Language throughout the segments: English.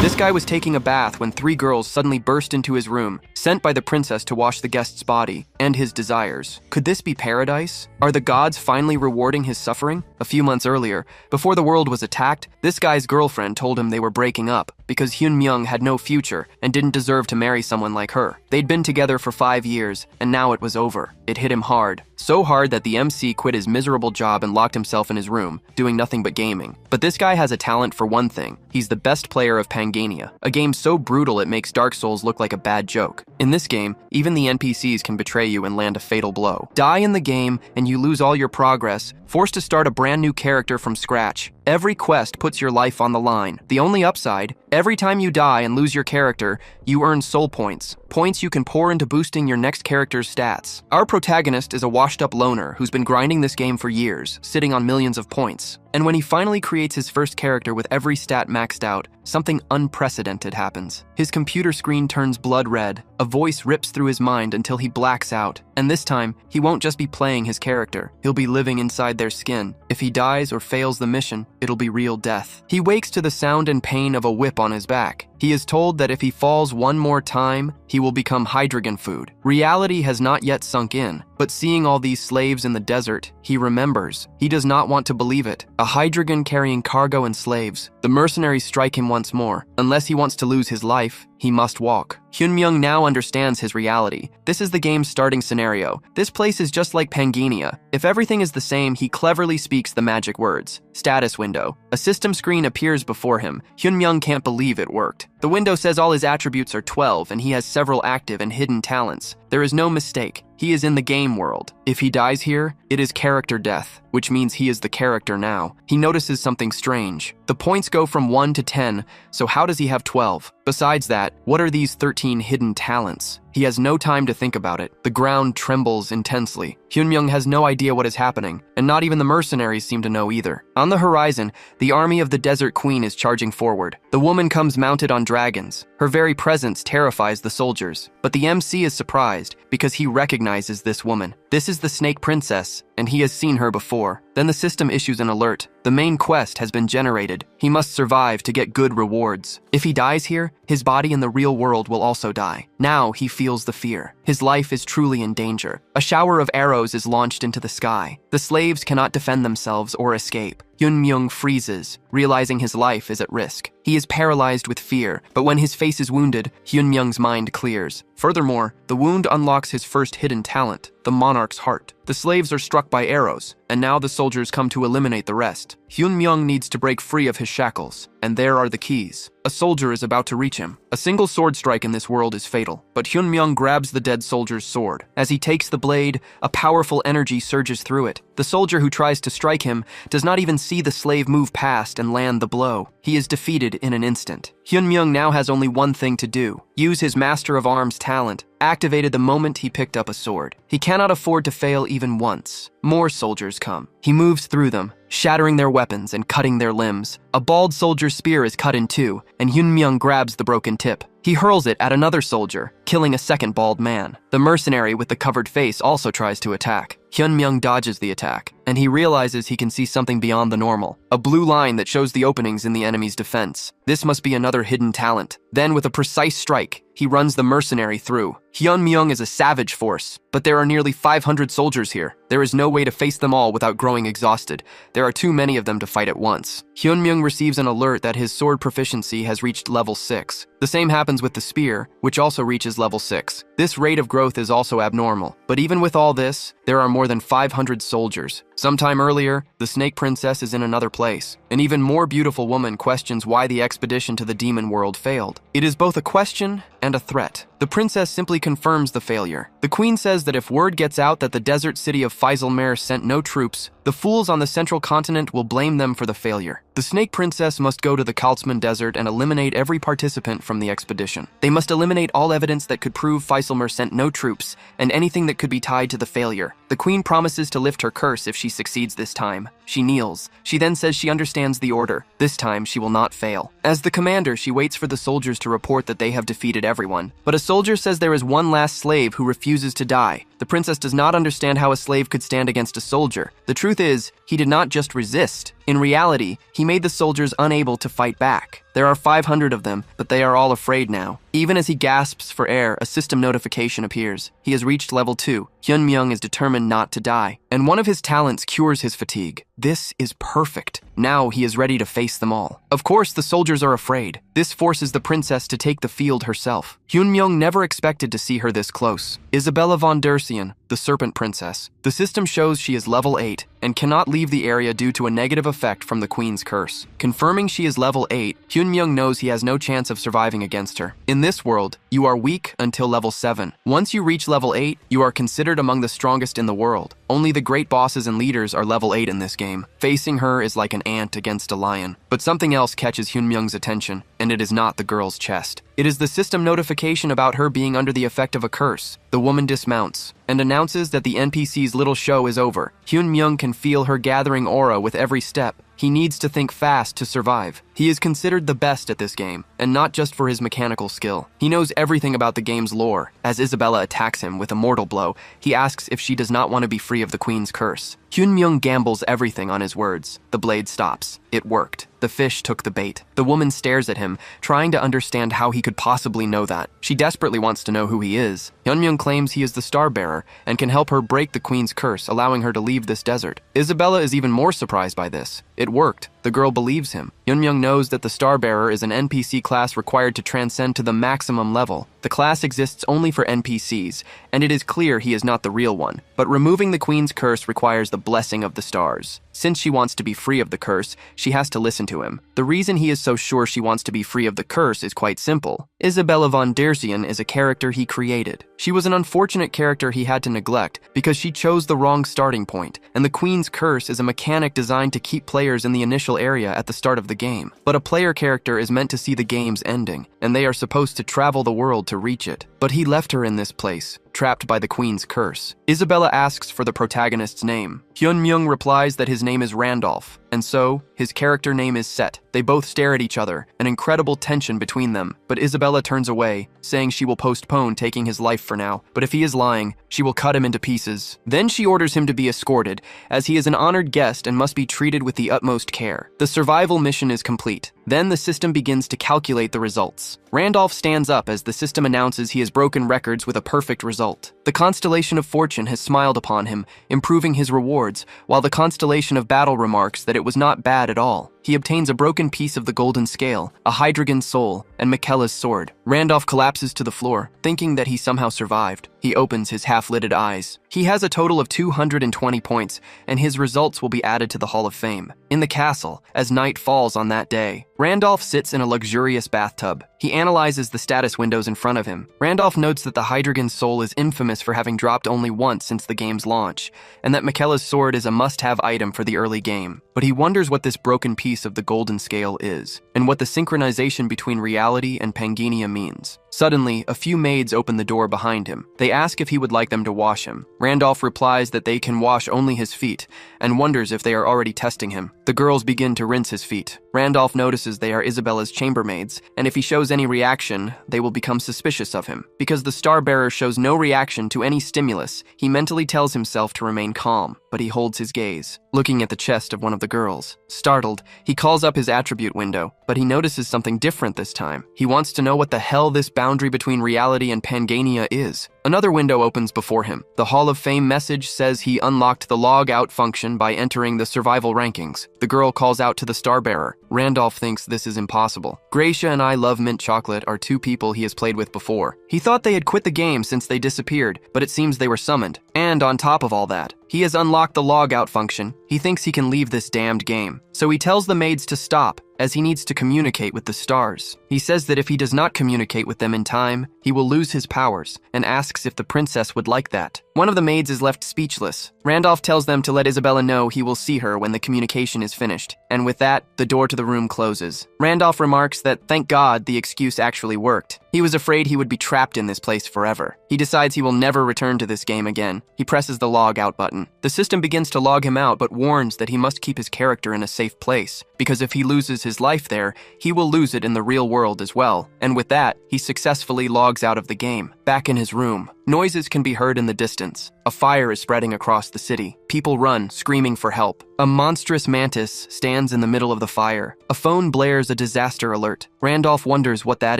This guy was taking a bath when 3 girls suddenly burst into his room, sent by the princess to wash the guest's body and his desires. Could this be paradise? Are the gods finally rewarding his suffering? A few months earlier, before the world was attacked, this guy's girlfriend told him they were breaking up because Hyun-myung had no future and didn't deserve to marry someone like her. They'd been together for 5 years, and now it was over. It hit him hard. So hard that the MC quit his miserable job and locked himself in his room, doing nothing but gaming. But this guy has a talent for one thing. He's the best player of Pangania, a game so brutal it makes Dark Souls look like a bad joke. In this game, even the NPCs can betray you and land a fatal blow. Die in the game, and you lose all your progress, forced to start a brand new character from scratch. Every quest puts your life on the line. The only upside, every time you die and lose your character, you earn soul points. Points you can pour into boosting your next character's stats. Our protagonist is a washed-up loner who's been grinding this game for years, sitting on millions of points. And when he finally creates his first character with every stat maxed out, something unprecedented happens. His computer screen turns blood red, a voice rips through his mind until he blacks out. And this time, he won't just be playing his character, he'll be living inside their skin. If he dies or fails the mission, it'll be real death. He wakes to the sound and pain of a whip on his back. He is told that if he falls one more time, he will become hydrogen food. Reality has not yet sunk in, but seeing all these slaves in the desert, he remembers. He does not want to believe it. A hydrogen carrying cargo and slaves. The mercenaries strike him once more. Unless he wants to lose his life, he must walk. Hyun-myung now understands his reality. This is the game's starting scenario. This place is just like Pangania. If everything is the same, he cleverly speaks the magic words. Status window. A system screen appears before him. Hyun-myung can't believe it worked. The window says all his attributes are 12 and he has several active and hidden talents. There is no mistake. He is in the game world. If he dies here, it is character death, which means he is the character now. He notices something strange. The points go from 1 to 10, so how does he have 12? Besides that, what are these 13 hidden talents? He has no time to think about it. The ground trembles intensely. Hyun-myung has no idea what is happening, and not even the mercenaries seem to know either. On the horizon, the army of the Desert Queen is charging forward. The woman comes mounted on dragons. Her very presence terrifies the soldiers. But the MC is surprised because he recognizes this woman. This is the Snake Princess, and he has seen her before. Then the system issues an alert. The main quest has been generated. He must survive to get good rewards. If he dies here, his body in the real world will also die. Now he feels the fear. His life is truly in danger. A shower of arrows is launched into the sky. The slaves cannot defend themselves or escape. Hyun-myung freezes, realizing his life is at risk. He is paralyzed with fear, but when his face is wounded, Hyun-myung's mind clears. Furthermore, the wound unlocks his first hidden talent, the monarch's heart. The slaves are struck by arrows, and now the soldiers come to eliminate the rest. Hyun-myung needs to break free of his shackles, and there are the keys. A soldier is about to reach him. A single sword strike in this world is fatal, but Hyun-myung grabs the dead soldier's sword. As he takes the blade, a powerful energy surges through it. The soldier who tries to strike him does not even see the slave move past and land the blow. He is defeated in an instant. Hyun-myung now has only one thing to do: use his Master of Arms talent, activated the moment he picked up a sword. He cannot afford to fail even once. More soldiers come. He moves through them, shattering their weapons and cutting their limbs. A bald soldier's spear is cut in two, and Hyun-myung grabs the broken tip. He hurls it at another soldier, killing a second bald man. The mercenary with the covered face also tries to attack. Hyun-myung dodges the attack, and he realizes he can see something beyond the normal. A blue line that shows the openings in the enemy's defense. This must be another hidden talent. Then, with a precise strike, he runs the mercenary through. Hyun-myung is a savage force, but there are nearly 500 soldiers here. There is no way to face them all without growing exhausted. There are too many of them to fight at once. Hyun-myung receives an alert that his sword proficiency has reached level 6. The same happens with the spear, which also reaches level 6. This rate of growth is also abnormal. But even with all this, there are more than 500 soldiers. Sometime earlier, the Snake Princess is in another place. An even more beautiful woman questions why the expedition to the demon world failed. It is both a question and a threat. The princess simply confirms the failure. The queen says that if word gets out that the desert city of Faisalmer sent no troops, the fools on the central continent will blame them for the failure. The Snake Princess must go to the Kaltzman Desert and eliminate every participant from the expedition. They must eliminate all evidence that could prove Faisalmer sent no troops, and anything that could be tied to the failure. The queen promises to lift her curse if she succeeds this time. She kneels. She then says she understands the order. This time, she will not fail. As the commander, she waits for the soldiers to report that they have defeated everyone. But a soldier says there is one last slave who refuses to die. The princess does not understand how a slave could stand against a soldier. The truth is, he did not just resist. In reality, he made the soldiers unable to fight back. There are 500 of them, but they are all afraid now. Even as he gasps for air, a system notification appears. He has reached level 2. Hyun-myung is determined not to die, and one of his talents cures his fatigue. This is perfect. Now he is ready to face them all. Of course, the soldiers are afraid. This forces the princess to take the field herself. Hyun-myung never expected to see her this close. Isabella von Dersian, the Serpent Princess. The system shows she is level 8 and cannot leave the area due to a negative effect from the Queen's curse. Confirming she is level 8, Hyun-myung knows he has no chance of surviving against her. In this world, you are weak until level 7. Once you reach level 8, you are considered among the strongest in the world. Only the great bosses and leaders are level 8 in this game. Facing her is like an ant against a lion. But something else catches Hyun-myung's attention, and it is not the girl's chest. It is the system notification about her being under the effect of a curse. The woman dismounts and announces that the NPC's little show is over. Hyun-myung can feel her gathering aura with every step. He needs to think fast to survive. He is considered the best at this game, and not just for his mechanical skill. He knows everything about the game's lore. As Isabella attacks him with a mortal blow, he asks if she does not want to be free of the Queen's curse. Hyun-myung gambles everything on his words. The blade stops. It worked. The fish took the bait. The woman stares at him, trying to understand how he could possibly know that. She desperately wants to know who he is. Hyun-myung claims he is the Star Bearer and can help her break the Queen's curse, allowing her to leave this desert. Isabella is even more surprised by this. It worked. The girl believes him. Hyun-myung knows that the Star Bearer is an NPC class required to transcend to the maximum level. The class exists only for NPCs, and it is clear he is not the real one. But removing the Queen's curse requires the blessing of the stars. Since she wants to be free of the curse, she has to listen to him. The reason he is so sure she wants to be free of the curse is quite simple. Isabella von Dersian is a character he created. She was an unfortunate character he had to neglect because she chose the wrong starting point, and the Queen's curse is a mechanic designed to keep players in the initial area at the start of the game. But a player character is meant to see the game's ending, and they are supposed to travel the world to reach it. But he left her in this place, trapped by the Queen's curse. Isabella asks for the protagonist's name. Hyun-myung replies that his name is Randolph, and so, his character name is Set. They both stare at each other, an incredible tension between them, but Isabella turns away, saying she will postpone taking his life for now, but if he is lying, she will cut him into pieces. Then she orders him to be escorted, as he is an honored guest and must be treated with the utmost care. The survival mission is complete. Then the system begins to calculate the results. Randolph stands up as the system announces he has broken records with a perfect result. The constellation of fortune has smiled upon him, improving his rewards, while the constellation of battle remarks that it was not bad at all. He obtains a broken piece of the golden scale, a Hydreigon's soul, and Miquella's sword. Randolph collapses to the floor, thinking that he somehow survived. He opens his half-lidded eyes. He has a total of 220 points, and his results will be added to the Hall of Fame. In the castle, as night falls on that day, Randolph sits in a luxurious bathtub. He analyzes the status windows in front of him. Randolph notes that the Hydreigon's soul is infamous for having dropped only once since the game's launch, and that Miquella's sword is a must-have item for the early game. But he wonders what this broken piece of the golden scale is, and what the synchronization between reality and Pangania means. Suddenly, a few maids open the door behind him. They ask if he would like them to wash him. Randolph replies that they can wash only his feet, and wonders if they are already testing him. The girls begin to rinse his feet. Randolph notices they are Isabella's chambermaids, and if he shows any reaction, they will become suspicious of him. Because the Star Bearer shows no reaction to any stimulus, he mentally tells himself to remain calm, but he holds his gaze, looking at the chest of one of the girls. Startled, he calls up his attribute window, but he notices something different this time. He wants to know what the hell this boundary between reality and Pangania is. Another window opens before him. The Hall of Fame message says he unlocked the log out function by entering the survival rankings. The girl calls out to the Star Bearer. Randolph thinks this is impossible. Gracia and I Love Mint Chocolate are two people he has played with before. He thought they had quit the game since they disappeared, but it seems they were summoned. And on top of all that, he has unlocked the log out function. He thinks he can leave this damned game. So he tells the maids to stop, as he needs to communicate with the stars. He says that if he does not communicate with them in time, he will lose his powers, and asks if the princess would like that. One of the maids is left speechless. Randolph tells them to let Isabella know he will see her when the communication is finished, and with that, the door to the room closes. Randolph remarks that, thank God, the excuse actually worked. He was afraid he would be trapped in this place forever. He decides he will never return to this game again. He presses the log out button. The system begins to log him out, but warns that he must keep his character in a safe place, because if he loses his life there, he will lose it in the real world as well. And with that, he successfully logs out of the game. Back in his room, Noises can be heard in the distance. A fire is spreading across the city. People run, screaming for help. A monstrous mantis stands in the middle of the fire. A phone blares a disaster alert. Randolph wonders what that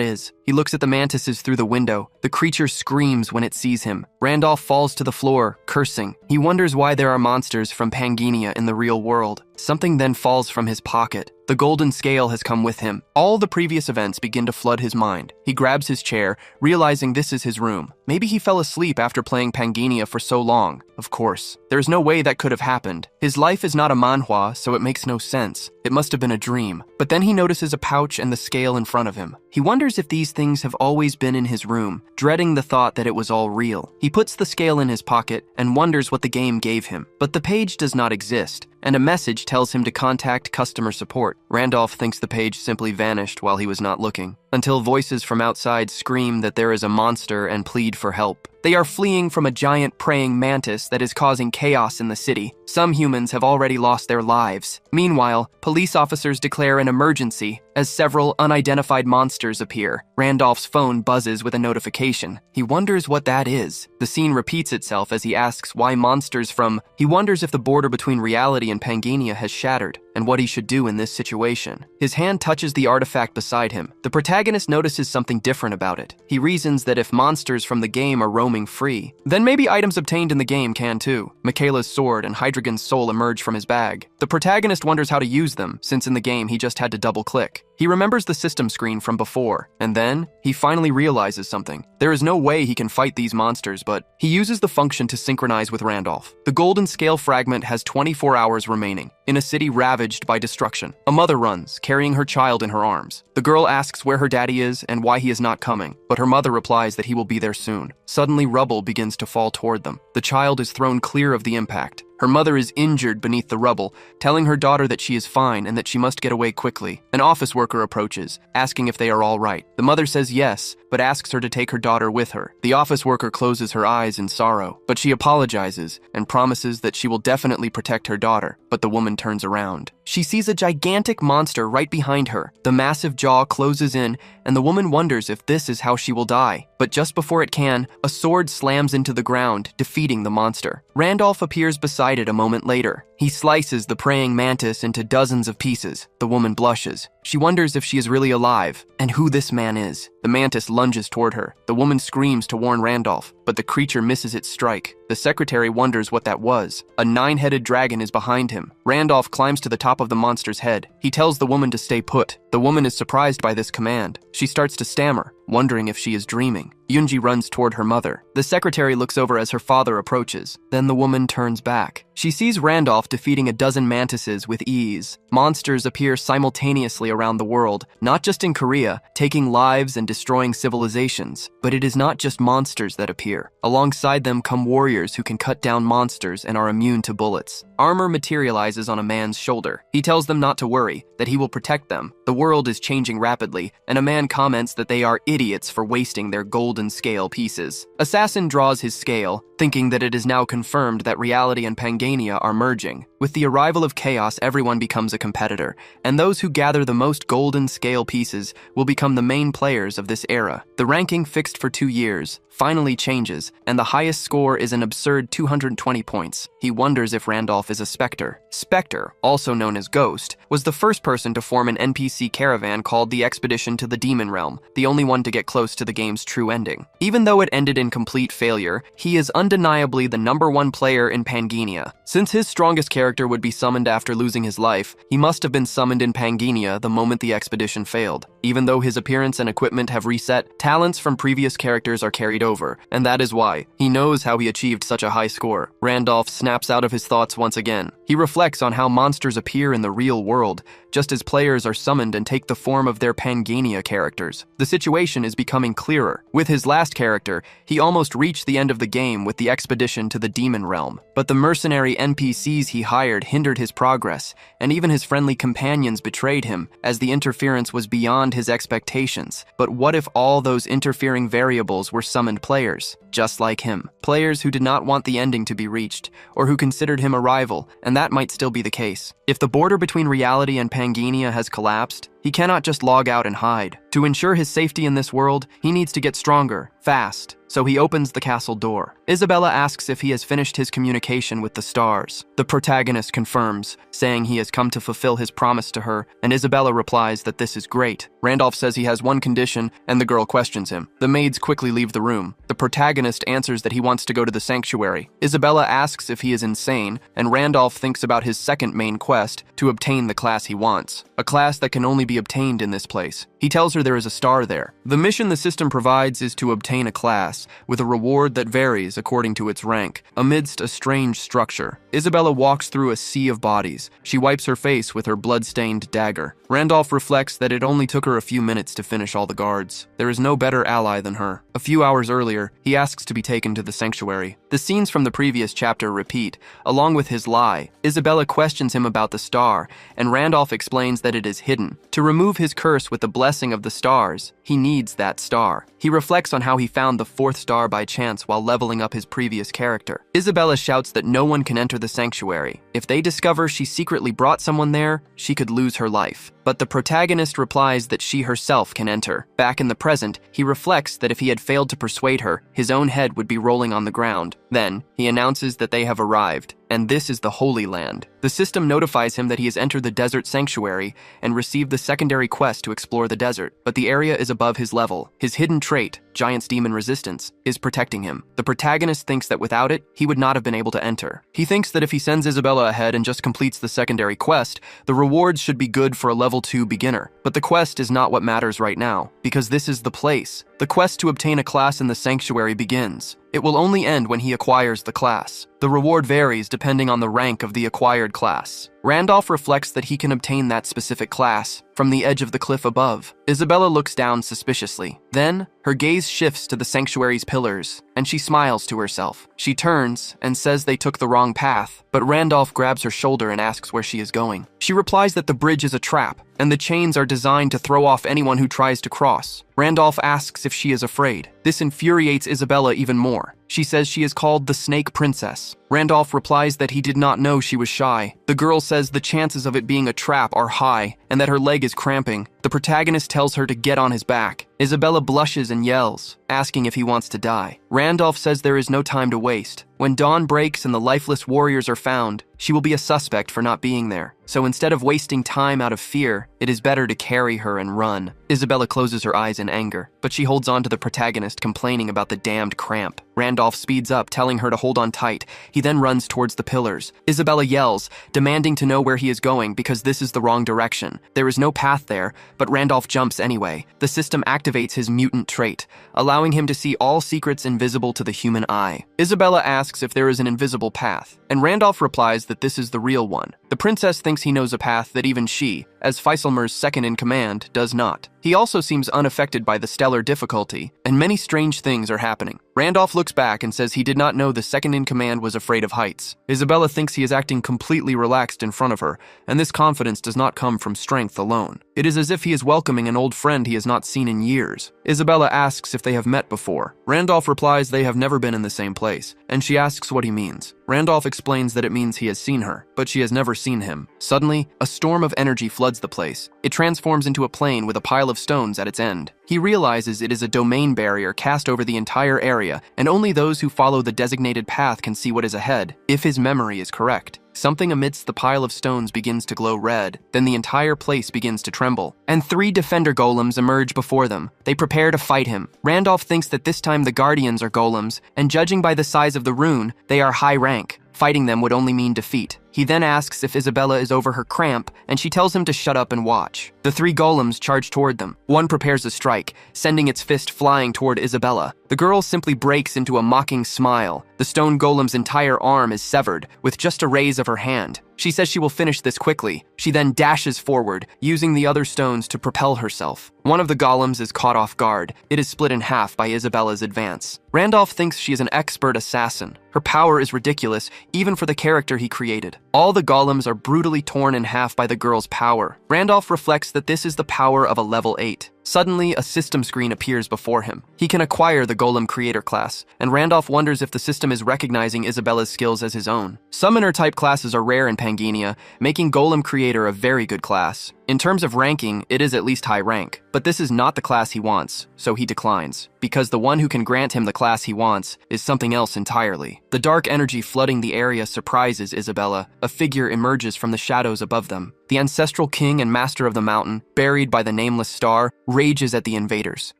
is. He looks at the mantises through the window. The creature screams when it sees him. Randolph falls to the floor, cursing. He wonders why there are monsters from Pangania in the real world. Something then falls from his pocket. The golden scale has come with him. All the previous events begin to flood his mind. He grabs his chair, realizing this is his room. Maybe he fell asleep after playing Pangania for so long. Of course. There's no way that could have happened. His life is not a manhwa, so it makes no sense. It must have been a dream. But then he notices a pouch and the scale in front of him. He wonders if these things have always been in his room, dreading the thought that it was all real. He puts the scale in his pocket and wonders what the game gave him. But the page does not exist, and a message tells him to contact customer support. Randolph thinks the page simply vanished while he was not looking, until voices from outside scream that there is a monster and plead for help. They are fleeing from a giant praying mantis that is causing chaos in the city. Some humans have already lost their lives. Meanwhile, police officers declare an emergency as several unidentified monsters appear. Randolph's phone buzzes with a notification. He wonders what that is. The scene repeats itself as he asks why monsters from... He wonders if the border between reality and Pangania has shattered, and what he should do in this situation. His hand touches the artifact beside him. The protagonist notices something different about it. He reasons that if monsters from the game are roaming free, then maybe items obtained in the game can too. Michaela's sword and Hydreigon's soul emerge from his bag. The protagonist wonders how to use them, since in the game he just had to double-click. He remembers the system screen from before, and then he finally realizes something. There is no way he can fight these monsters, but he uses the function to synchronize with Randolph. The golden scale fragment has 24 hours remaining, in a city ravaged by destruction. A mother runs, carrying her child in her arms. The girl asks where her daddy is and why he is not coming, but her mother replies that he will be there soon. Suddenly, rubble begins to fall toward them. The child is thrown clear of the impact. Her mother is injured beneath the rubble, telling her daughter that she is fine and that she must get away quickly. An office worker approaches, asking if they are all right. The mother says yes, but asks her to take her daughter with her. The office worker closes her eyes in sorrow, but she apologizes and promises that she will definitely protect her daughter, but the woman turns around. She sees a gigantic monster right behind her. The massive jaw closes in, and the woman wonders if this is how she will die. But just before it can, a sword slams into the ground, defeating the monster. Randolph appears beside it a moment later. He slices the praying mantis into dozens of pieces. The woman blushes. She wonders if she is really alive, and who this man is. The mantis lunges toward her. The woman screams to warn Randolph, but the creature misses its strike. The secretary wonders what that was. A 9-headed dragon is behind him. Randolph climbs to the top of the monster's head. He tells the woman to stay put. The woman is surprised by this command. She starts to stammer, wondering if she is dreaming. Yunji runs toward her mother. The secretary looks over as her father approaches. Then the woman turns back. She sees Randolph defeating a dozen mantises with ease. Monsters appear simultaneously around the world, not just in Korea, taking lives and destroying civilizations. But it is not just monsters that appear. Alongside them come warriors who can cut down monsters and are immune to bullets. Armor materializes on a man's shoulder. He tells them not to worry, that he will protect them. The world is changing rapidly, and a man comments that they are idiots for wasting their golden scale pieces. Assassin draws his scale, thinking that it is now confirmed that reality and Pangania are merging. With the arrival of chaos, everyone becomes a competitor, and those who gather the most golden scale pieces will become the main players of this era. The ranking fixed for 2 years finally changes, and the highest score is an absurd 220 points. He wonders if Randolph is a Spectre. Spectre, also known as Ghost, was the first person to form an NPC caravan called the Expedition to the Demon Realm, the only one to get close to the game's true ending. Even though it ended in complete failure, he is undeniably the #1 player in Pangania. Since his strongest character would be summoned after losing his life, he must have been summoned in Pangania the moment the expedition failed. Even though his appearance and equipment have reset, talents from previous characters are carried over, and that is why. He knows how he achieved such a high score. Randolph snaps out of his thoughts once again. He reflects on how monsters appear in the real world, just as players are summoned and take the form of their Pangania characters. The situation is becoming clearer. With his last character, he almost reached the end of the game with the expedition to the Demon Realm. But the mercenary NPCs he hired hindered his progress, and even his friendly companions betrayed him, as the interference was beyond his expectations. But what if all those interfering variables were summoned players? just like him. Players who did not want the ending to be reached, or who considered him a rival, and that might still be the case. If the border between reality and Pangania has collapsed, he cannot just log out and hide. To ensure his safety in this world, he needs to get stronger, fast. So he opens the castle door. Isabella asks if he has finished his communication with the stars. The protagonist confirms, saying he has come to fulfill his promise to her, and Isabella replies that this is great. Randolph says he has one condition, and the girl questions him. The maids quickly leave the room. The protagonist answers that he wants to go to the sanctuary. Isabella asks if he is insane, and Randolph thinks about his second main quest, to obtain the class he wants. A class that can only be obtained in this place. He tells her there is a star there. The mission the system provides is to obtain a class, with a reward that varies according to its rank, amidst a strange structure. Isabella walks through a sea of bodies. She wipes her face with her blood-stained dagger. Randolph reflects that it only took her a few minutes to finish all the guards. There is no better ally than her. A few hours earlier, he asks to be taken to the sanctuary. The scenes from the previous chapter repeat, along with his lie. Isabella questions him about the star, and Randolph explains that it is hidden. To remove his curse with the blessing of the stars, he needs that star. He reflects on how he found the fourth star by chance while leveling up his previous character. Isabella shouts that no one can enter the sanctuary. If they discover she secretly brought someone there, she could lose her life. But the protagonist replies that she herself can enter. Back in the present, he reflects that if he had failed to persuade her, his own head would be rolling on the ground. Then, he announces that they have arrived, and this is the Holy Land. The system notifies him that he has entered the desert sanctuary and received the secondary quest to explore the desert, but the area is above his level. His hidden trait, Giant's Demon Resistance, is protecting him. The protagonist thinks that without it, he would not have been able to enter. He thinks that if he sends Isabella ahead and just completes the secondary quest, the rewards should be good for a level 2 beginner. But the quest is not what matters right now, because this is the place. The quest to obtain a class in the sanctuary begins. It will only end when he acquires the class. The reward varies depending on the rank of the acquired class. Randolph reflects that he can obtain that specific class from the edge of the cliff above. Isabella looks down suspiciously. Then, her gaze shifts to the sanctuary's pillars, and she smiles to herself. She turns and says they took the wrong path, but Randolph grabs her shoulder and asks where she is going. She replies that the bridge is a trap, and the chains are designed to throw off anyone who tries to cross. Randolph asks if she is afraid. This infuriates Isabella even more. She says she is called the Snake Princess. Randolph replies that he did not know she was shy. The girl says the chances of it being a trap are high, and that her leg is cramping. The protagonist tells her to get on his back. Isabella blushes and yells, asking if he wants to die. Randolph says there is no time to waste. When dawn breaks and the lifeless warriors are found, she will be a suspect for not being there. So instead of wasting time out of fear, it is better to carry her and run. Isabella closes her eyes in anger, but she holds on to the protagonist, complaining about the damned cramp. Randolph speeds up, telling her to hold on tight. He then runs towards the pillars. Isabella yells, demanding to know where he is going because this is the wrong direction. There is no path there, but Randolph jumps anyway. The system activates his mutant trait, allowing him to see all secrets invisible to the human eye. Isabella asks if there is an invisible path, and Randolph replies that this is the real one. The princess thinks he knows a path that even she, as Feiselmer's second-in-command, does not. He also seems unaffected by the stellar difficulty, and many strange things are happening. Randolph looks back and says he did not know the second-in-command was afraid of heights. Isabella thinks he is acting completely relaxed in front of her, and this confidence does not come from strength alone. It is as if he is welcoming an old friend he has not seen in years. Isabella asks if they have met before. Randolph replies they have never been in the same place, and she asks what he means. Randolph explains that it means he has seen her, but she has never seen him. Suddenly, a storm of energy floods the place. It transforms into a plane with a pile of stones at its end. He realizes it is a domain barrier cast over the entire area, and only those who follow the designated path can see what is ahead, if his memory is correct. Something amidst the pile of stones begins to glow red, then the entire place begins to tremble, and 3 defender golems emerge before them. They prepare to fight him. Randolph thinks that this time the guardians are golems, and judging by the size of the rune, they are high rank. Fighting them would only mean defeat. He then asks if Isabella is over her cramp, and she tells him to shut up and watch. The 3 golems charge toward them. One prepares a strike, sending its fist flying toward Isabella. The girl simply breaks into a mocking smile. The stone golem's entire arm is severed, with just a raise of her hand. She says she will finish this quickly. She then dashes forward, using the other stones to propel herself. One of the golems is caught off guard. It is split in half by Isabella's advance. Randolph thinks she is an expert assassin. Her power is ridiculous, even for the character he created. All the golems are brutally torn in half by the girl's power. Randolph reflects that this is the power of a level 8. Suddenly, a system screen appears before him. He can acquire the Golem Creator class, and Randolph wonders if the system is recognizing Isabella's skills as his own. Summoner-type classes are rare in Pangania, making Golem Creator a very good class. In terms of ranking, it is at least high rank, but this is not the class he wants, so he declines, because the one who can grant him the class he wants is something else entirely. The dark energy flooding the area surprises Isabella. A figure emerges from the shadows above them. The ancestral king and master of the mountain, buried by the nameless star, rages at the invaders.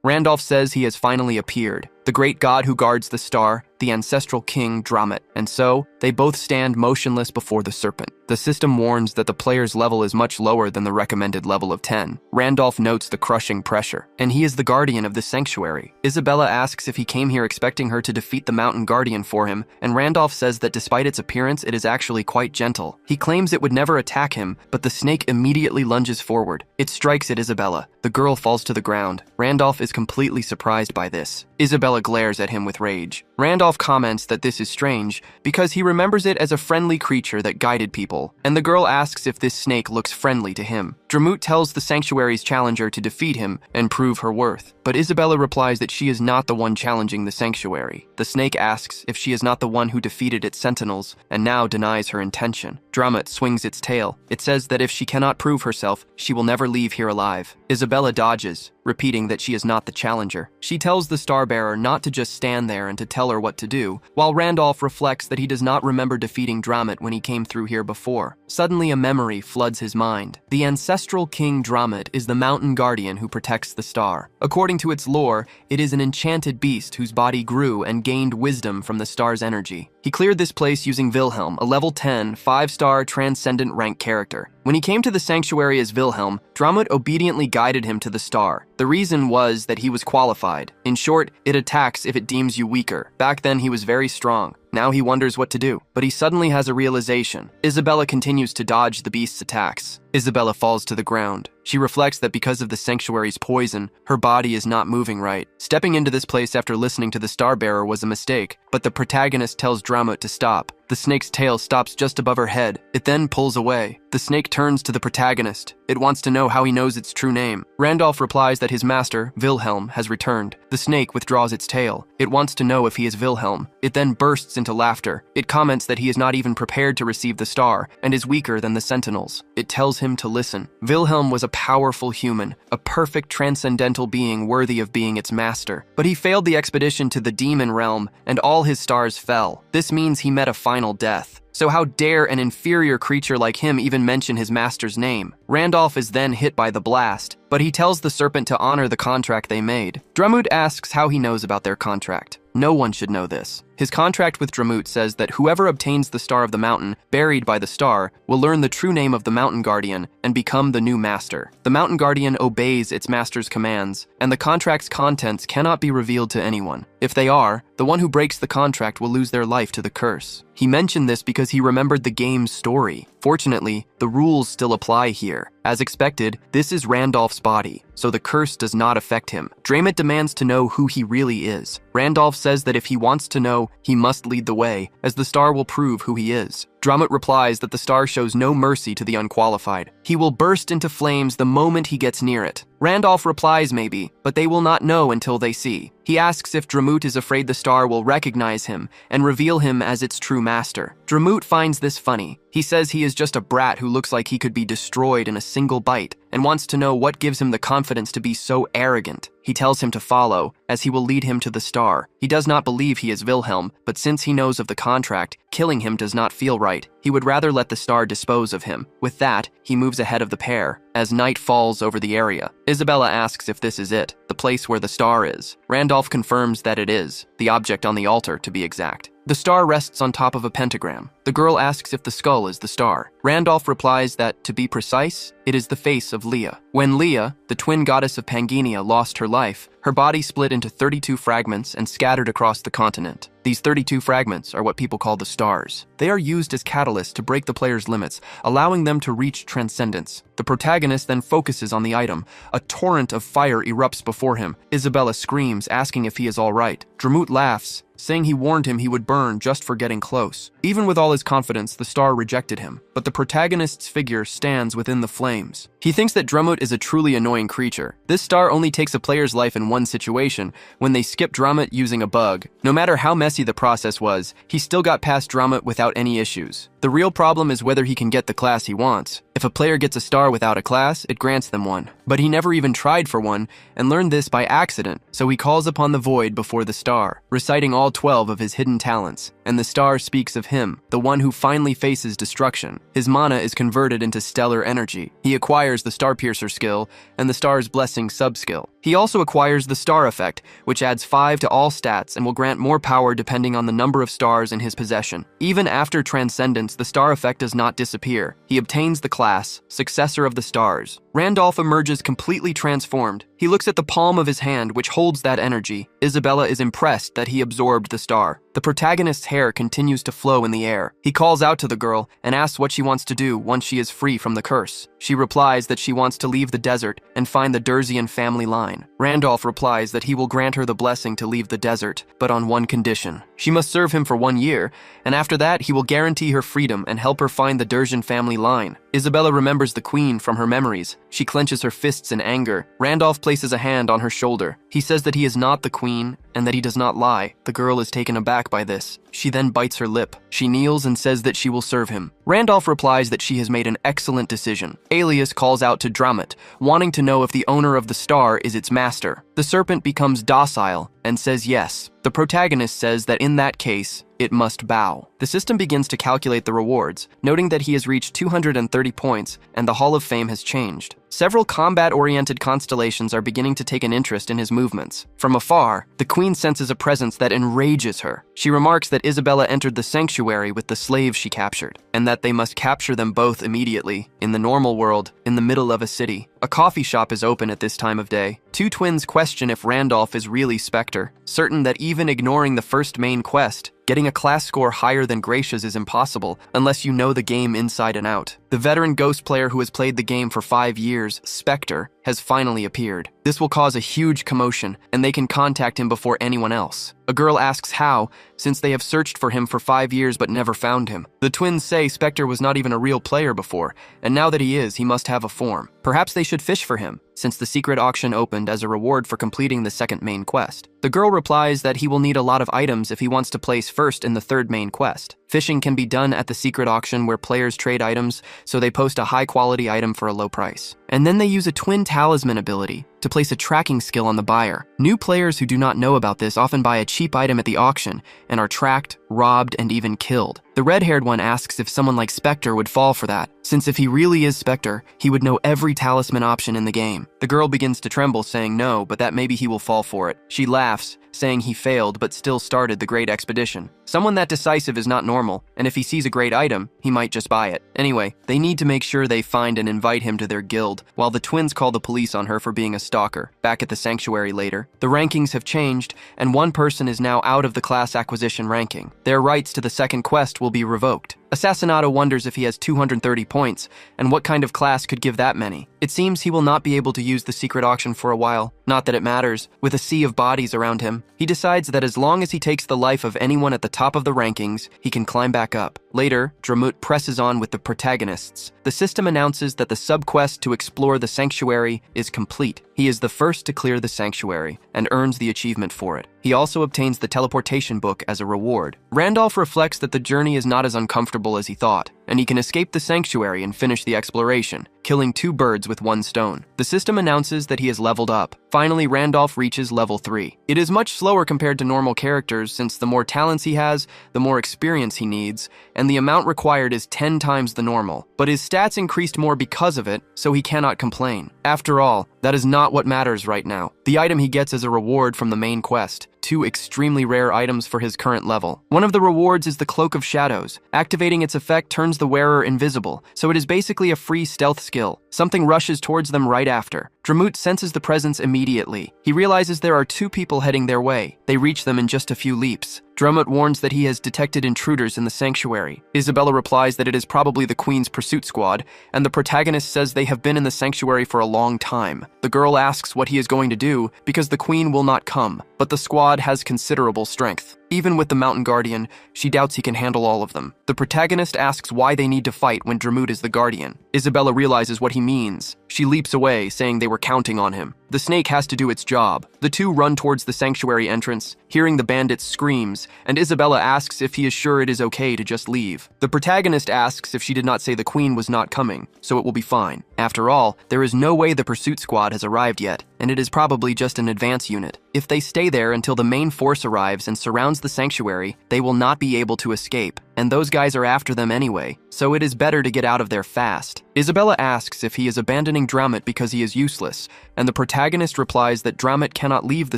Randolph says he has finally appeared, the great god who guards the star, the ancestral king Dramet, and so they both stand motionless before the serpent. The system warns that the player's level is much lower than the recommended level of 10. Randolph notes the crushing pressure, and he is the guardian of the sanctuary. Isabella asks if he came here expecting her to defeat the mountain guardian for him, and Randolph says that despite its appearance, it is actually quite gentle. He claims it would never attack him, but the snake immediately lunges forward. It strikes at Isabella. The girl falls to the ground. Randolph is completely surprised by this. Isabella glares at him with rage. Randolph comments that this is strange because he remembers it as a friendly creature that guided people, and the girl asks if this snake looks friendly to him. Dramet tells the sanctuary's challenger to defeat him and prove her worth, but Isabella replies that she is not the one challenging the sanctuary. The snake asks if she is not the one who defeated its sentinels and now denies her intention. Dramet swings its tail. It says that if she cannot prove herself, she will never leave here alive. Isabella dodges, repeating that she is not the challenger. She tells the Starbearer not to just stand there and to tell her what to do, while Randolph reflects that he does not remember defeating Dramet when he came through here before. Suddenly a memory floods his mind. The ancestral king Dramet is the mountain guardian who protects the star. According to its lore, it is an enchanted beast whose body grew and gained wisdom from the star's energy. He cleared this place using Wilhelm, a level 10, 5-star transcendent rank character. When he came to the sanctuary as Wilhelm, Dramet obediently guided him to the star. The reason was that he was qualified. In short, it attacks if it deems you weaker. Back then he was very strong. Now he wonders what to do, but he suddenly has a realization. Isabella continues to dodge the beast's attacks. Isabella falls to the ground. She reflects that because of the sanctuary's poison, her body is not moving right. Stepping into this place after listening to the Starbearer was a mistake, but the protagonist tells Dramet to stop. The snake's tail stops just above her head. It then pulls away. The snake turns to the protagonist. It wants to know how he knows its true name. Randolph replies that his master, Wilhelm, has returned. The snake withdraws its tail. It wants to know if he is Wilhelm. It then bursts into laughter. It comments that he is not even prepared to receive the star and is weaker than the sentinels. It tells him to listen. Wilhelm was a powerful human, a perfect transcendental being worthy of being its master. But he failed the expedition to the demon realm, and all his stars fell. This means he met a final death. So how dare an inferior creature like him even mention his master's name? Randolph is then hit by the blast, but he tells the serpent to honor the contract they made. Dramet asks how he knows about their contract. No one should know this. His contract with Dramet says that whoever obtains the Star of the Mountain, buried by the star, will learn the true name of the Mountain Guardian and become the new master. The Mountain Guardian obeys its master's commands, and the contract's contents cannot be revealed to anyone. If they are, the one who breaks the contract will lose their life to the curse. He mentioned this because he remembered the game's story. Fortunately, the rules still apply here. As expected, this is Randolph's body, so the curse does not affect him. Dramet demands to know who he really is. Randolph says that if he wants to know, he must lead the way, as the star will prove who he is. Dramet replies that the star shows no mercy to the unqualified. He will burst into flames the moment he gets near it. Randolph replies maybe, but they will not know until they see. He asks if Dramet is afraid the star will recognize him and reveal him as its true master. Dramet finds this funny. He says he is just a brat who looks like he could be destroyed in a single bite and wants to know what gives him the confidence to be so arrogant. He tells him to follow, as he will lead him to the star. He does not believe he is Wilhelm, but since he knows of the contract, killing him does not feel right. He would rather let the star dispose of him. With that, he moves ahead of the pair, as night falls over the area. Isabella asks if this is it, the place where the star is. Randolph confirms that it is, the object on the altar to be exact. The star rests on top of a pentagram. The girl asks if the skull is the star. Randolph replies that, to be precise, it is the face of Leah. When Leah, the twin goddess of Pangania, lost her life, her body split into 32 fragments and scattered across the continent. These 32 fragments are what people call the stars. They are used as catalysts to break the player's limits, allowing them to reach transcendence. The protagonist then focuses on the item. A torrent of fire erupts before him. Isabella screams, asking if he is all right. Dramut laughs, saying he warned him he would burn just for getting close. Even with all his confidence, the star rejected him, but the protagonist's figure stands within the flames. He thinks that Dramut is a truly annoying creature. This star only takes a player's life in one situation, when they skip Dramut using a bug. No matter how messy the process was, he still got past Dramut without any issues. The real problem is whether he can get the class he wants. If a player gets a star without a class, it grants them one. But he never even tried for one, and learned this by accident, so he calls upon the void before the star, reciting all 12 of his hidden talents. And the star speaks of him, the one who finally faces destruction. His mana is converted into stellar energy. He acquires the Star Piercer skill and the Star's Blessing sub-skill. He also acquires the Star Effect, which adds 5 to all stats and will grant more power depending on the number of stars in his possession. Even after Transcendence, the Star Effect does not disappear. He obtains the class, Successor of the Stars. Randolph emerges completely transformed. He looks at the palm of his hand, which holds that energy. Isabella is impressed that he absorbed the star. The protagonist's hair continues to flow in the air. He calls out to the girl and asks what she wants to do once she is free from the curse. She replies that she wants to leave the desert and find the Durzian family line. Randolph replies that he will grant her the blessing to leave the desert, but on one condition. She must serve him for 1 year, and after that he will guarantee her freedom and help her find the Durzian family line. Isabella remembers the queen from her memories. She clenches her fists in anger. Randolph places a hand on her shoulder. He says that he is not the queen and that he does not lie. The girl is taken aback by this. She then bites her lip. She kneels and says that she will serve him. Randolph replies that she has made an excellent decision. Alias calls out to Dramut, wanting to know if the owner of the star is its master. The serpent becomes docile and says yes. The protagonist says that in that case, it must bow. The system begins to calculate the rewards, noting that he has reached 230 points and the Hall of Fame has changed. Several combat-oriented constellations are beginning to take an interest in his movements. From afar, the queen senses a presence that enrages her. She remarks that Isabella entered the sanctuary with the slaves she captured, and that they must capture them both immediately. In the normal world, in the middle of a city, a coffee shop is open at this time of day. Two twins question if Randolph is really Spectre, certain that even ignoring the first main quest, getting a class score higher than Gracia's is impossible unless you know the game inside and out. The veteran Ghost player who has played the game for 5 years, Spectre, has finally appeared. This will cause a huge commotion, and they can contact him before anyone else. A girl asks how, since they have searched for him for 5 years but never found him. The twins say Spectre was not even a real player before, and now that he is, he must have a form. Perhaps they should fish for him, since the secret auction opened as a reward for completing the second main quest. The girl replies that he will need a lot of items if he wants to place first in the third main quest. Fishing can be done at the secret auction where players trade items, so they post a high-quality item for a low price. And then they use a twin talisman ability to place a tracking skill on the buyer. New players who do not know about this often buy a cheap item at the auction and are tracked, robbed, and even killed. The red-haired one asks if someone like Spectre would fall for that, since if he really is Spectre, he would know every talisman option in the game. The girl begins to tremble, saying no, but that maybe he will fall for it. She laughs, saying he failed but still started the great expedition. Someone that decisive is not normal, and if he sees a great item, he might just buy it. Anyway, they need to make sure they find and invite him to their guild, while the twins call the police on her for being a stalker. Back at the sanctuary later, the rankings have changed, and one person is now out of the class acquisition ranking. Their rights to the second quest will be revoked. Assassinato wonders if he has 230 points, and what kind of class could give that many. It seems he will not be able to use the secret auction for a while. Not that it matters. With a sea of bodies around him, he decides that as long as he takes the life of anyone at the top of the rankings, he can climb back up. Later, Dramut presses on with the protagonists. The system announces that the sub-quest to explore the sanctuary is complete. He is the first to clear the sanctuary, and earns the achievement for it. He also obtains the teleportation book as a reward. Randolph reflects that the journey is not as uncomfortable as he thought, and he can escape the sanctuary and finish the exploration, killing 2 birds with 1 stone. The system announces that he has leveled up. Finally, Randolph reaches level 3. It is much slower compared to normal characters, since the more talents he has, the more experience he needs, and the amount required is 10 times the normal. But his stats increased more because of it, so he cannot complain. After all, that is not what matters right now. The item he gets is a reward from the main quest. 2 extremely rare items for his current level. One of the rewards is the Cloak of Shadows. Activating its effect turns the wearer invisible, so it is basically a free stealth skill. Something rushes towards them right after. Dramut senses the presence immediately. He realizes there are 2 people heading their way. They reach them in just a few leaps. Drumut warns that he has detected intruders in the sanctuary. Isabella replies that it is probably the Queen's pursuit squad, and the protagonist says they have been in the sanctuary for a long time. The girl asks what he is going to do because the Queen will not come, but the squad has considerable strength. Even with the Mountain Guardian, she doubts he can handle all of them. The protagonist asks why they need to fight when Drumut is the Guardian. Isabella realizes what he means. She leaps away, saying they were counting on him. The snake has to do its job. The two run towards the sanctuary entrance, hearing the bandits' screams, and Isabella asks if he is sure it is okay to just leave. The protagonist asks if she did not say the Queen was not coming, so it will be fine. After all, there is no way the pursuit squad has arrived yet, and it is probably just an advance unit. If they stay there until the main force arrives and surrounds the sanctuary, they will not be able to escape, and those guys are after them anyway, so it is better to get out of there fast. Isabella asks if he is abandoning Drumut because he is useless, and the protagonist replies that Drumut cannot leave the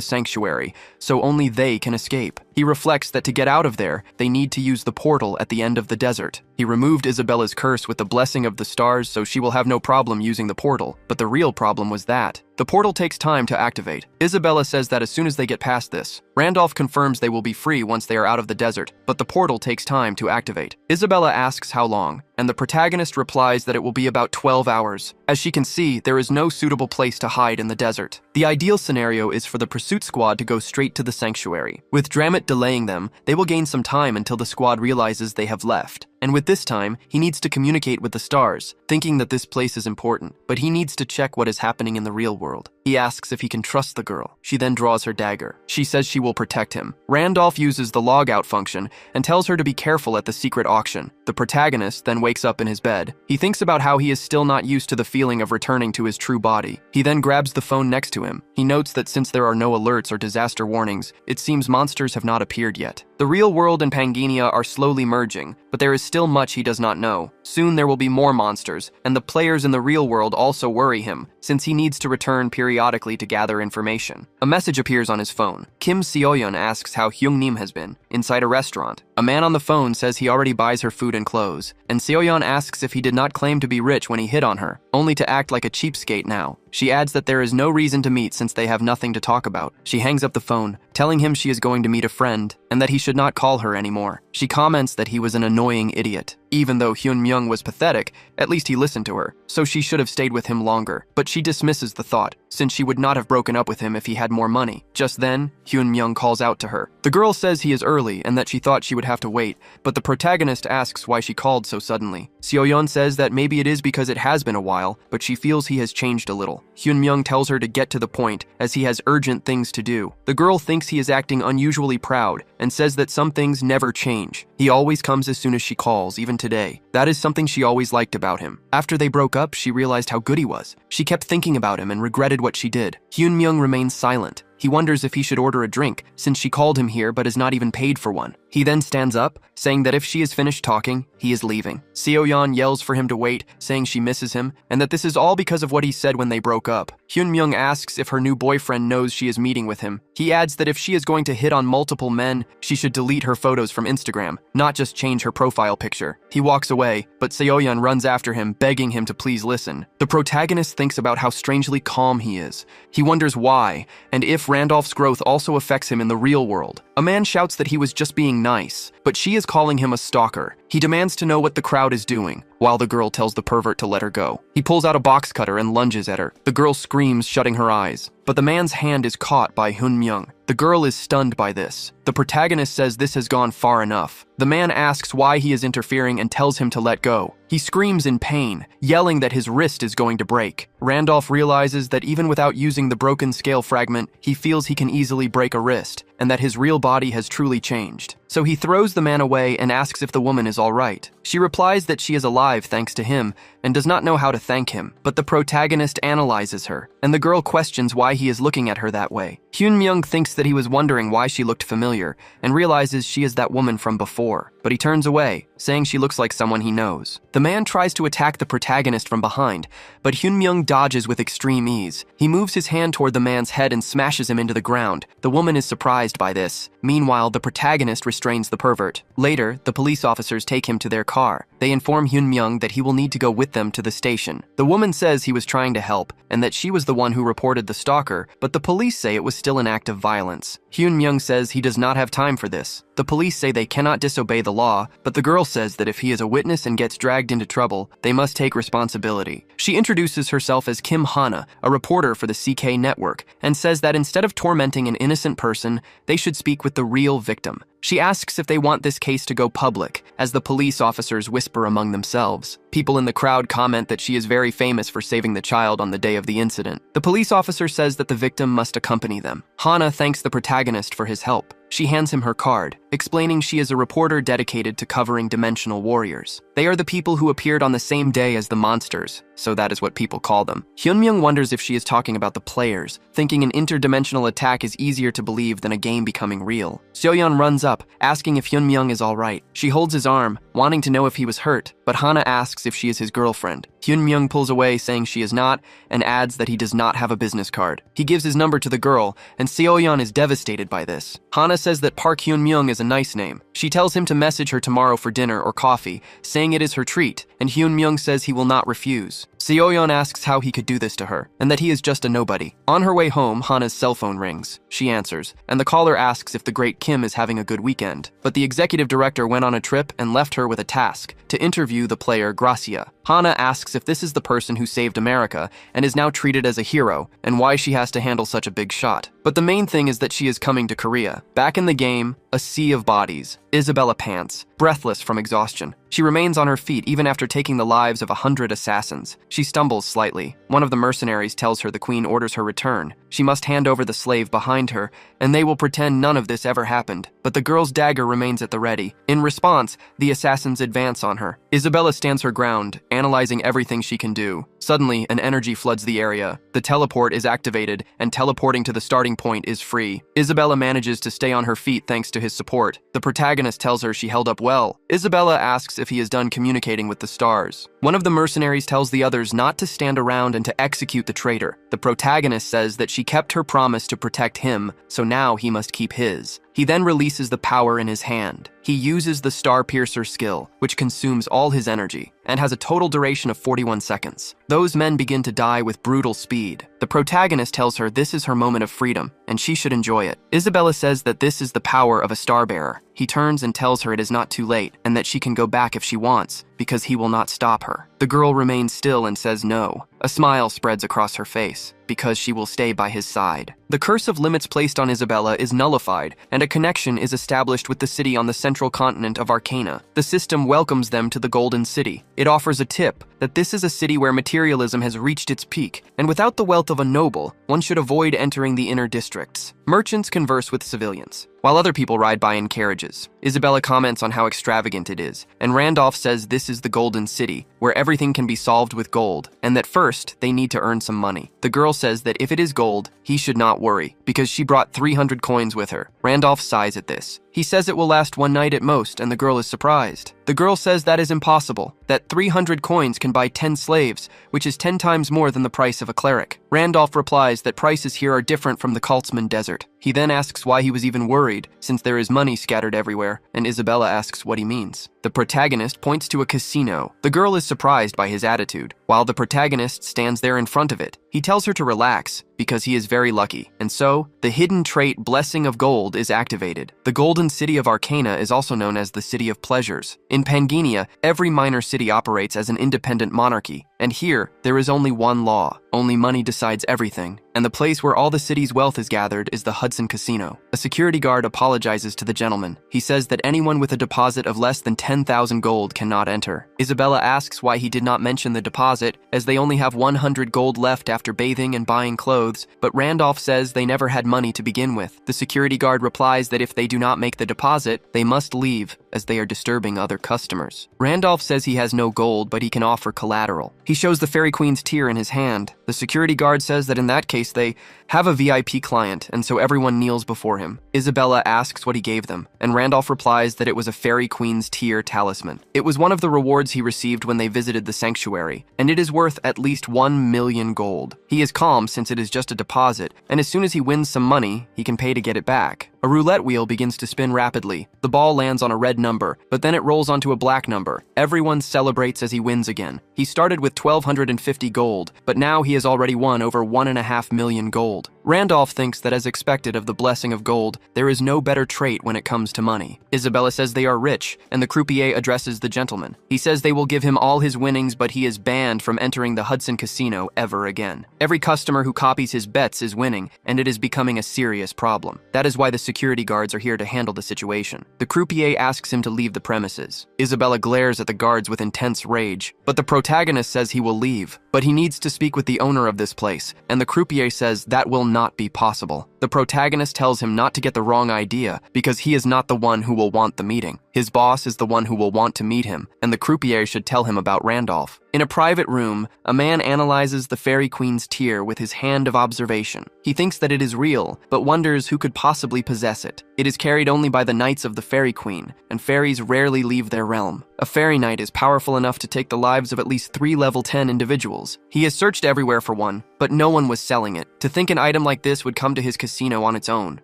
sanctuary, so only they can escape. He reflects that to get out of there, they need to use the portal at the end of the desert. He removed Isabella's curse with the blessing of the stars, so she will have no problem using the portal, but the real problem was that the portal takes time to activate. Isabella says that as soon as they get past this, Randolph confirms they will be free once they are out of the desert, but the portal takes time to activate. Isabella asks how long, and the protagonist replies that it will be about 12 hours. As she can see, there is no suitable place to hide in the desert. The ideal scenario is for the pursuit squad to go straight to the sanctuary. With Drumut delaying them, they will gain some time until the squad realizes they have left. And with this time, he needs to communicate with the stars, thinking that this place is important, but he needs to check what is happening in the real world. He asks if he can trust the girl. She then draws her dagger. She says she will protect him. Randolph uses the logout function and tells her to be careful at the secret auction. The protagonist then wakes up in his bed. He thinks about how he is still not used to the feeling of returning to his true body. He then grabs the phone next to him. He notes that since there are no alerts or disaster warnings, it seems monsters have not appeared yet. The real world and Pangania are slowly merging, but there is still much he does not know. Soon there will be more monsters, and the players in the real world also worry him, since he needs to return periodically to gather information. A message appears on his phone. Kim Seoyeon asks how Hyung-nim has been, inside a restaurant. A man on the phone says he already buys her food and clothes, and Seoyeon asks if he did not claim to be rich when he hit on her, only to act like a cheapskate now. She adds that there is no reason to meet since they have nothing to talk about. She hangs up the phone, telling him she is going to meet a friend, and that he should not call her anymore. She comments that he was an annoying idiot. Even though Hyun-myung was pathetic, at least he listened to her, so she should have stayed with him longer. But she dismisses the thought, since she would not have broken up with him if he had more money. Just then, Hyun-myung calls out to her. The girl says he is early and that she thought she would have to wait, but the protagonist asks why she called so suddenly. Seoyeon says that maybe it is because it has been a while, but she feels he has changed a little. Hyun-myung tells her to get to the point, as he has urgent things to do. The girl thinks he is acting unusually proud, and says that some things never change. He always comes as soon as she calls, even today. That is something she always liked about him. After they broke up, she realized how good he was. She kept thinking about him and regretted what she did. Hyun-myung remains silent. He wonders if he should order a drink, since she called him here but is not even paid for one. He then stands up, saying that if she is finished talking, he is leaving. Seoyeon yells for him to wait, saying she misses him, and that this is all because of what he said when they broke up. Hyun-myung asks if her new boyfriend knows she is meeting with him. He adds that if she is going to hit on multiple men, she should delete her photos from Instagram, not just change her profile picture. He walks away, but Seoyeon runs after him, begging him to please listen. The protagonist thinks about how strangely calm he is. He wonders why, and if Randolph's growth also affects him in the real world. A man shouts that he was just being nice, but she is calling him a stalker. He demands to know what the crowd is doing, while the girl tells the pervert to let her go. He pulls out a box cutter and lunges at her. The girl screams, shutting her eyes, but the man's hand is caught by Hyun-myung. The girl is stunned by this. The protagonist says this has gone far enough. The man asks why he is interfering and tells him to let go. He screams in pain, yelling that his wrist is going to break. Randolph realizes that even without using the broken scale fragment, he feels he can easily break a wrist, and that his real body has truly changed. So he throws the man away and asks if the woman is all right. She replies that she is alive thanks to him, and does not know how to thank him. But the protagonist analyzes her, and the girl questions why he is looking at her that way. Hyun-myung thinks that he was wondering why she looked familiar, and realizes she is that woman from before. But he turns away, saying she looks like someone he knows. The man tries to attack the protagonist from behind, but Hyun-myung dodges with extreme ease. He moves his hand toward the man's head and smashes him into the ground. The woman is surprised by this. Meanwhile, the protagonist restrains the pervert. Later, the police officers take him to their car. They inform Hyun-myung that he will need to go with them to the station. The woman says he was trying to help and that she was the one who reported the stalker, but the police say it was still an act of violence. Hyun-myung says he does not have time for this. The police say they cannot disobey the law, but the girl says that if he is a witness and gets dragged into trouble, they must take responsibility. She introduces herself as Kim Hana, a reporter for the CK network, and says that instead of tormenting an innocent person, they should speak with the real victim. She asks if they want this case to go public, as the police officers whisper among themselves. People in the crowd comment that she is very famous for saving the child on the day of the incident. The police officer says that the victim must accompany them. Hana thanks the protagonist for his help. She hands him her card, explaining she is a reporter dedicated to covering dimensional warriors. They are the people who appeared on the same day as the monsters, so that is what people call them. Hyun-myung wonders if she is talking about the players, thinking an interdimensional attack is easier to believe than a game becoming real. Seo-yeon runs up, asking if Hyun-myung is alright. She holds his arm, wanting to know if he was hurt, but Hana asks if she is his girlfriend. Hyun-myung pulls away, saying she is not, and adds that he does not have a business card. He gives his number to the girl, and Seo-yeon is devastated by this. Hana says that Park Hyun-myung is a nice name. She tells him to message her tomorrow for dinner or coffee, saying it is her treat, and Hyun-myung says he will not refuse. Seo-yeon asks how he could do this to her, and that he is just a nobody. On her way home, Hana's cell phone rings. She answers, and the caller asks if the great Kim is having a good weekend. But the executive director went on a trip and left her with a task, to interview the player Gracia. Hana asks if this is the person who saved America and is now treated as a hero, and why she has to handle such a big shot. But the main thing is that she is coming to Korea. Back in the game, a sea of bodies. Isabella pants, breathless from exhaustion. She remains on her feet even after taking the lives of 100 assassins. She stumbles slightly. One of the mercenaries tells her the queen orders her return. She must hand over the slave behind her, and they will pretend none of this ever happened. But the girl's dagger remains at the ready. In response, the assassins advance on her. Isabella stands her ground, analyzing everything she can do. Suddenly, an energy floods the area. The teleport is activated, and teleporting to the starting point is free. Isabella manages to stay on her feet thanks to his support. The protagonist tells her she held up well. Isabella asks if he is done communicating with the stars. One of the mercenaries tells the others not to stand around and to execute the traitor. The protagonist says that she kept her promise to protect him, so now he must keep his. He then releases the power in his hand. He uses the Star Piercer skill, which consumes all his energy, and has a total duration of 41 seconds. Those men begin to die with brutal speed. The protagonist tells her this is her moment of freedom, and she should enjoy it. Isabella says that this is the power of a starbearer. He turns and tells her it is not too late, and that she can go back if she wants, because he will not stop her. The girl remains still and says no. A smile spreads across her face, because she will stay by his side. The curse of limits placed on Isabella is nullified, and a connection is established with the city on the central continent of Arcana. The system welcomes them to the Golden City. It offers a tip that this is a city where materialism has reached its peak, and without the wealth of a noble, one should avoid entering the inner districts. Merchants converse with civilians, while other people ride by in carriages. Isabella comments on how extravagant it is, and Randolph says this is the Golden City, where everything can be solved with gold, and that first, they need to earn some money. The girl says that if it is gold, he should not worry, because she brought 300 coins with her. Randolph sighs at this. He says it will last one night at most, and the girl is surprised. The girl says that is impossible, that 300 coins can buy 10 slaves, which is 10 times more than the price of a cleric. Randolph replies that prices here are different from the Kaltzman Desert. He then asks why he was even worried, since there is money scattered everywhere, and Isabella asks what he means. The protagonist points to a casino. The girl is surprised by his attitude, while the protagonist stands there in front of it. He tells her to relax, because he is very lucky, and so, the hidden trait Blessing of Gold is activated. The Golden City of Arcana is also known as the City of Pleasures. In Pangenia, every minor city operates as an independent monarchy, and here, there is only one law. Only money decides everything, and the place where all the city's wealth is gathered is the Hudson Casino. A security guard apologizes to the gentleman. He says that anyone with a deposit of less than 10,000 gold cannot enter. Isabella asks why he did not mention the deposit, as they only have 100 gold left after bathing and buying clothes, but Randolph says they never had money to begin with. The security guard replies that if they do not make the deposit, they must leave, as they are disturbing other customers. Randolph says he has no gold, but he can offer collateral. He shows the Fairy Queen's tear in his hand. The security guard says that in that case they have a VIP client, and so everyone kneels before him. Isabella asks what he gave them, and Randolph replies that it was a Fairy Queen's tear talisman. It was one of the rewards he received when they visited the sanctuary, and it is worth at least 1 million gold. He is calm since it is just a deposit, and as soon as he wins some money, he can pay to get it back. A roulette wheel begins to spin rapidly. The ball lands on a red number, but then it rolls onto a black number. Everyone celebrates as he wins again. He started with 1,250 gold, but now he has already won over 1.5 million gold. Randolph thinks that as expected of the blessing of gold, there is no better trait when it comes to money. Isabella says they are rich, and the croupier addresses the gentleman. He says they will give him all his winnings, but he is banned from entering the Hudson Casino ever again. Every customer who copies his bets is winning, and it is becoming a serious problem. That is why the security guards are here to handle the situation. The croupier asks him to leave the premises. Isabella glares at the guards with intense rage, but the protagonist says he will leave. But he needs to speak with the owner of this place, and the croupier says that will not be possible. The protagonist tells him not to get the wrong idea, because he is not the one who will want the meeting. His boss is the one who will want to meet him, and the croupier should tell him about Randolph. In a private room, a man analyzes the Fairy Queen's tear with his hand of observation. He thinks that it is real, but wonders who could possibly possess it. It is carried only by the knights of the Fairy Queen, and fairies rarely leave their realm. A fairy knight is powerful enough to take the lives of at least 3 level 10 individuals. He has searched everywhere for one, but no one was selling it. To think an item like this would come to his casino on its own.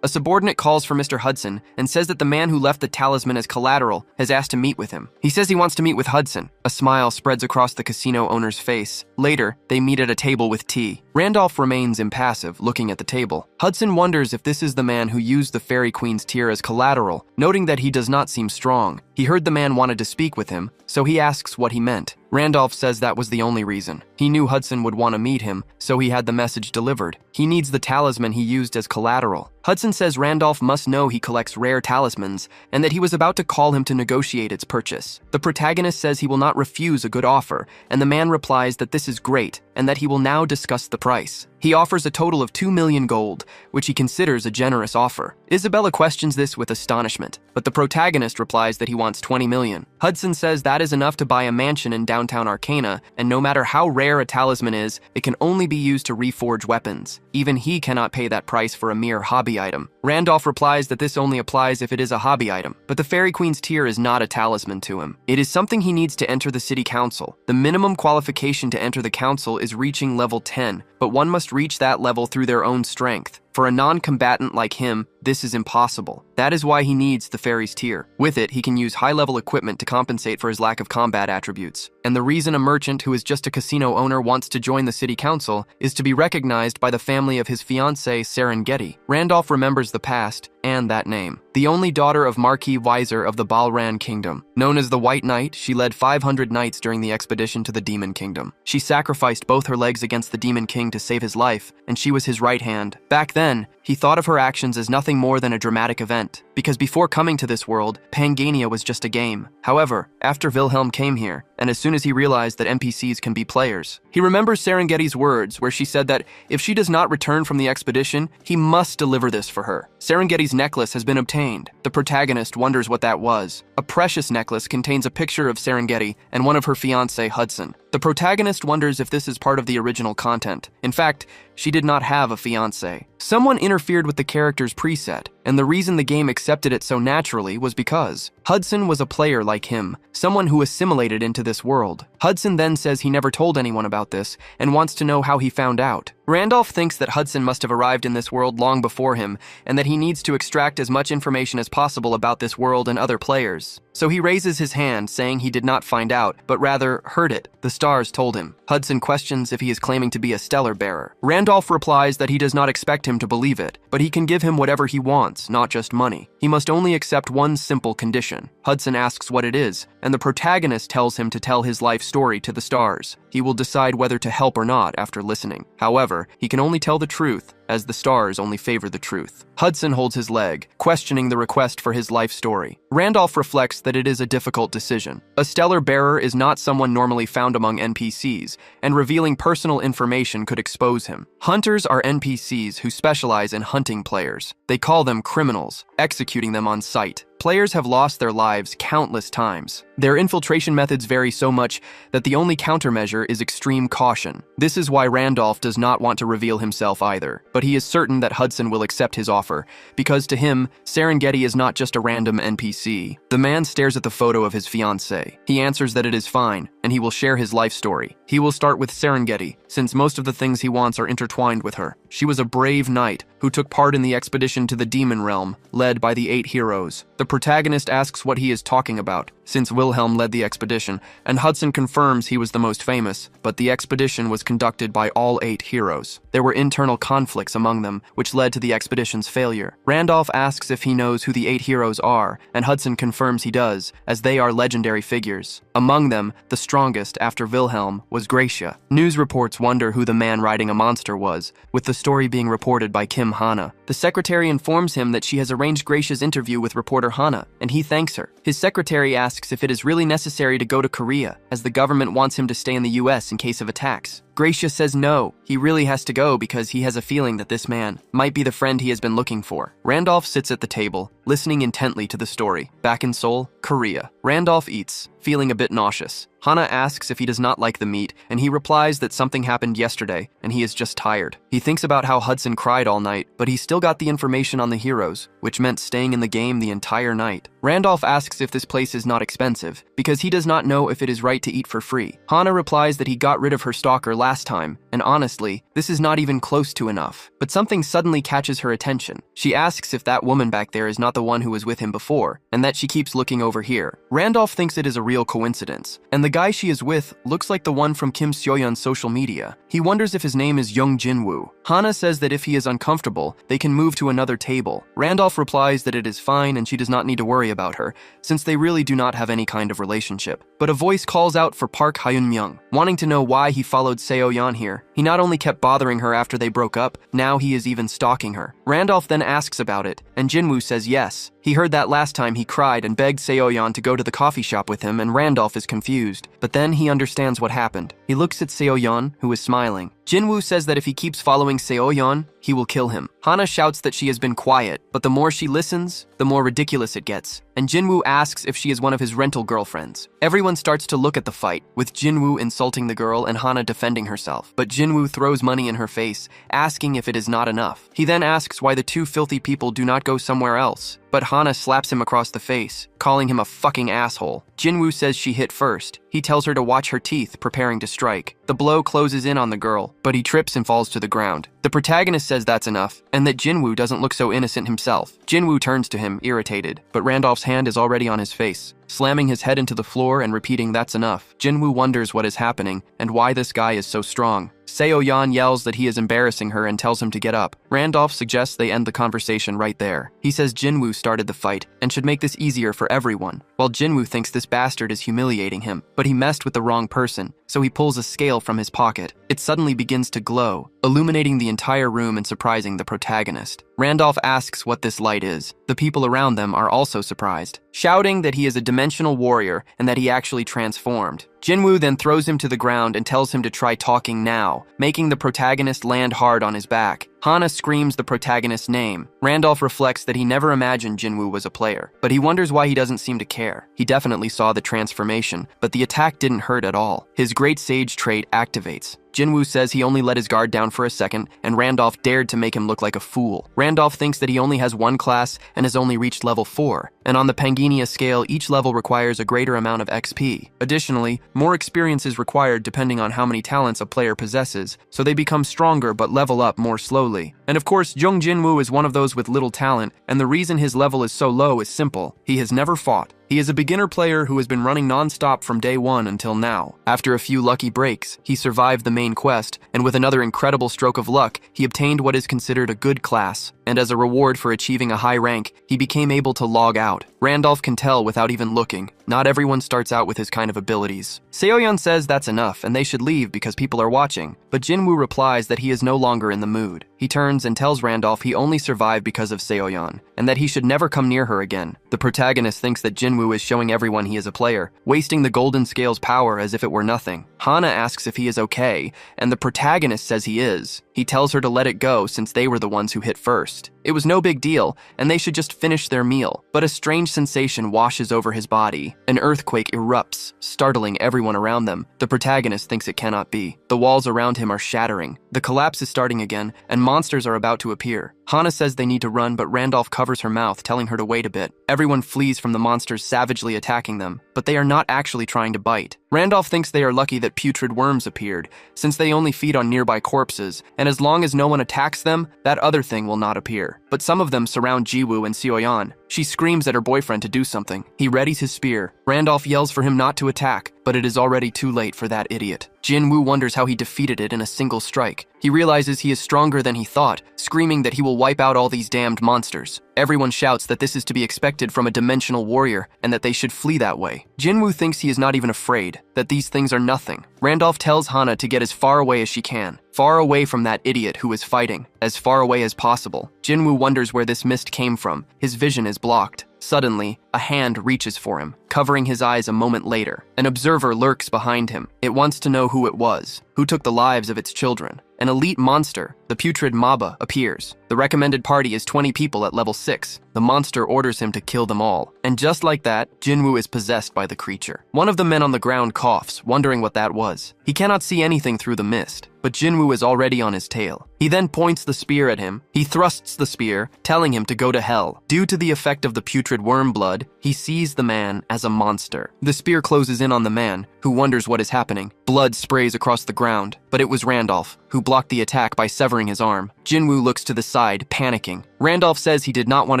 A subordinate calls for Mr. Hudson and says that the man who left the talisman as collateral has asked to meet with him. He says he wants to meet with Hudson. A smile spreads across the casino owner's face. Later, they meet at a table with tea. Randolph remains impassive, looking at the table. Hudson wonders if this is the man who used the Fairy Queen's tear as collateral, noting that he does not seem strong. He heard the man wanted to speak with him, so he asks what he meant. Randolph says that was the only reason. He knew Hudson would want to meet him, so he had the message delivered. He needs the talisman he used as collateral. Hudson says Randolph must know he collects rare talismans, and that he was about to call him to negotiate its purchase. The protagonist says he will not refuse a good offer, and the man replies that this is great, and that he will now discuss the price. He offers a total of 2 million gold, which he considers a generous offer. Isabella questions this with astonishment, but the protagonist replies that he wants 20 million. Hudson says that is enough to buy a mansion in downtown Arcana, and no matter how rare a talisman is, it can only be used to reforge weapons. Even he cannot pay that price for a mere hobby item. Randolph replies that this only applies if it is a hobby item, but the Fairy Queen's tear is not a talisman to him. It is something he needs to enter the city council. The minimum qualification to enter the council is reaching level 10, but one must reach that level through their own strength. For a non-combatant like him, this is impossible. That is why he needs the Fairy's tear. With it, he can use high-level equipment to compensate for his lack of combat attributes. And the reason a merchant who is just a casino owner wants to join the city council is to be recognized by the family of his fiancée, Serengeti. Randolph remembers the past and that name. The only daughter of Marquis Weiser of the Balran Kingdom. Known as the White Knight, she led 500 knights during the expedition to the Demon Kingdom. She sacrificed both her legs against the Demon King to save his life, and she was his right hand. Back then, he thought of her actions as nothing more than a dramatic event, because before coming to this world, Pangania was just a game. However, after Wilhelm came here, and as soon as he realized that NPCs can be players, he remembers Serengeti's words where she said that if she does not return from the expedition, he must deliver this for her. Serengeti's necklace has been obtained. The protagonist wonders what that was. A precious necklace contains a picture of Serengeti and one of her fiancé, Hudson. The protagonist wonders if this is part of the original content. In fact, she did not have a fiancé. Someone interfered with the character's preset, and the reason the game accepted it so naturally was because Hudson was a player like him, someone who assimilated into this world. Hudson then says he never told anyone about this and wants to know how he found out. Randolph thinks that Hudson must have arrived in this world long before him and that he needs to extract as much information as possible about this world and other players. So he raises his hand, saying he did not find out, but rather heard it. The stars told him. Hudson questions if he is claiming to be a stellar bearer. Randolph replies that he does not expect him to believe it, but he can give him whatever he wants, not just money. He must only accept one simple condition. Hudson asks what it is, and the protagonist tells him to tell his life story to the stars. He will decide whether to help or not after listening. However, he can only tell the truth, as the stars only favor the truth. Hudson holds his leg, questioning the request for his life story. Randolph reflects that it is a difficult decision. A stellar bearer is not someone normally found among NPCs, and revealing personal information could expose him. Hunters are NPCs who specialize in hunting players. They call them criminals, executing them on sight. players have lost their lives countless times. Their infiltration methods vary so much that the only countermeasure is extreme caution. This is why Randolph does not want to reveal himself either, but he is certain that Hudson will accept his offer, because to him, Serengeti is not just a random NPC. The man stares at the photo of his fiancée. He answers that it is fine, and he will share his life story. He will start with Serengeti, since most of the things he wants are intertwined with her. She was a brave knight who took part in the expedition to the Demon Realm, led by the 8 heroes. The protagonist asks what he is talking about, since Wilhelm led the expedition, and Hudson confirms he was the most famous, but the expedition was conducted by all 8 heroes. There were internal conflicts among them, which led to the expedition's failure. Randolph asks if he knows who the 8 heroes are, and Hudson confirms he does, as they are legendary figures. Among them, the strongest, after Wilhelm, was Gracia. News reports wonder who the man riding a monster was, with the story being reported by Kim Hana. The secretary informs him that she has arranged Gracia's interview with reporter Hana, and he thanks her. His secretary asks if it is really necessary to go to Korea, as the government wants him to stay in the US in case of attacks. Gracia says no, he really has to go because he has a feeling that this man might be the friend he has been looking for. Randolph sits at the table, listening intently to the story. Back in Seoul, Korea. Randolph eats, feeling a bit nauseous. Hana asks if he does not like the meat, and he replies that something happened yesterday, and he is just tired. He thinks about how Hudson cried all night, but he still got the information on the heroes, which meant staying in the game the entire night. Randolph asks if this place is not expensive, because he does not know if it is right to eat for free. Hana replies that he got rid of her stalker last time, and honestly, this is not even close to enough. But something suddenly catches her attention. She asks if that woman back there is not the one who was with him before, and that she keeps looking over here. Randolph thinks it is a real coincidence, and the guy she is with looks like the one from Kim Seoyeon's social media. He wonders if his name is Young Jinwoo. Hana says that if he is uncomfortable, they can move to another table. Randolph replies that it is fine and she does not need to worry about her, since they really do not have any kind of relationship. But a voice calls out for Park Hyun-myung, wanting to know why he followed Seoyeon here. He not only kept bothering her after they broke up, now he is even stalking her. Randolph then asks about it, and Jinwoo says yes. He heard that last time he cried and begged Seoyeon to go to the coffee shop with him, and Randolph is confused. But then he understands what happened. He looks at Seoyeon, who is smiling. Jinwoo says that if he keeps following Seoyeon, he will kill him. Hana shouts that she has been quiet, but the more she listens, the more ridiculous it gets. And Jinwoo asks if she is one of his rental girlfriends. Everyone starts to look at the fight, with Jinwoo insulting the girl and Hana defending herself. But Jinwoo throws money in her face, asking if it is not enough. He then asks why the 2 filthy people do not go somewhere else. But Hana slaps him across the face, calling him a fucking asshole. Jinwoo says she hit first. He tells her to watch her teeth, preparing to strike. The blow closes in on the girl, but he trips and falls to the ground. The protagonist says that's enough, and that Jinwoo doesn't look so innocent himself. Jinwoo turns to him, irritated, but Randolph's hand is already on his face, slamming his head into the floor and repeating that's enough. Jinwoo wonders what is happening and why this guy is so strong. Seoyeon yells that he is embarrassing her and tells him to get up. Randolph suggests they end the conversation right there. He says Jinwoo started the fight and should make this easier for everyone, while Jinwoo thinks this bastard is humiliating him, but he messed with the wrong person, so he pulls a scale from his pocket. It suddenly begins to glow, illuminating the entire room and surprising the protagonist. Randolph asks what this light is. The people around them are also surprised, shouting that he is a dimensional warrior and that he actually transformed. Jinwoo then throws him to the ground and tells him to try talking now, making the protagonist land hard on his back. Hana screams the protagonist's name. Randolph reflects that he never imagined Jinwoo was a player, but he wonders why he doesn't seem to care. He definitely saw the transformation, but the attack didn't hurt at all. His great sage trait activates. Jinwoo says he only let his guard down for a second, and Randolph dared to make him look like a fool. Randolph thinks that he only has 1 class and has only reached level 4, and on the Pangenia scale, each level requires a greater amount of XP. Additionally, more experience is required depending on how many talents a player possesses, so they become stronger but level up more slowly. And of course, Jung Jinwoo is one of those with little talent, and the reason his level is so low is simple. He has never fought. He is a beginner player who has been running non-stop from day 1 until now. After a few lucky breaks, he survived the main quest, and with another incredible stroke of luck, he obtained what is considered a good class. And as a reward for achieving a high rank, he became able to log out. Randolph can tell without even looking. Not everyone starts out with his kind of abilities. Seoyeon says that's enough and they should leave because people are watching, but Jinwoo replies that he is no longer in the mood. He turns and tells Randolph he only survived because of Seoyeon, and that he should never come near her again. The protagonist thinks that Jinwoo is showing everyone he is a player, wasting the golden scale's power as if it were nothing. Hana asks if he is okay, and the protagonist says he is. He tells her to let it go since they were the ones who hit first. It was no big deal, and they should just finish their meal. But a strange sensation washes over his body. An earthquake erupts, startling everyone around them. The protagonist thinks it cannot be. The walls around him are shattering. The collapse is starting again, and monsters are about to appear. Hana says they need to run, but Randolph covers her mouth, telling her to wait a bit. Everyone flees from the monsters savagely attacking them, but they are not actually trying to bite. Randolph thinks they are lucky that putrid worms appeared, since they only feed on nearby corpses, and as long as no one attacks them, that other thing will not appear. But some of them surround Jiwoo and Seoyeon. She screams at her boyfriend to do something. He readies his spear. Randolph yells for him not to attack, but it is already too late for that idiot. Jinwoo wonders how he defeated it in a single strike. He realizes he is stronger than he thought, screaming that he will wipe out all these damned monsters. Everyone shouts that this is to be expected from a dimensional warrior and that they should flee that way. Jinwoo thinks he is not even afraid, that these things are nothing. Randolph tells Hana to get as far away as she can, far away from that idiot who is fighting, as far away as possible. Jinwoo wonders where this mist came from. His vision is blocked. Suddenly, a hand reaches for him, covering his eyes a moment later. An observer lurks behind him. It wants to know who it was, who took the lives of its children. An elite monster, the putrid Maba, appears. The recommended party is 20 people at level 6. The monster orders him to kill them all. And just like that, Jinwoo is possessed by the creature. One of the men on the ground coughs, wondering what that was. He cannot see anything through the mist, but Jinwoo is already on his tail. He then points the spear at him. He thrusts the spear, telling him to go to hell. Due to the effect of the putrid worm blood, he sees the man as a monster. The spear closes in on the man, who wonders what is happening. Blood sprays across the ground, but it was Randolph, who blocked the attack by severing his arm. Jinwoo looks to the side, panicking. Randolph says he did not want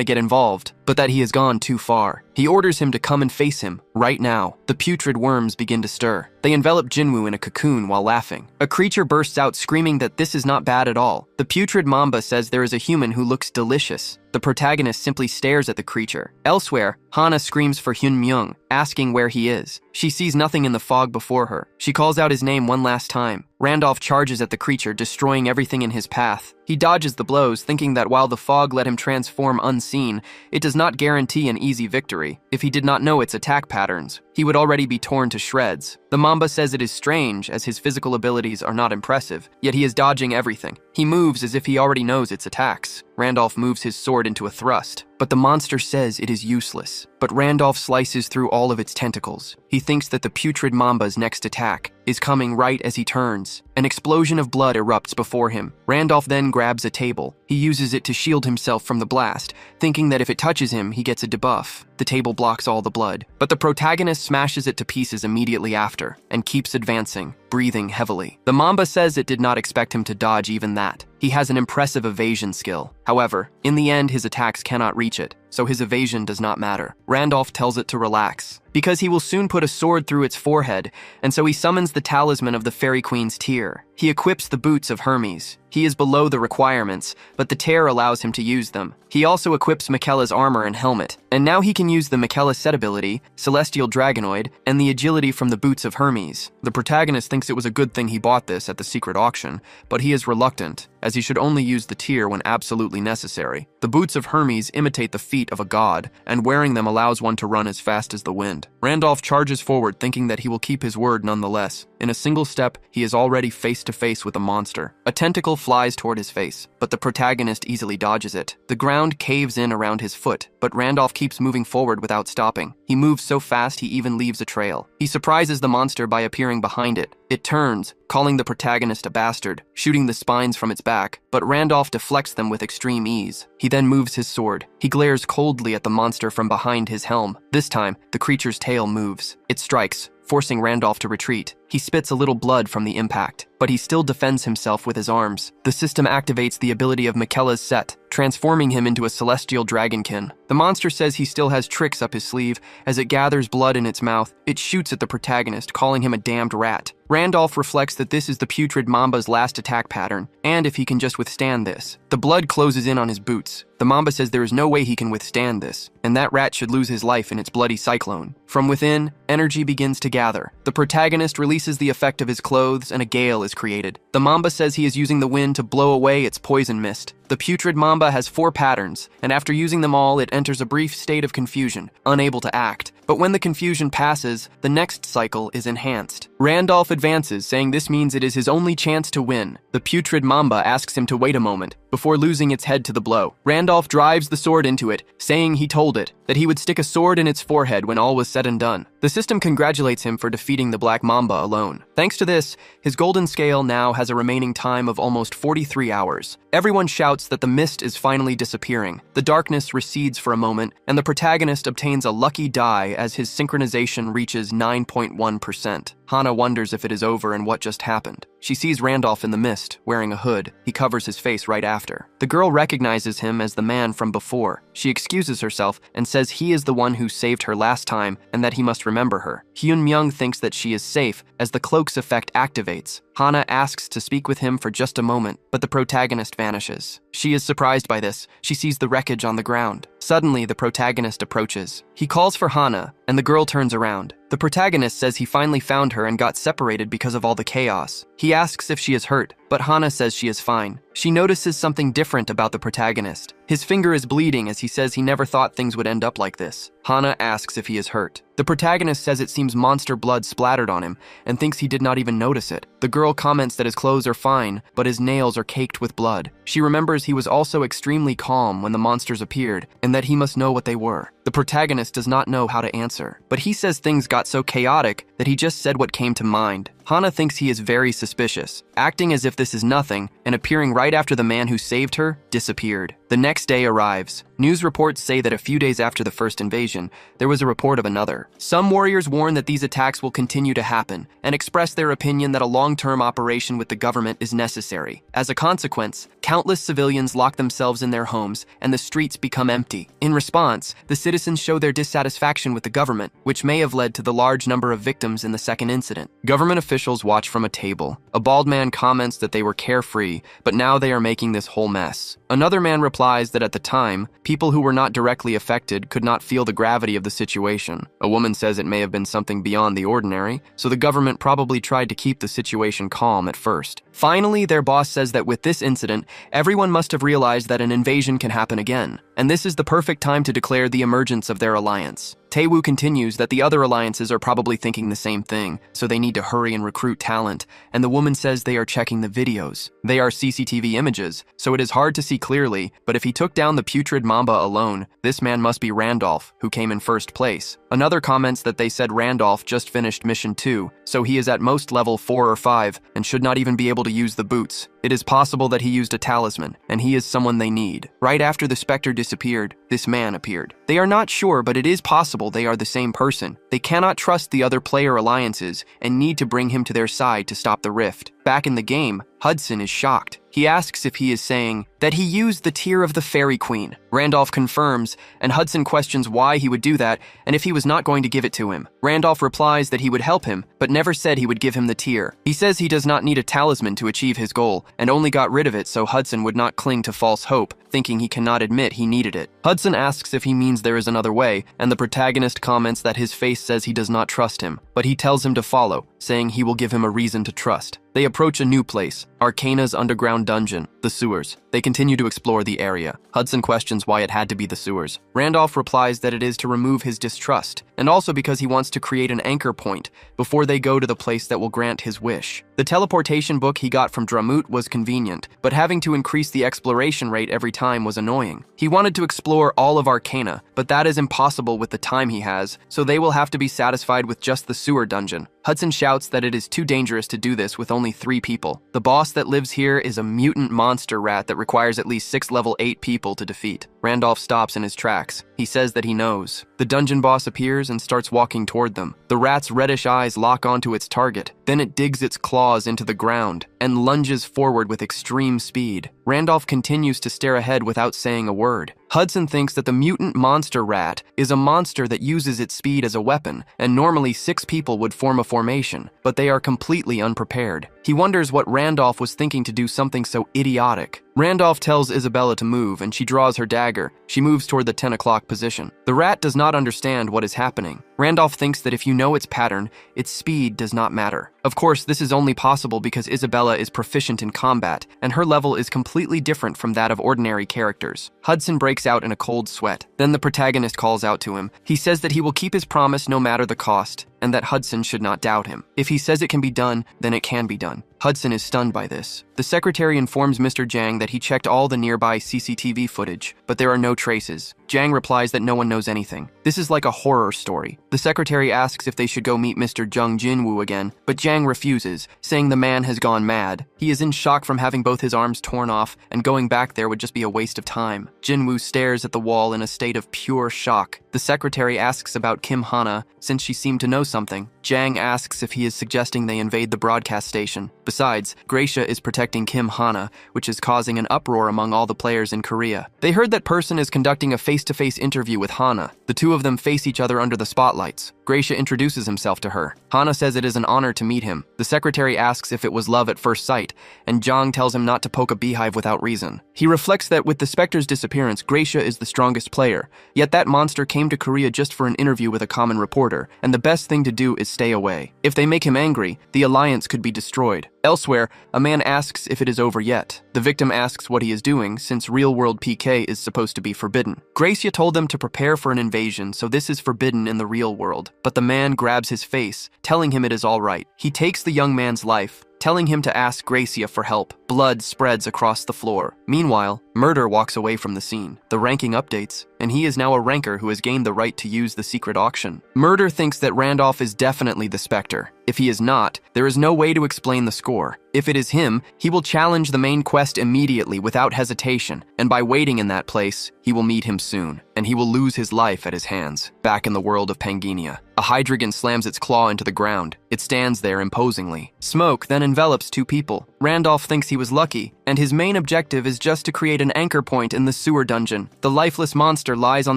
to get involved, but that he has gone too far. He orders him to come and face him, right now. The putrid worms begin to stir. They envelop Jinwoo in a cocoon while laughing. A creature bursts out screaming that this is not bad at all. The putrid Mamba says there is a human who looks delicious. The protagonist simply stares at the creature. Elsewhere, Hana screams for Hyun Myung, asking where he is. She sees nothing in the fog before her. She calls out his name one last time. Randolph charges at the creature, destroying everything in his path. He dodges the blows, thinking that while the fog let him transform unseen, it does not guarantee an easy victory. If he did not know its attack patterns, he would already be torn to shreds. The Mamba says it is strange, as his physical abilities are not impressive, yet he is dodging everything. He moves as if he already knows its attacks. Randolph moves his sword into a thrust, but the monster says it is useless. But Randolph slices through all of its tentacles. He thinks that the putrid Mamba's next attack is coming right as he turns. An explosion of blood erupts before him. Randolph then grabs a table. He uses it to shield himself from the blast, thinking that if it touches him, he gets a debuff. The table blocks all the blood, but the protagonist smashes it to pieces immediately after, and keeps advancing, breathing heavily. The Mamba says it did not expect him to dodge even that. He has an impressive evasion skill. However, in the end, his attacks cannot reach it, so his evasion does not matter. Randolph tells it to relax, because he will soon put a sword through its forehead, and so he summons the talisman of the Fairy Queen's tear. He equips the boots of Hermes. He is below the requirements, but the tear allows him to use them. He also equips Miquella's armor and helmet, and now he can use the Miquella set ability, Celestial Dragonoid, and the agility from the boots of Hermes. The protagonist thinks it was a good thing he bought this at the secret auction, but he is reluctant, as he should only use the tear when absolutely necessary. The boots of Hermes imitate the feet of a god, and wearing them allows one to run as fast as the wind. Randolph charges forward, thinking that he will keep his word nonetheless. In a single step, he is already face to face with a monster. A tentacle flies toward his face, but the protagonist easily dodges it. The ground caves in around his foot, but Randolph keeps moving forward without stopping. He moves so fast he even leaves a trail. He surprises the monster by appearing behind it. It turns, calling the protagonist a bastard, shooting the spines from its back, but Randolph deflects them with extreme ease. He then moves his sword. He glares coldly at the monster from behind his helm. This time, the creature's tail moves. It strikes, forcing Randolph to retreat. He spits a little blood from the impact, but he still defends himself with his arms. The system activates the ability of Miquella's set, transforming him into a celestial dragonkin. The monster says he still has tricks up his sleeve. As it gathers blood in its mouth, it shoots at the protagonist, calling him a damned rat. Randolph reflects that this is the putrid Mamba's last attack pattern, and if he can just withstand this. The blood closes in on his boots. The Mamba says there is no way he can withstand this, and that rat should lose his life in its bloody cyclone. From within, energy begins to gather. The protagonist releases the effect of his clothes, and a gale is created. The Mamba says he is using the wind to blow away its poison mist. The putrid mamba has 4 patterns, and after using them all, it enters a brief state of confusion, unable to act. But when the confusion passes, the next cycle is enhanced. Randolph advances, saying this means it is his only chance to win. The putrid mamba asks him to wait a moment, before losing its head to the blow. Randolph drives the sword into it, saying he told it that he would stick a sword in its forehead when all was said and done. The system congratulates him for defeating the black mamba alone. Thanks to this, his golden scale now has a remaining time of almost 43 hours. Everyone shouts that the mist is finally disappearing. The darkness recedes for a moment, and the protagonist obtains a lucky die as his synchronization reaches 9.1%. Hana wonders if it is over and what just happened. She sees Randolph in the mist, wearing a hood. He covers his face right after. The girl recognizes him as the man from before. She excuses herself and says he is the one who saved her last time and that he must remember her. Hyun-myung thinks that she is safe as the cloak's effect activates. Hana asks to speak with him for just a moment, but the protagonist vanishes. She is surprised by this. She sees the wreckage on the ground. Suddenly, the protagonist approaches. He calls for Hana, and the girl turns around. The protagonist says he finally found her and got separated because of all the chaos. He asks if she is hurt, but Hana says she is fine. She notices something different about the protagonist. His finger is bleeding as he says he never thought things would end up like this. Hana asks if he is hurt. The protagonist says it seems monster blood splattered on him and thinks he did not even notice it. The girl comments that his clothes are fine, but his nails are caked with blood. She remembers he was also extremely calm when the monsters appeared and that he must know what they were. The protagonist does not know how to answer, but he says things got so chaotic that he just said what came to mind. Hana thinks he is very suspicious, acting as if this is nothing and appearing right after the man who saved her disappeared. The next day arrives. News reports say that a few days after the first invasion, there was a report of another. Some warriors warn that these attacks will continue to happen and express their opinion that a long-term operation with the government is necessary. As a consequence, countless civilians lock themselves in their homes and the streets become empty. In response, the citizens show their dissatisfaction with the government, which may have led to the large number of victims in the second incident. Government officials watch from a table. A bald man comments that they were carefree, but now they are making this whole mess. Another man replies that at the time, people who were not directly affected could not feel the gravity of the situation. A woman says it may have been something beyond the ordinary, so the government probably tried to keep the situation calm at first. Finally, their boss says that with this incident, everyone must have realized that an invasion can happen again, and this is the perfect time to declare the emergence of their alliance. Taewoo continues that the other alliances are probably thinking the same thing, so they need to hurry and recruit talent, and the woman says they are checking the videos. They are CCTV images, so it is hard to see clearly, but if he took down the putrid mamba alone, this man must be Randolph, who came in first place. Another comments that they said Randolph just finished mission 2, so he is at most level 4 or 5, and should not even be able to use the boots. It is possible that he used a talisman, and he is someone they need. Right after the specter disappeared, this man appeared. They are not sure, but it is possible they are the same person. They cannot trust the other player alliances and need to bring him to their side to stop the rift. Back in the game, Hudson is shocked. He asks if he is saying that he used the tear of the Fairy Queen. Randolph confirms, and Hudson questions why he would do that and if he was not going to give it to him. Randolph replies that he would help him, but never said he would give him the tear. He says he does not need a talisman to achieve his goal, and only got rid of it so Hudson would not cling to false hope, thinking he cannot admit he needed it. Hudson asks if he means there is another way, and the protagonist comments that his face says he does not trust him, but he tells him to follow, saying he will give him a reason to trust. They approach a new place, Arcana's underground dungeon, the sewers. They continue to explore the area. Hudson questions why it had to be the sewers. Randolph replies that it is to remove his distrust, and also because he wants to create an anchor point before they go to the place that will grant his wish. The teleportation book he got from Dramut was convenient, but having to increase the exploration rate every time was annoying. He wanted to explore all of Arcana, but that is impossible with the time he has, so they will have to be satisfied with just the sewer dungeon. Hudson shouts that it is too dangerous to do this with only 3 people. The boss that lives here is a mutant monster rat that requires at least 6 level 8 people to defeat. Randolph stops in his tracks. He says that he knows. The dungeon boss appears and starts walking toward them. The rat's reddish eyes lock onto its target. Then it digs its claws into the ground and lunges forward with extreme speed. Randolph continues to stare ahead without saying a word. Hudson thinks that the mutant monster rat is a monster that uses its speed as a weapon, and normally 6 people would form a formation, but they are completely unprepared. He wonders what Randolph was thinking to do something so idiotic. Randolph tells Isabella to move, and she draws her dagger. She moves toward the 10 o'clock position. The rat does not understand what is happening. Randolph thinks that if you know its pattern, its speed does not matter. Of course, this is only possible because Isabella is proficient in combat, and her level is completely different from that of ordinary characters. Hudson breaks out in a cold sweat. Then the protagonist calls out to him. He says that he will keep his promise no matter the cost, and that Hudson should not doubt him. If he says it can be done, then it can be done. Hudson is stunned by this. The secretary informs Mr. Jang that he checked all the nearby CCTV footage, but there are no traces. Jang replies that no one knows anything. This is like a horror story. The secretary asks if they should go meet Mr. Jung Jinwoo again, but Jang refuses, saying the man has gone mad. He is in shock from having both his arms torn off, and going back there would just be a waste of time. Jinwoo stares at the wall in a state of pure shock. The secretary asks about Kim Hana, since she seemed to know something. Jang asks if he is suggesting they invade the broadcast station. Besides, Gracia is protecting Kim Hana, which is causing an uproar among all the players in Korea. They heard that Person is conducting a face-to-face interview with Hana. The two of them face each other under the spotlights. Gracia introduces himself to her. Hana says it is an honor to meet him. The secretary asks if it was love at first sight, and Jang tells him not to poke a beehive without reason. He reflects that with the Spectre's disappearance, Gracia is the strongest player, yet that monster came to Korea just for an interview with a common reporter, and the best thing to do is stay away. If they make him angry, the alliance could be destroyed. Elsewhere, a man asks if it is over yet. The victim asks what he is doing, since real-world PK is supposed to be forbidden. Gracia told them to prepare for an invasion, so this is forbidden in the real world. But the man grabs his face, telling him it is all right. He takes the young man's life, telling him to ask Gracia for help. Blood spreads across the floor. Meanwhile, Murder walks away from the scene. The ranking updates, and he is now a ranker who has gained the right to use the secret auction. Murder thinks that Randolph is definitely the Spectre. If he is not, there is no way to explain the score. If it is him, he will challenge the main quest immediately without hesitation, and by waiting in that place, he will meet him soon, and he will lose his life at his hands. Back in the world of Pangenia, a Hydreigon slams its claw into the ground. It stands there imposingly. Smoke then envelops two people. Randolph thinks he was lucky, and his main objective is just to create an anchor point in the sewer dungeon. The lifeless monster lies on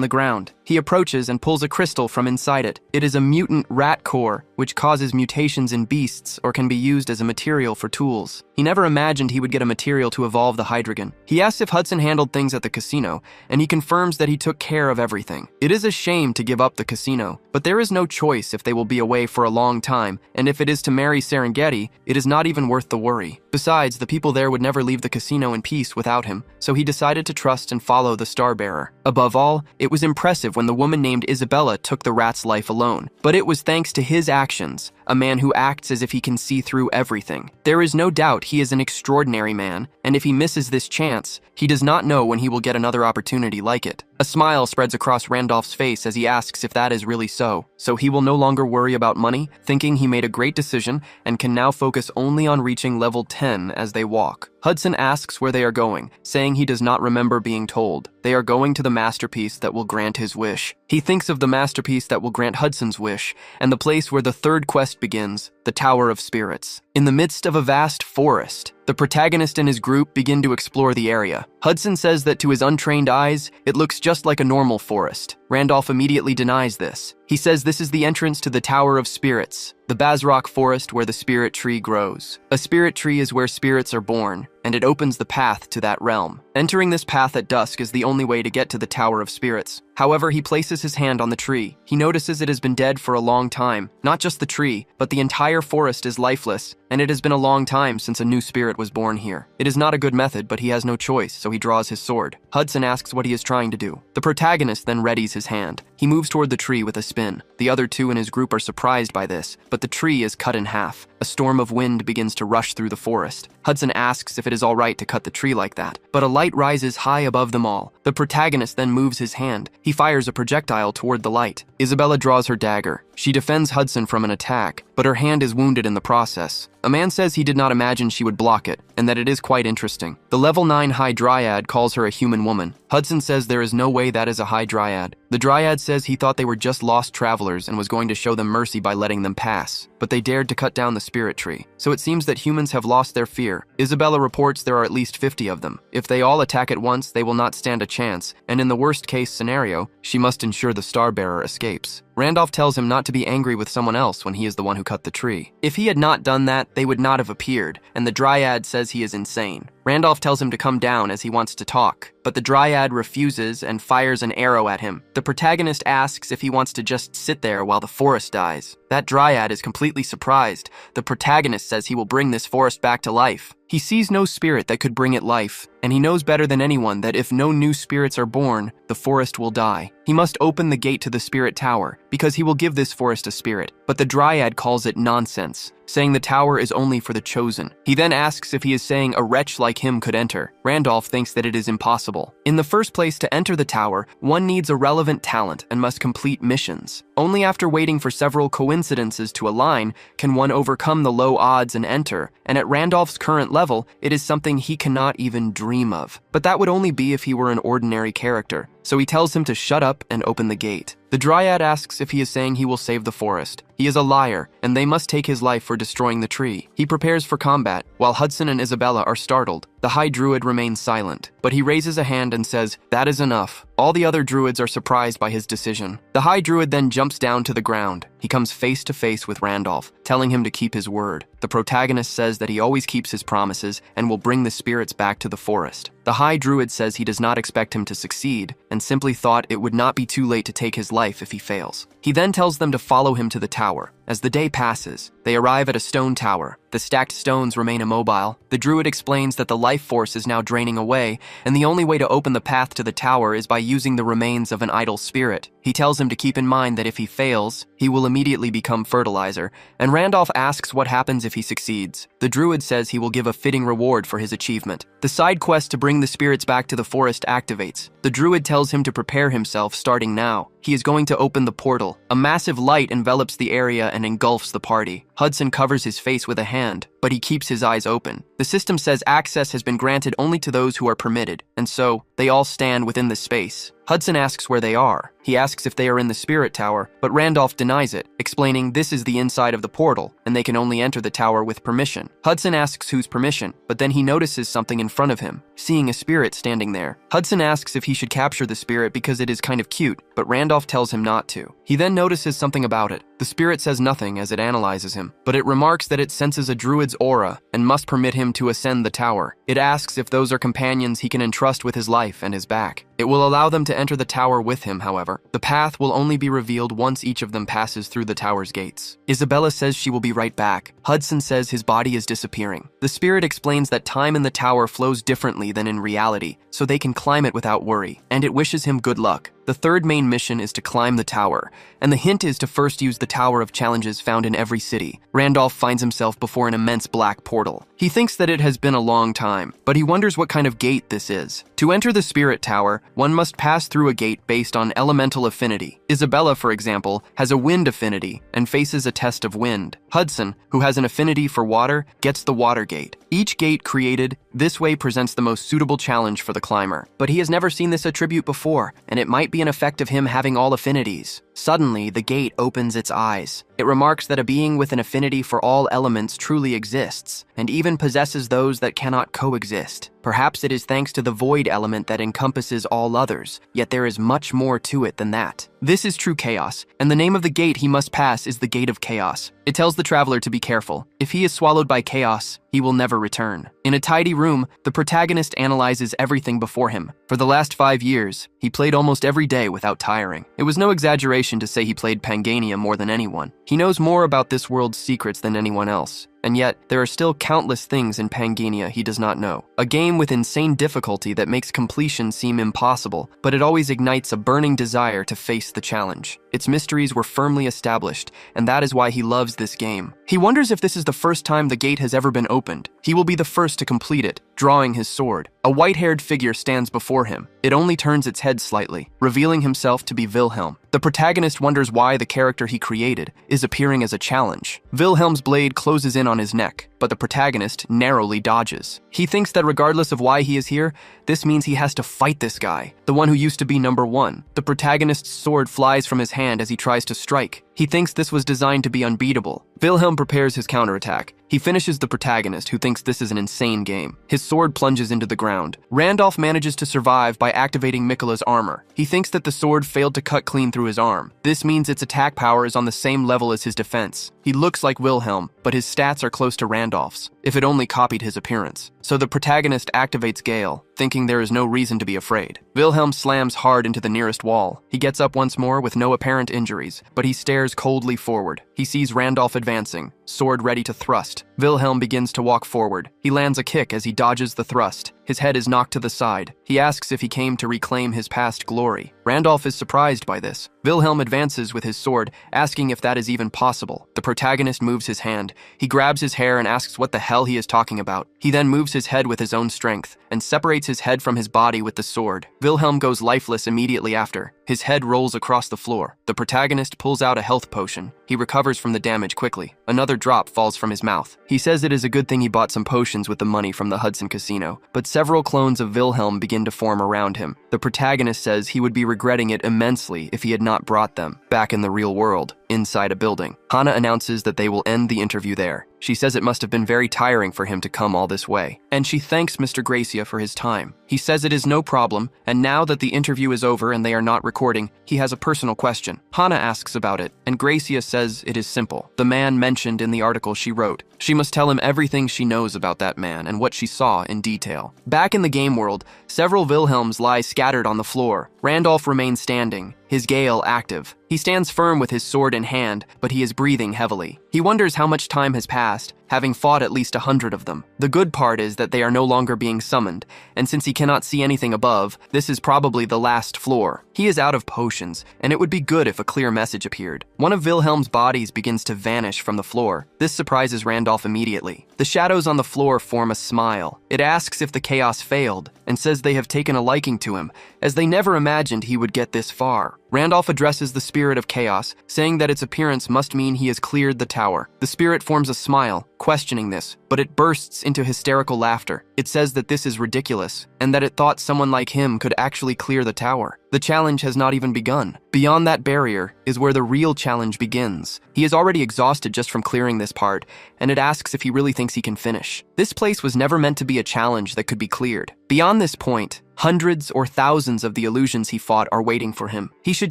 the ground. He approaches and pulls a crystal from inside it. It is a mutant rat core, which causes mutations in beasts or can be used as a material for tools. He never imagined he would get a material to evolve the Hydreigon. He asks if Hudson handled things at the casino, and he confirms that he took care of everything. It is a shame to give up the casino, but there is no choice if they will be away for a long time, and if it is to marry Serengeti, it is not even worth the worry. Besides, the people there would never leave the casino in peace without him, so he decided to trust and follow the Starbearer. Above all, it was impressive when the woman named Isabella took the rat's life alone. But it was thanks to his actions, a man who acts as if he can see through everything. There is no doubt he is an extraordinary man, and if he misses this chance, he does not know when he will get another opportunity like it. A smile spreads across Randolph's face as he asks if that is really so. So he will no longer worry about money, thinking he made a great decision and can now focus only on reaching level 10 as they walk. Hudson asks where they are going, saying he does not remember being told. They are going to the masterpiece that will grant his wish. He thinks of the masterpiece that will grant Hudson's wish, and the place where the third quest begins, the Tower of Spirits. In the midst of a vast forest, the protagonist and his group begin to explore the area. Hudson says that to his untrained eyes, it looks just like a normal forest. Randolph immediately denies this. He says this is the entrance to the Tower of Spirits, the Bazrock forest where the spirit tree grows. A spirit tree is where spirits are born, and it opens the path to that realm. Entering this path at dusk is the only way to get to the Tower of Spirits. However, he places his hand on the tree. He notices it has been dead for a long time. Not just the tree, but the entire forest is lifeless, and it has been a long time since a new spirit was born here. It is not a good method, but he has no choice, so he draws his sword. Hudson asks what he is trying to do. The protagonist then readies his hand. He moves toward the tree with a spin. The other two in his group are surprised by this, but the tree is cut in half. A storm of wind begins to rush through the forest. Hudson asks if it is all right to cut the tree like that, but a light rises high above them all. The protagonist then moves his hand. He fires a projectile toward the light. Isabella draws her dagger. She defends Hudson from an attack, but her hand is wounded in the process. A man says he did not imagine she would block it, and that it is quite interesting. The level 9 High Dryad calls her a human woman. Hudson says there is no way that is a High Dryad. The Dryad says he thought they were just lost travelers and was going to show them mercy by letting them pass, but they dared to cut down the spirit tree. So it seems that humans have lost their fear. Isabella reports there are at least 50 of them. If they all attack at once, they will not stand a chance, and in the worst case scenario, she must ensure the Starbearer escapes. Randolph tells him not to be angry with someone else when he is the one who cut the tree. If he had not done that, they would not have appeared, and the Dryad says he is insane. Randolph tells him to come down as he wants to talk, but the Dryad refuses and fires an arrow at him. The protagonist asks if he wants to just sit there while the forest dies. That Dryad is completely surprised. The protagonist says he will bring this forest back to life. He sees no spirit that could bring it life, and he knows better than anyone that if no new spirits are born, the forest will die. He must open the gate to the spirit tower, because he will give this forest a spirit. But the Dryad calls it nonsense, saying the tower is only for the chosen. He then asks if he is saying a wretch like him could enter. Randolph thinks that it is impossible. In the first place, to enter the tower, one needs a relevant talent and must complete missions. Only after waiting for several coincidences to align can one overcome the low odds and enter, and at Randolph's current level, it is something he cannot even dream of. But that would only be if he were an ordinary character. So he tells him to shut up and open the gate. The Dryad asks if he is saying he will save the forest. He is a liar, and they must take his life for destroying the tree. He prepares for combat, while Hudson and Isabella are startled. The High Druid remains silent, but he raises a hand and says, "That is enough." All the other druids are surprised by his decision. The High Druid then jumps down to the ground. He comes face to face with Randolph, telling him to keep his word. The protagonist says that he always keeps his promises and will bring the spirits back to the forest. The High Druid says he does not expect him to succeed, and simply thought it would not be too late to take his life if he fails. He then tells them to follow him to the tower. As the day passes, they arrive at a stone tower. The stacked stones remain immobile. The druid explains that the life force is now draining away, and the only way to open the path to the tower is by using the remains of an idle spirit. He tells him to keep in mind that if he fails, he will immediately become fertilizer, and Randolph asks what happens if he succeeds. The druid says he will give a fitting reward for his achievement. The side quest to bring the spirits back to the forest activates. The druid tells him to prepare himself starting now. He is going to open the portal. A massive light envelops the area and engulfs the party. Hudson covers his face with a hand, but he keeps his eyes open. The system says access has been granted only to those who are permitted, and so they all stand within the space. Hudson asks where they are. He asks if they are in the spirit tower, but Randolph denies it, explaining this is the inside of the portal, and they can only enter the tower with permission. Hudson asks whose permission, but then he notices something in front of him, seeing a spirit standing there. Hudson asks if he should capture the spirit because it is kind of cute, but Randolph tells him not to. He then notices something about it. The spirit says nothing as it analyzes him, but it remarks that it senses a druid's aura and must permit him to ascend the tower. It asks if those are companions he can entrust with his life and his back. It will allow them to enter the tower with him, however. The path will only be revealed once each of them passes through the tower's gates. Isabella says she will be right back. Hudson says his body is disappearing. The spirit explains that time in the tower flows differently than in reality, so they can climb it without worry, and it wishes him good luck. The third main mission is to climb the tower, and the hint is to first use the Tower of Challenges found in every city. Randolph finds himself before an immense black portal. He thinks that it has been a long time, but he wonders what kind of gate this is. To enter the Spirit Tower, one must pass through a gate based on elemental affinity. Isabella, for example, has a wind affinity and faces a test of wind. Hudson, who has an affinity for water, gets the water gate. Each gate created this way presents the most suitable challenge for the climber. But he has never seen this attribute before, and it might be an effect of him having all affinities. Suddenly, the gate opens its eyes. It remarks that a being with an affinity for all elements truly exists, and even possesses those that cannot coexist. Perhaps it is thanks to the void element that encompasses all others, yet there is much more to it than that. This is true chaos, and the name of the gate he must pass is the Gate of Chaos. It tells the traveler to be careful. If he is swallowed by chaos, he will never return. In a tidy room, the protagonist analyzes everything before him. For the last 5 years, he played almost every day without tiring. It was no exaggeration to say he played Pangania more than anyone. He knows more about this world's secrets than anyone else. And yet, there are still countless things in Pangania he does not know. A game with insane difficulty that makes completion seem impossible, but it always ignites a burning desire to face the challenge. Its mysteries were firmly established, and that is why he loves this game. He wonders if this is the first time the gate has ever been opened. He will be the first to complete it, drawing his sword. A white-haired figure stands before him. It only turns its head slightly, revealing himself to be Wilhelm. The protagonist wonders why the character he created is appearing as a challenge. Wilhelm's blade closes in on his neck, but the protagonist narrowly dodges. He thinks that regardless of why he is here, this means he has to fight this guy, the one who used to be number one. The protagonist's sword flies from his hand as he tries to strike. He thinks this was designed to be unbeatable. Wilhelm prepares his counterattack. He finishes the protagonist, who thinks this is an insane game. His sword plunges into the ground. Randolph manages to survive by activating Mikkola's armor. He thinks that the sword failed to cut clean through his arm. This means its attack power is on the same level as his defense. He looks like Wilhelm, but his stats are close to Randolph's, if it only copied his appearance. So the protagonist activates Gale, thinking there is no reason to be afraid. Wilhelm slams hard into the nearest wall. He gets up once more with no apparent injuries, but he stares coldly forward. He sees Randolph advancing, sword ready to thrust. Wilhelm begins to walk forward. He lands a kick as he dodges the thrust. His head is knocked to the side. He asks if he came to reclaim his past glory. Randolph is surprised by this. Wilhelm advances with his sword, asking if that is even possible. The protagonist moves his hand. He grabs his hair and asks what the hell he is talking about. He then moves his head with his own strength and separates his head from his body with the sword. Wilhelm goes lifeless immediately after. His head rolls across the floor. The protagonist pulls out a health potion. He recovers from the damage quickly. Another drop falls from his mouth. He says it is a good thing he bought some potions with the money from the Hudson Casino, but several clones of Wilhelm begin to form around him. The protagonist says he would be regretting it immensely if he had not brought them back in the real world, inside a building. Hana announces that they will end the interview there. She says it must have been very tiring for him to come all this way, and she thanks Mr. Gracia for his time. He says it is no problem, and now that the interview is over and they are not recording, he has a personal question. Hana asks about it, and Gracia says it is simple. The man mentioned in the article she wrote. She must tell him everything she knows about that man and what she saw in detail. Back in the game world, several Wilhelms lie scattered on the floor. Randolph remains standing, his Gale active. He stands firm with his sword in hand, but he is breathing heavily. He wonders how much time has passed, having fought at least 100 of them. The good part is that they are no longer being summoned, and since he cannot see anything above, this is probably the last floor. He is out of potions, and it would be good if a clear message appeared. One of Wilhelm's bodies begins to vanish from the floor. This surprises Randolph immediately. The shadows on the floor form a smile. It asks if the chaos failed, and says they have taken a liking to him, as they never imagined he would get this far. Randolph addresses the spirit of chaos, saying that its appearance must mean he has cleared the tower. The spirit forms a smile, questioning this, but it bursts into hysterical laughter. It says that this is ridiculous, and that it thought someone like him could actually clear the tower. The challenge has not even begun. Beyond that barrier is where the real challenge begins. He is already exhausted just from clearing this part, and it asks if he really thinks he can finish. This place was never meant to be a challenge that could be cleared. Beyond this point, hundreds or thousands of the illusions he fought are waiting for him. He should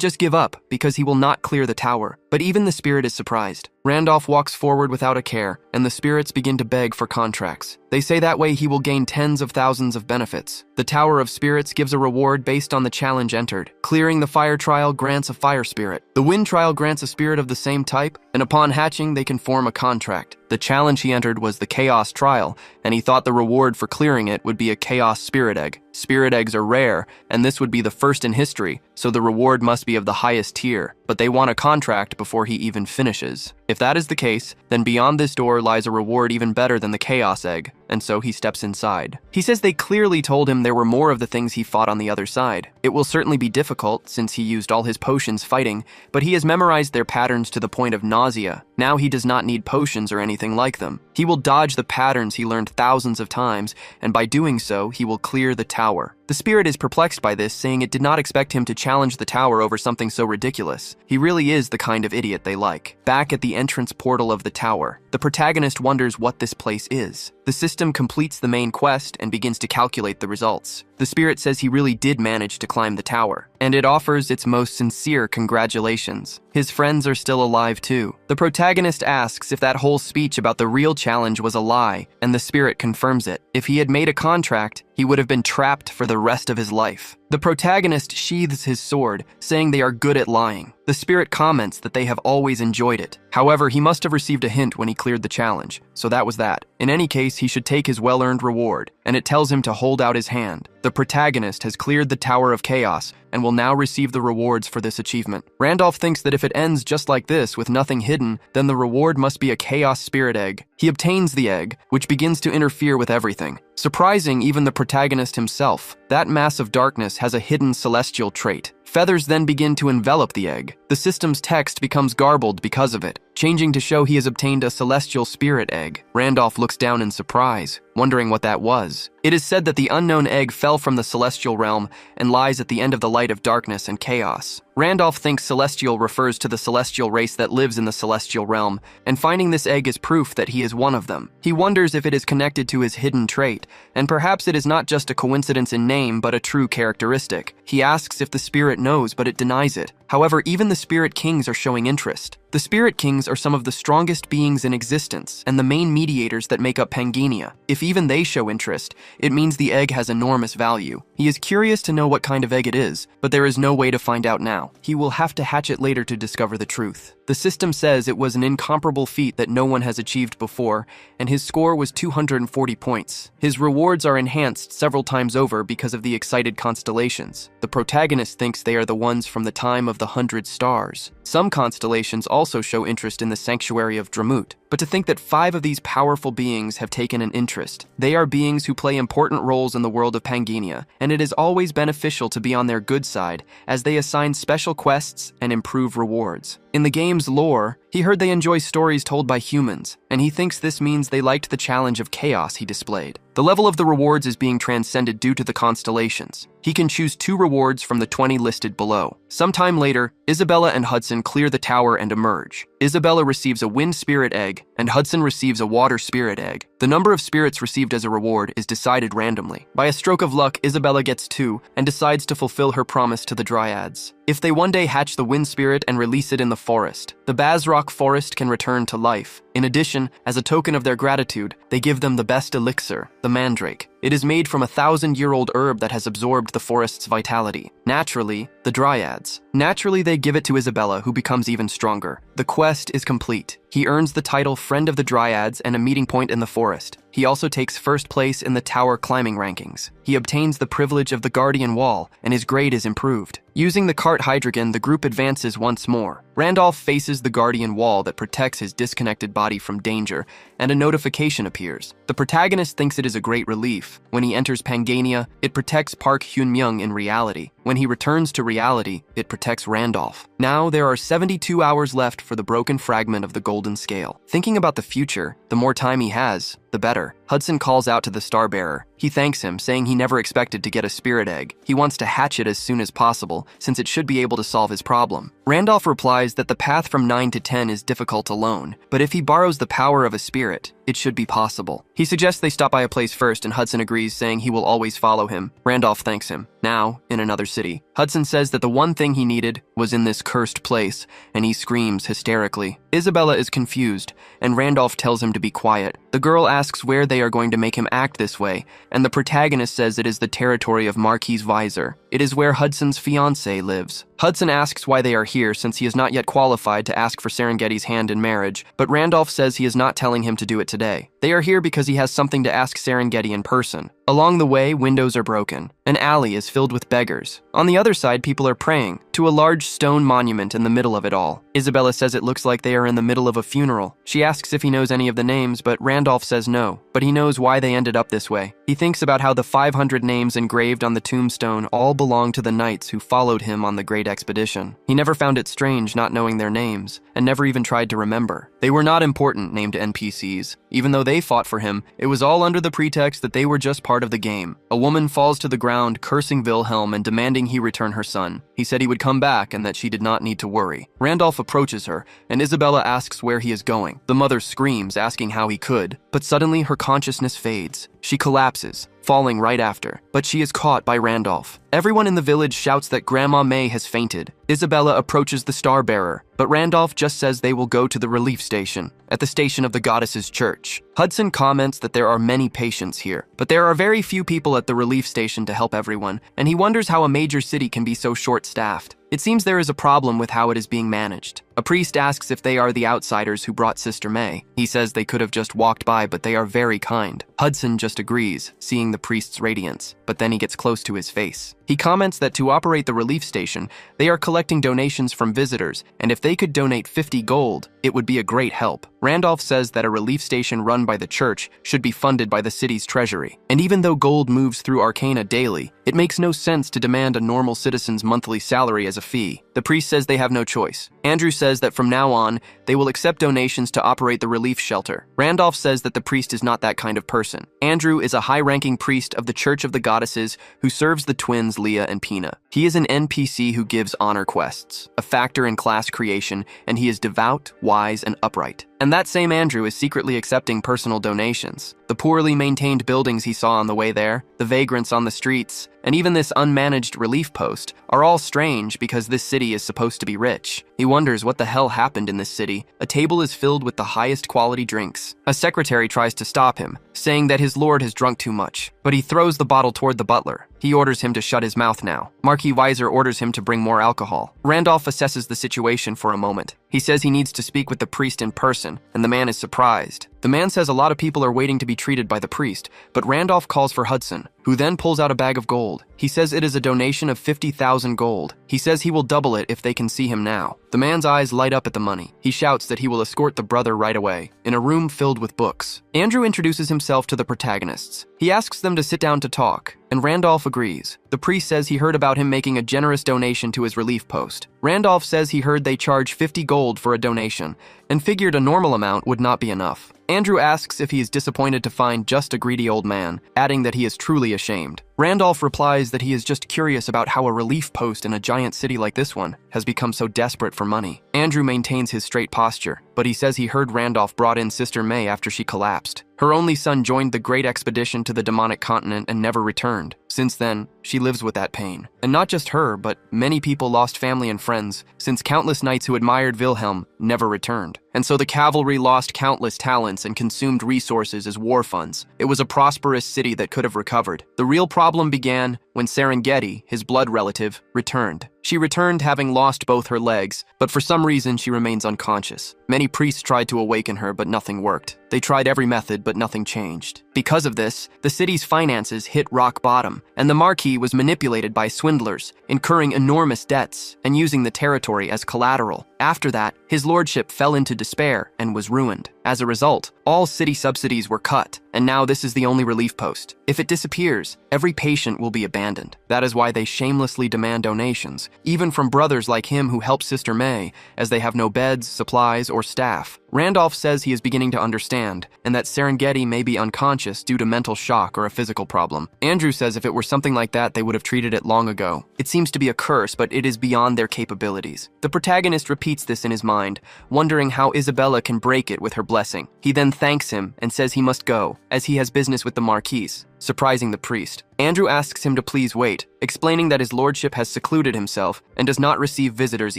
just give up, because he will not clear the tower. But even the spirit is surprised. Randolph walks forward without a care, and the spirits begin to beg for contracts. They say that way he will gain tens of thousands of benefits. The Tower of Spirits gives a reward based on the challenge entered. Clearing the fire trial grants a fire spirit. The wind trial grants a spirit of the same type, and upon hatching, they can form a contract. The challenge he entered was the Chaos Trial, and he thought the reward for clearing it would be a Chaos Spirit Egg. Spirit eggs are rare, and this would be the first in history, so the reward must be of the highest tier, but they want a contract before he even finishes. If that is the case, then beyond this door lies a reward even better than the Chaos Egg, and so he steps inside. He says they clearly told him there were more of the things he fought on the other side. It will certainly be difficult, since he used all his potions fighting, but he has memorized their patterns to the point of nausea. Now he does not need potions or anything like them. He will dodge the patterns he learned thousands of times, and by doing so, he will clear the tower. The spirit is perplexed by this, saying it did not expect him to challenge the tower over something so ridiculous. He really is the kind of idiot they like. Back at the entrance portal of the tower, the protagonist wonders what this place is. The system completes the main quest and begins to calculate the results. The spirit says he really did manage to climb the tower, and it offers its most sincere congratulations. His friends are still alive too. The protagonist asks if that whole speech about the real challenge was a lie, and the spirit confirms it. If he had made a contract, he would have been trapped for the rest of his life. The protagonist sheathes his sword, saying they are good at lying. The spirit comments that they have always enjoyed it. However, he must have received a hint when he cleared the challenge, so that was that. In any case, he should take his well-earned reward, and it tells him to hold out his hand. The protagonist has cleared the Tower of Chaos and will now receive the rewards for this achievement. Randolph thinks that if it ends just like this with nothing hidden, then the reward must be a Chaos Spirit Egg. He obtains the egg, which begins to interfere with everything, surprising even the protagonist himself. That mass of darkness has a hidden celestial trait. Feathers then begin to envelop the egg. The system's text becomes garbled because of it, changing to show he has obtained a celestial spirit egg. Randolph looks down in surprise, wondering what that was. It is said that the unknown egg fell from the celestial realm and lies at the end of the light of darkness and chaos. Randolph thinks celestial refers to the celestial race that lives in the celestial realm, and finding this egg is proof that he is one of them. He wonders if it is connected to his hidden trait, and perhaps it is not just a coincidence in name but a true characteristic. He asks if the spirit knows, but it denies it. However, even the spirit kings are showing interest. The spirit kings are some of the strongest beings in existence and the main mediators that make up Pangania. If even they show interest, it means the egg has enormous value. He is curious to know what kind of egg it is, but there is no way to find out now. He will have to hatch it later to discover the truth. The system says it was an incomparable feat that no one has achieved before, and his score was 240 points. His rewards are enhanced several times over because of the excited constellations. The protagonist thinks they are the ones from the time of the 100 stars. Some constellations also show interest in the sanctuary of Dramut, but to think that 5 of these powerful beings have taken an interest. They are beings who play important roles in the world of Pangania, and it is always beneficial to be on their good side, as they assign special quests and improve rewards. In the game's lore, he heard they enjoy stories told by humans, and he thinks this means they liked the challenge of chaos he displayed. The level of the rewards is being transcended due to the constellations. He can choose 2 rewards from the 20 listed below. Sometime later, Isabella and Hudson clear the tower and emerge. Isabella receives a wind spirit egg, and Hudson receives a water spirit egg. The number of spirits received as a reward is decided randomly. By a stroke of luck, Isabella gets 2 and decides to fulfill her promise to the Dryads. If they one day hatch the wind spirit and release it in the forest, the Bazrock forest can return to life. In addition, as a token of their gratitude, they give them the best elixir, the mandrake. It is made from a 1,000-year-old herb that has absorbed the forest's vitality. Naturally, the Dryads. Naturally, they give it to Isabella, who becomes even stronger. The quest is complete. He earns the title Friend of the Dryads and a meeting point in the forest. He also takes first place in the tower climbing rankings. He obtains the privilege of the Guardian Wall, and his grade is improved. Using the cart hydrogen, the group advances once more. Randolph faces the Guardian Wall that protects his disconnected body from danger, and a notification appears. The protagonist thinks it is a great relief. When he enters Pangania, it protects Park Hyun-myung in reality. When he returns to reality, it protects Randolph. Now there are 72 hours left for the broken fragment of the golden scale. Thinking about the future, the more time he has, the better. Hudson calls out to the Starbearer. He thanks him, saying he never expected to get a spirit egg. He wants to hatch it as soon as possible, since it should be able to solve his problem. Randolph replies that the path from 9 to 10 is difficult alone, but if he borrows the power of a spirit, it should be possible. He suggests they stop by a place first, and Hudson agrees, saying he will always follow him. Randolph thanks him. Now, in another city, Hudson says that the one thing he needed was in this cursed place, and he screams hysterically. Isabella is confused, and Randolph tells him to be quiet. The girl asks where they are going to make him act this way, and the protagonist says it is the territory of Marquis Visor. It is where Hudson's fiancée lives. Hudson asks why they are here, since he is not yet qualified to ask for Serengeti's hand in marriage, but Randolph says he is not telling him to do it today. They are here because he has something to ask Serengeti in person. Along the way, windows are broken. An alley is filled with beggars. On the other side, people are praying to a large stone monument in the middle of it all. Isabella says it looks like they are in the middle of a funeral. She asks if he knows any of the names, but Randolph says no, but he knows why they ended up this way. He thinks about how the 500 names engraved on the tombstone all belong to the knights who followed him on the great expedition. He never found it strange not knowing their names, and never even tried to remember. They were not important named NPCs. Even though they fought for him, it was all under the pretext that they were just part of the game. A woman falls to the ground, cursing Wilhelm and demanding he return her son. He said he would come back and that she did not need to worry. Randolph approaches her, and Isabella asks where he is going. The mother screams, asking how he could, but suddenly her consciousness fades. She collapses, falling right after, but she is caught by Randolph. Everyone in the village shouts that Grandma May has fainted. Isabella approaches the Starbearer, but Randolph just says they will go to the relief station, at the station of the goddess's church. Hudson comments that there are many patients here, but there are very few people at the relief station to help everyone, and he wonders how a major city can be so short-staffed. It seems there is a problem with how it is being managed. A priest asks if they are the outsiders who brought Sister May. He says they could have just walked by, but they are very kind. Hudson just agrees, seeing the priest's radiance, but then he gets close to his face. He comments that to operate the relief station, they are collecting donations from visitors, and if they could donate 50 gold, it would be a great help. Randolph says that a relief station run by the church should be funded by the city's treasury. And even though gold moves through Arcana daily, it makes no sense to demand a normal citizen's monthly salary as a fee. The The priest says they have no choice. Andrew says that from now on, they will accept donations to operate the relief shelter. Randolph says that the priest is not that kind of person. Andrew is a high-ranking priest of the Church of the Goddesses who serves the twins Leah and Pina. He is an NPC who gives honor quests, a factor in class creation, and he is devout, wise, and upright. And that same Andrew is secretly accepting personal donations. The poorly maintained buildings he saw on the way there, the vagrants on the streets, and even this unmanaged relief post are all strange because this city is supposed to be rich. He wonders what the hell happened in this city. A table is filled with the highest quality drinks. A secretary tries to stop him, saying that his lord has drunk too much, but he throws the bottle toward the butler. He orders him to shut his mouth now. Marquis Weiser orders him to bring more alcohol. Randolph assesses the situation for a moment. He says he needs to speak with the priest in person, and the man is surprised. The man says a lot of people are waiting to be treated by the priest, but Randolph calls for Hudson, who then pulls out a bag of gold. He says it is a donation of 50,000 gold. He says he will double it if they can see him now. The man's eyes light up at the money. He shouts that he will escort the brother right away, in a room filled with books. Andrew introduces himself to the protagonists. He asks them to sit down to talk, and Randolph agrees. The priest says he heard about him making a generous donation to his relief post. Randolph says he heard they charge 50 gold for a donation, and figured a normal amount would not be enough. Andrew asks if he is disappointed to find just a greedy old man, adding that he is truly ashamed. Randolph replies that he is just curious about how a relief post in a giant city like this one has become so desperate for money. Andrew maintains his straight posture, but he says he heard Randolph brought in Sister May after she collapsed. Her only son joined the great expedition to the demonic continent and never returned. Since then, she lives with that pain. And not just her, but many people lost family and friends, since countless knights who admired Wilhelm never returned. And so the cavalry lost countless talents and consumed resources as war funds. It was a prosperous city that could have recovered. The real problem began when Serengeti, his blood relative, returned. She returned having lost both her legs, but for some reason she remains unconscious. Many priests tried to awaken her, but nothing worked. They tried every method, but nothing changed. Because of this, the city's finances hit rock bottom, and the Marquis was manipulated by swindlers, incurring enormous debts and using the territory as collateral. After that, his lordship fell into despair and was ruined. As a result, all city subsidies were cut, and now this is the only relief post. If it disappears, every patient will be abandoned. That is why they shamelessly demand donations, even from brothers like him who help Sister May, as they have no beds, supplies, or staff. Randolph says he is beginning to understand, and that Serengeti may be unconscious due to mental shock or a physical problem. Andrew says if it were something like that, they would have treated it long ago. It seems to be a curse, but it is beyond their capabilities. The protagonist repeats this in his mind, wondering how Isabella can break it with her blessing. He then thanks him and says he must go, as he has business with the Marquise, surprising the priest. Andrew asks him to please wait, explaining that his lordship has secluded himself and does not receive visitors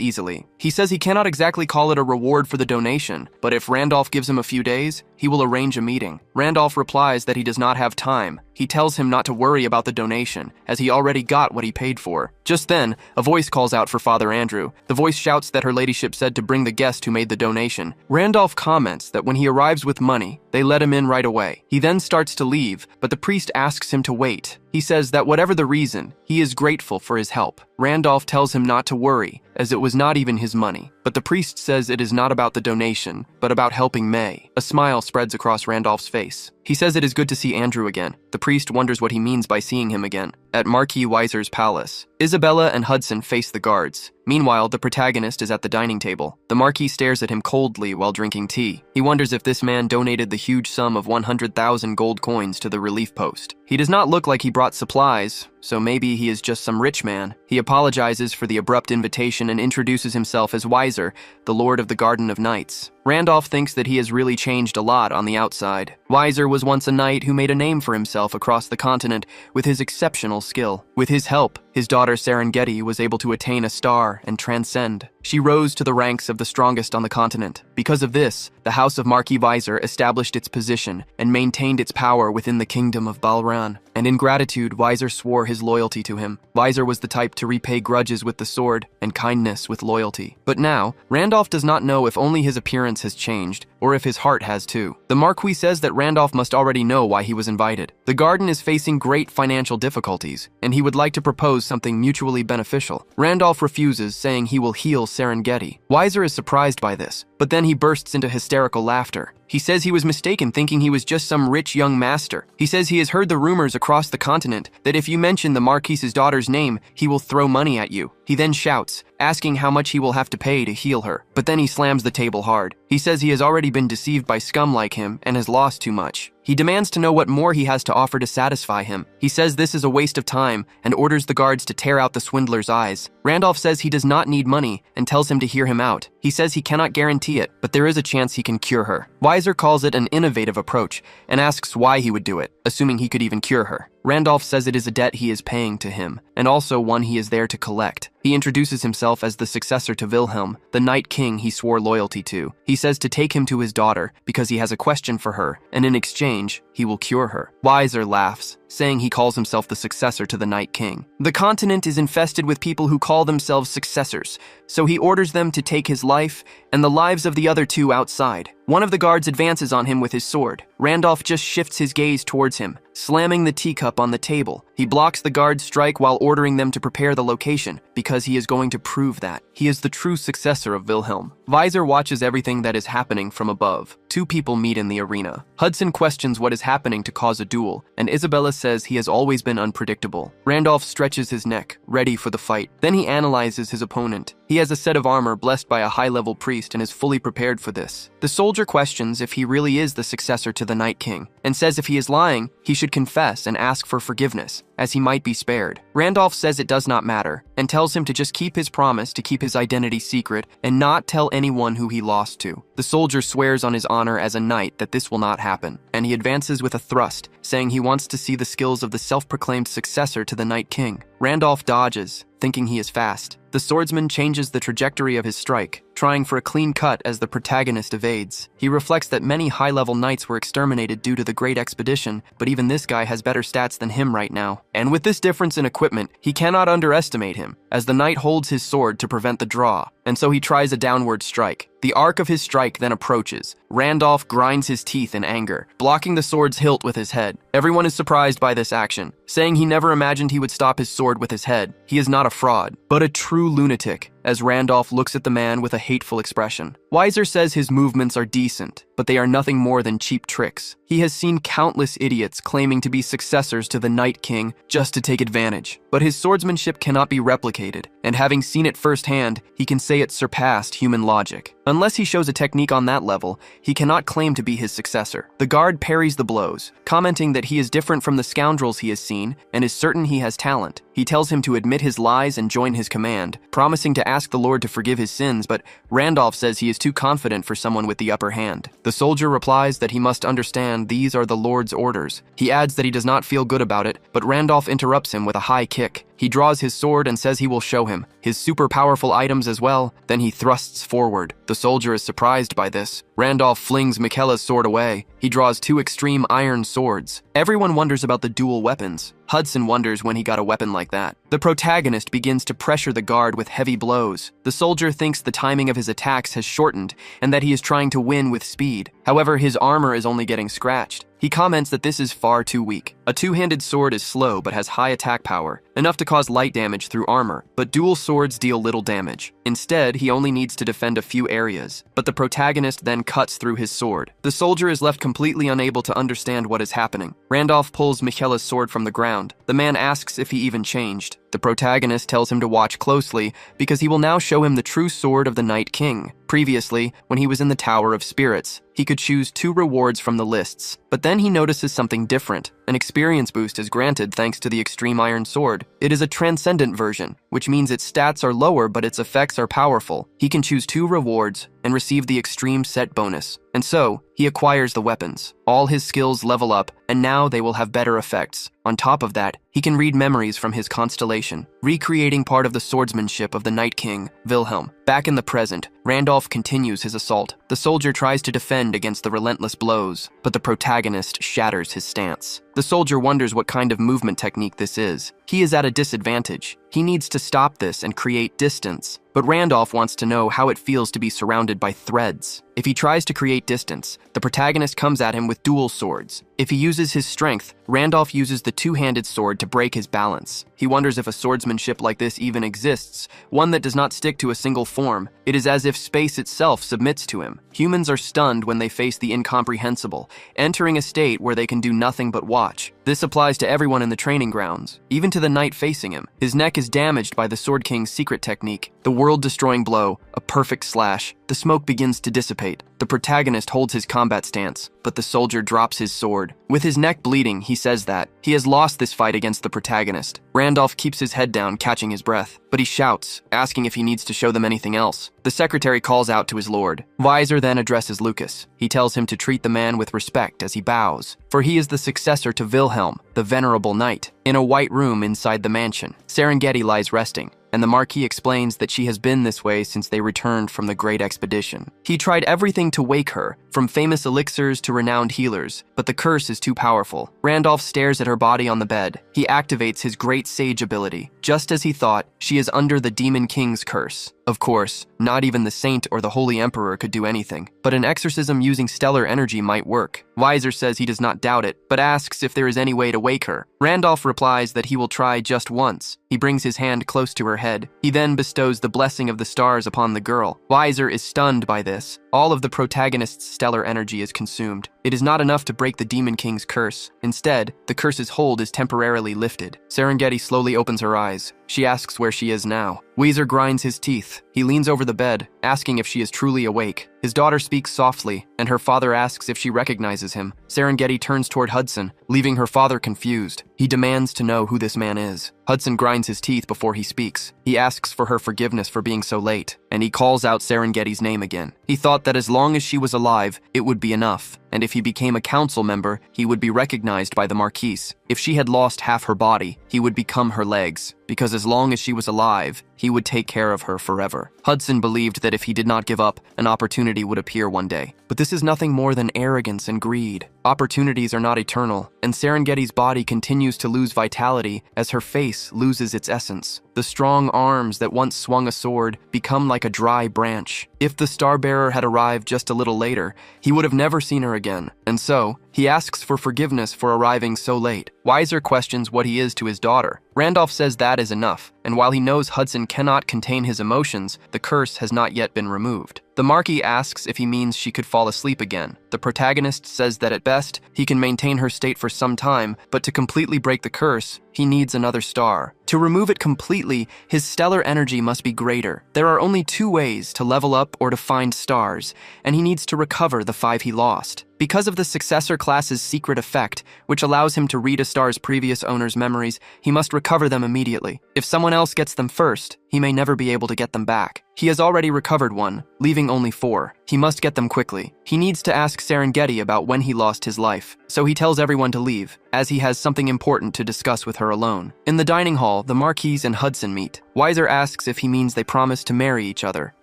easily. He says he cannot exactly call it a reward for the donation, but if Randolph gives him a few days, he will arrange a meeting. Randolph replies that he does not have time. He tells him not to worry about the donation, as he already got what he paid for. Just then, a voice calls out for Father Andrew. The voice shouts that her ladyship said to bring the guest who made the donation. Randolph comments that when he arrives with money, they let him in right away. He then starts to leave, but the priest asks him to wait. He says that whatever the reason, he is grateful for his help. Randolph tells him not to worry, as it was not even his money. But the priest says it is not about the donation, but about helping May. A smile spreads across Randolph's face. He says it is good to see Andrew again. The priest wonders what he means by seeing him again. At Marquis Weiser's palace, Isabella and Hudson face the guards. Meanwhile, the protagonist is at the dining table. The Marquis stares at him coldly while drinking tea. He wonders if this man donated the huge sum of 100,000 gold coins to the relief post. He does not look like he brought supplies, so maybe he is just some rich man. He apologizes for the abrupt invitation and introduces himself as Weiser, the Lord of the Garden of Knights. Randolph thinks that he has really changed a lot on the outside. Weiser was once a knight who made a name for himself across the continent with his exceptional skill. With his help, his daughter Serengeti was able to attain a star and transcend. She rose to the ranks of the strongest on the continent. Because of this, the House of Marquis Weiser established its position and maintained its power within the kingdom of Balran. And in gratitude, Weiser swore his loyalty to him. Weiser was the type to repay grudges with the sword and kindness with loyalty. But now, Randolph does not know if only his appearance has changed, or if his heart has too. The Marquis says that Randolph must already know why he was invited. The garden is facing great financial difficulties, and he would like to propose something mutually beneficial. Randolph refuses, saying he will heal Serengeti. Weiser is surprised by this, but then he bursts into hysterical laughter. He says he was mistaken, thinking he was just some rich young master. He says he has heard the rumors across the continent that if you mention the Marquise's daughter's name, he will throw money at you. He then shouts, asking how much he will have to pay to heal her. But then he slams the table hard. He says he has already been deceived by scum like him and has lost too much. He demands to know what more he has to offer to satisfy him. He says this is a waste of time and orders the guards to tear out the swindler's eyes. Randolph says he does not need money and tells him to hear him out. He says he cannot guarantee it, but there is a chance he can cure her. Weiser calls it an innovative approach and asks why he would do it, assuming he could even cure her. Randolph says it is a debt he is paying to him, and also one he is there to collect. He introduces himself as the successor to Wilhelm, the Night King he swore loyalty to. He says to take him to his daughter because he has a question for her, and in exchange, he will cure her. Weiser laughs, saying he calls himself the successor to the Night King. The continent is infested with people who call themselves successors, so he orders them to take his life and the lives of the other two outside. One of the guards advances on him with his sword. Randolph just shifts his gaze towards him, slamming the teacup on the table. He blocks the guard's strike while ordering them to prepare the location, because he is going to prove that he is the true successor of Wilhelm. Weiser watches everything that is happening from above. Two people meet in the arena. Hudson questions what is happening to cause a duel, and Isabella says he has always been unpredictable. Randolph stretches his neck, ready for the fight. Then he analyzes his opponent. He has a set of armor blessed by a high-level priest and is fully prepared for this. The soldier questions if he really is the successor to the Night King, and says if he is lying, he should confess and ask for forgiveness, as he might be spared. Randolph says it does not matter, and tells him to just keep his promise to keep his identity secret and not tell anyone who he lost to. The soldier swears on his honor as a knight that this will not happen, and he advances with a thrust, saying he wants to see the skills of the self-proclaimed successor to the Night King. Randolph dodges, thinking he is fast. The swordsman changes the trajectory of his strike, trying for a clean cut as the protagonist evades. He reflects that many high-level knights were exterminated due to the Great Expedition, but even this guy has better stats than him right now. And with this difference in equipment, he cannot underestimate him, as the knight holds his sword to prevent the draw, and so he tries a downward strike. The arc of his strike then approaches. Randolph grinds his teeth in anger, blocking the sword's hilt with his head. Everyone is surprised by this action, saying he never imagined he would stop his sword with his head. He is not a fraud, but a true lunatic, as Randolph looks at the man with a hateful expression. Weiser says his movements are decent, but they are nothing more than cheap tricks. He has seen countless idiots claiming to be successors to the Night King just to take advantage, but his swordsmanship cannot be replicated, and having seen it firsthand, he can say it surpassed human logic. Unless he shows a technique on that level, he cannot claim to be his successor. The guard parries the blows, commenting that he is different from the scoundrels he has seen and is certain he has talent. He tells him to admit his lies and join his command, promising to ask the Lord to forgive his sins, but Randolph says he is too confident for someone with the upper hand. The soldier replies that he must understand these are the Lord's orders. He adds that he does not feel good about it, but Randolph interrupts him with a high kick. He draws his sword and says he will show him his super powerful items as well, then he thrusts forward. The soldier is surprised by this. Randolph flings Michaela's sword away. He draws two extreme iron swords. Everyone wonders about the dual weapons. Hudson wonders when he got a weapon like that. The protagonist begins to pressure the guard with heavy blows. The soldier thinks the timing of his attacks has shortened and that he is trying to win with speed. However, his armor is only getting scratched. He comments that this is far too weak. A two-handed sword is slow but has high attack power, enough to cause light damage through armor, but dual swords deal little damage. Instead, he only needs to defend a few areas, but the protagonist then cuts through his sword. The soldier is left completely unable to understand what is happening. Randolph pulls Michaela's sword from the ground. The man asks if he even changed. The protagonist tells him to watch closely because he will now show him the true sword of the Night King. Previously, when he was in the Tower of Spirits, he could choose 2 rewards from the lists, but then he notices something different. An experience boost is granted thanks to the Extreme Iron Sword. It is a transcendent version, which means its stats are lower but its effects are powerful. He can choose 2 rewards and receive the Extreme Set bonus, and so he acquires the weapons. All his skills level up, and now they will have better effects. On top of that, he can read memories from his constellation, recreating part of the swordsmanship of the Night King, Wilhelm. Back in the present, Randolph continues his assault. The soldier tries to defend against the relentless blows, but the protagonist shatters his stance. The soldier wonders what kind of movement technique this is. He is at a disadvantage. He needs to stop this and create distance. But Randolph wants to know how it feels to be surrounded by threads. If he tries to create distance, the protagonist comes at him with dual swords. If he uses his strength, Randolph uses the two-handed sword to break his balance. He wonders if a swordsmanship like this even exists, one that does not stick to a single form. It is as if space itself submits to him. Humans are stunned when they face the incomprehensible, entering a state where they can do nothing but watch. This applies to everyone in the training grounds, even to the knight facing him. His neck is damaged by the Sword King's secret technique. The world-destroying blow, a perfect slash. The smoke begins to dissipate. The protagonist holds his combat stance, but the soldier drops his sword. With his neck bleeding, he says that he has lost this fight against the protagonist. Randolph keeps his head down, catching his breath, but he shouts, asking if he needs to show them anything else. The secretary calls out to his lord. Weiser then addresses Lucas. He tells him to treat the man with respect as he bows, for he is the successor to Wilhelm, the venerable knight. In a white room inside the mansion, Serengeti lies resting, and the Marquis explains that she has been this way since they returned from the great expedition. He tried everything to wake her, from famous elixirs to renowned healers, but the curse is too powerful. Randolph stares at her body on the bed. He activates his great sage ability. Just as he thought, she is under the Demon King's curse. Of course, not even the Saint or the Holy Emperor could do anything, but an exorcism using stellar energy might work. Weiser says he does not doubt it, but asks if there is any way to wake her. Randolph replies that he will try just once. He brings his hand close to her head. He then bestows the blessing of the stars upon the girl. Weiser is stunned by this. All of the protagonist's stellar energy is consumed. It is not enough to break the Demon King's curse. Instead, the curse's hold is temporarily lifted. Serengeti slowly opens her eyes. She asks where she is now. Weiser grinds his teeth. He leans over the bed, asking if she is truly awake. His daughter speaks softly, and her father asks if she recognizes him. Serengeti turns toward Hudson, leaving her father confused. He demands to know who this man is. Hudson grinds his teeth before he speaks. He asks for her forgiveness for being so late, and he calls out Serengeti's name again. He thought that as long as she was alive, it would be enough, and if he became a council member, he would be recognized by the Marquise. If she had lost half her body, he would become her legs, because as long as she was alive, he would take care of her forever. Hudson believed that if he did not give up, an opportunity would appear one day. But this is nothing more than arrogance and greed. Opportunities are not eternal, and Serengeti's body continues to lose vitality as her face loses its essence. The strong arms that once swung a sword become like a dry branch. If the Starbearer had arrived just a little later, he would have never seen her again, and so, he asks for forgiveness for arriving so late. Weiser questions what he is to his daughter. Randolph says that is enough, and while he knows Hudson cannot contain his emotions, the curse has not yet been removed. The Marquis asks if he means she could fall asleep again. The protagonist says that at best, he can maintain her state for some time, but to completely break the curse, he needs another star. To remove it completely, his stellar energy must be greater. There are only two ways to level up or to find stars, and he needs to recover the 5 he lost. Because of the successor class's secret effect, which allows him to read a star's previous owner's memories, he must recover them immediately. If someone else gets them first, he may never be able to get them back. He has already recovered one, leaving only 4. He must get them quickly. He needs to ask Serengeti about when he lost his life, so he tells everyone to leave, as he has something important to discuss with her alone. In the dining hall, the Marquise and Hudson meet. Weiser asks if he means they promise to marry each other.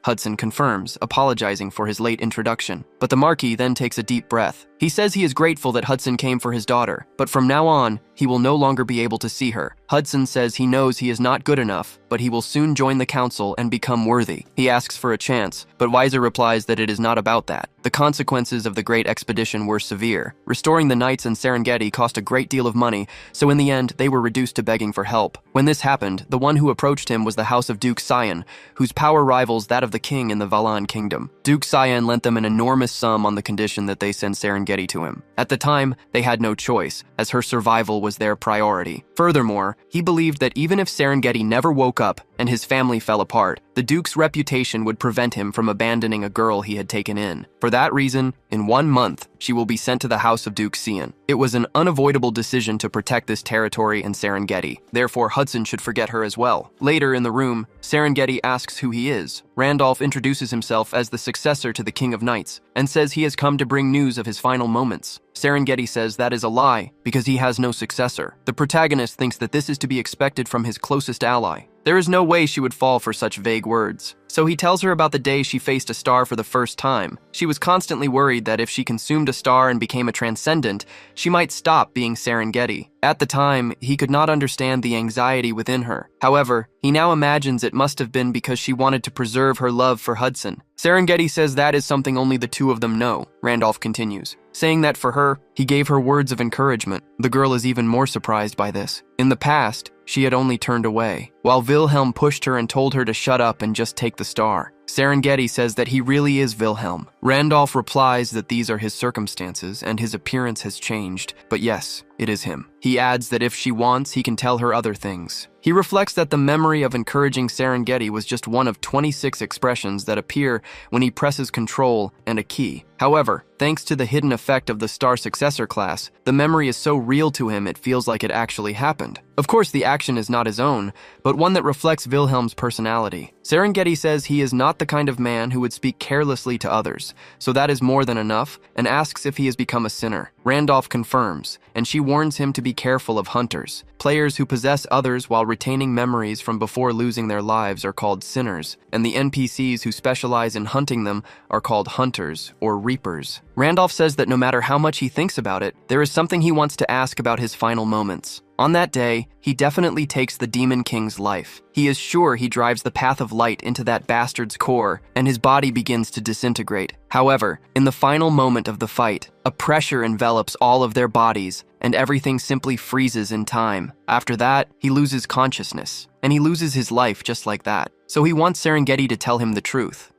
Hudson confirms, apologizing for his late introduction. But the Marquis then takes a deep breath. He says he is grateful that Hudson came for his daughter, but from now on, he will no longer be able to see her. Hudson says he knows he is not good enough, but he will soon join the council and become worthy. He asks for a chance, but Weiser replies that it is not about that. The consequences of the great expedition were severe. Restoring the knights and Serengeti cost a great deal of money, so in the end, they were reduced to begging for help. When this happened, the one who approached him was the house of Duke Sion, whose power rivals that of the king in the Valan kingdom. Duke Sion lent them an enormous sum on the condition that they send Serengeti to him. At the time, they had no choice, as her survival was their priority. Furthermore, he believed that even if Serengeti never woke up and his family fell apart, the Duke's reputation would prevent him from abandoning a girl he had taken in. For that reason, in 1 month, she will be sent to the house of Duke Sion. It was an unavoidable decision to protect this territory and Serengeti. Therefore, Hudson should forget her as well. Later in the room, Serengeti asks who he is. Randolph introduces himself as the successor to the King of Knights and says he has come to bring news of his final moments. Serengeti says that is a lie because he has no successor. The protagonist thinks that this is to be expected from his closest ally. There is no way she would fall for such vague words. So he tells her about the day she faced a star for the first time. She was constantly worried that if she consumed a star and became a transcendent, she might stop being Serengeti. At the time, he could not understand the anxiety within her. However, he now imagines it must have been because she wanted to preserve her love for Hudson. Serengeti says that is something only the two of them know, Randolph continues, saying that for her, he gave her words of encouragement. The girl is even more surprised by this. In the past, she had only turned away, while Wilhelm pushed her and told her to shut up and just take the star. Serengeti says that he really is Wilhelm. Randolph replies that these are his circumstances and his appearance has changed, but yes, it is him. He adds that if she wants, he can tell her other things. He reflects that the memory of encouraging Serengeti was just one of 26 expressions that appear when he presses Control and a key. However, thanks to the hidden effect of the star successor class, the memory is so real to him it feels like it actually happened. Of course, the action is not his own, but one that reflects Wilhelm's personality. Serengeti says he is not the kind of man who would speak carelessly to others, so that is more than enough, and asks if he has become a sinner. Randolph confirms, and she warns him to be careful of hunters. Players who possess others while retaining memories from before losing their lives are called sinners, and the NPCs who specialize in hunting them are called hunters or reapers. Randolph says that no matter how much he thinks about it, there is something he wants to ask about his final moments. On that day, he definitely takes the Demon King's life. He is sure he drives the path of light into that bastard's core, and his body begins to disintegrate. However, in the final moment of the fight, a pressure envelops all of their bodies, and everything simply freezes in time. After that, he loses consciousness, and he loses his life just like that. So he wants Serengeti to tell him the truth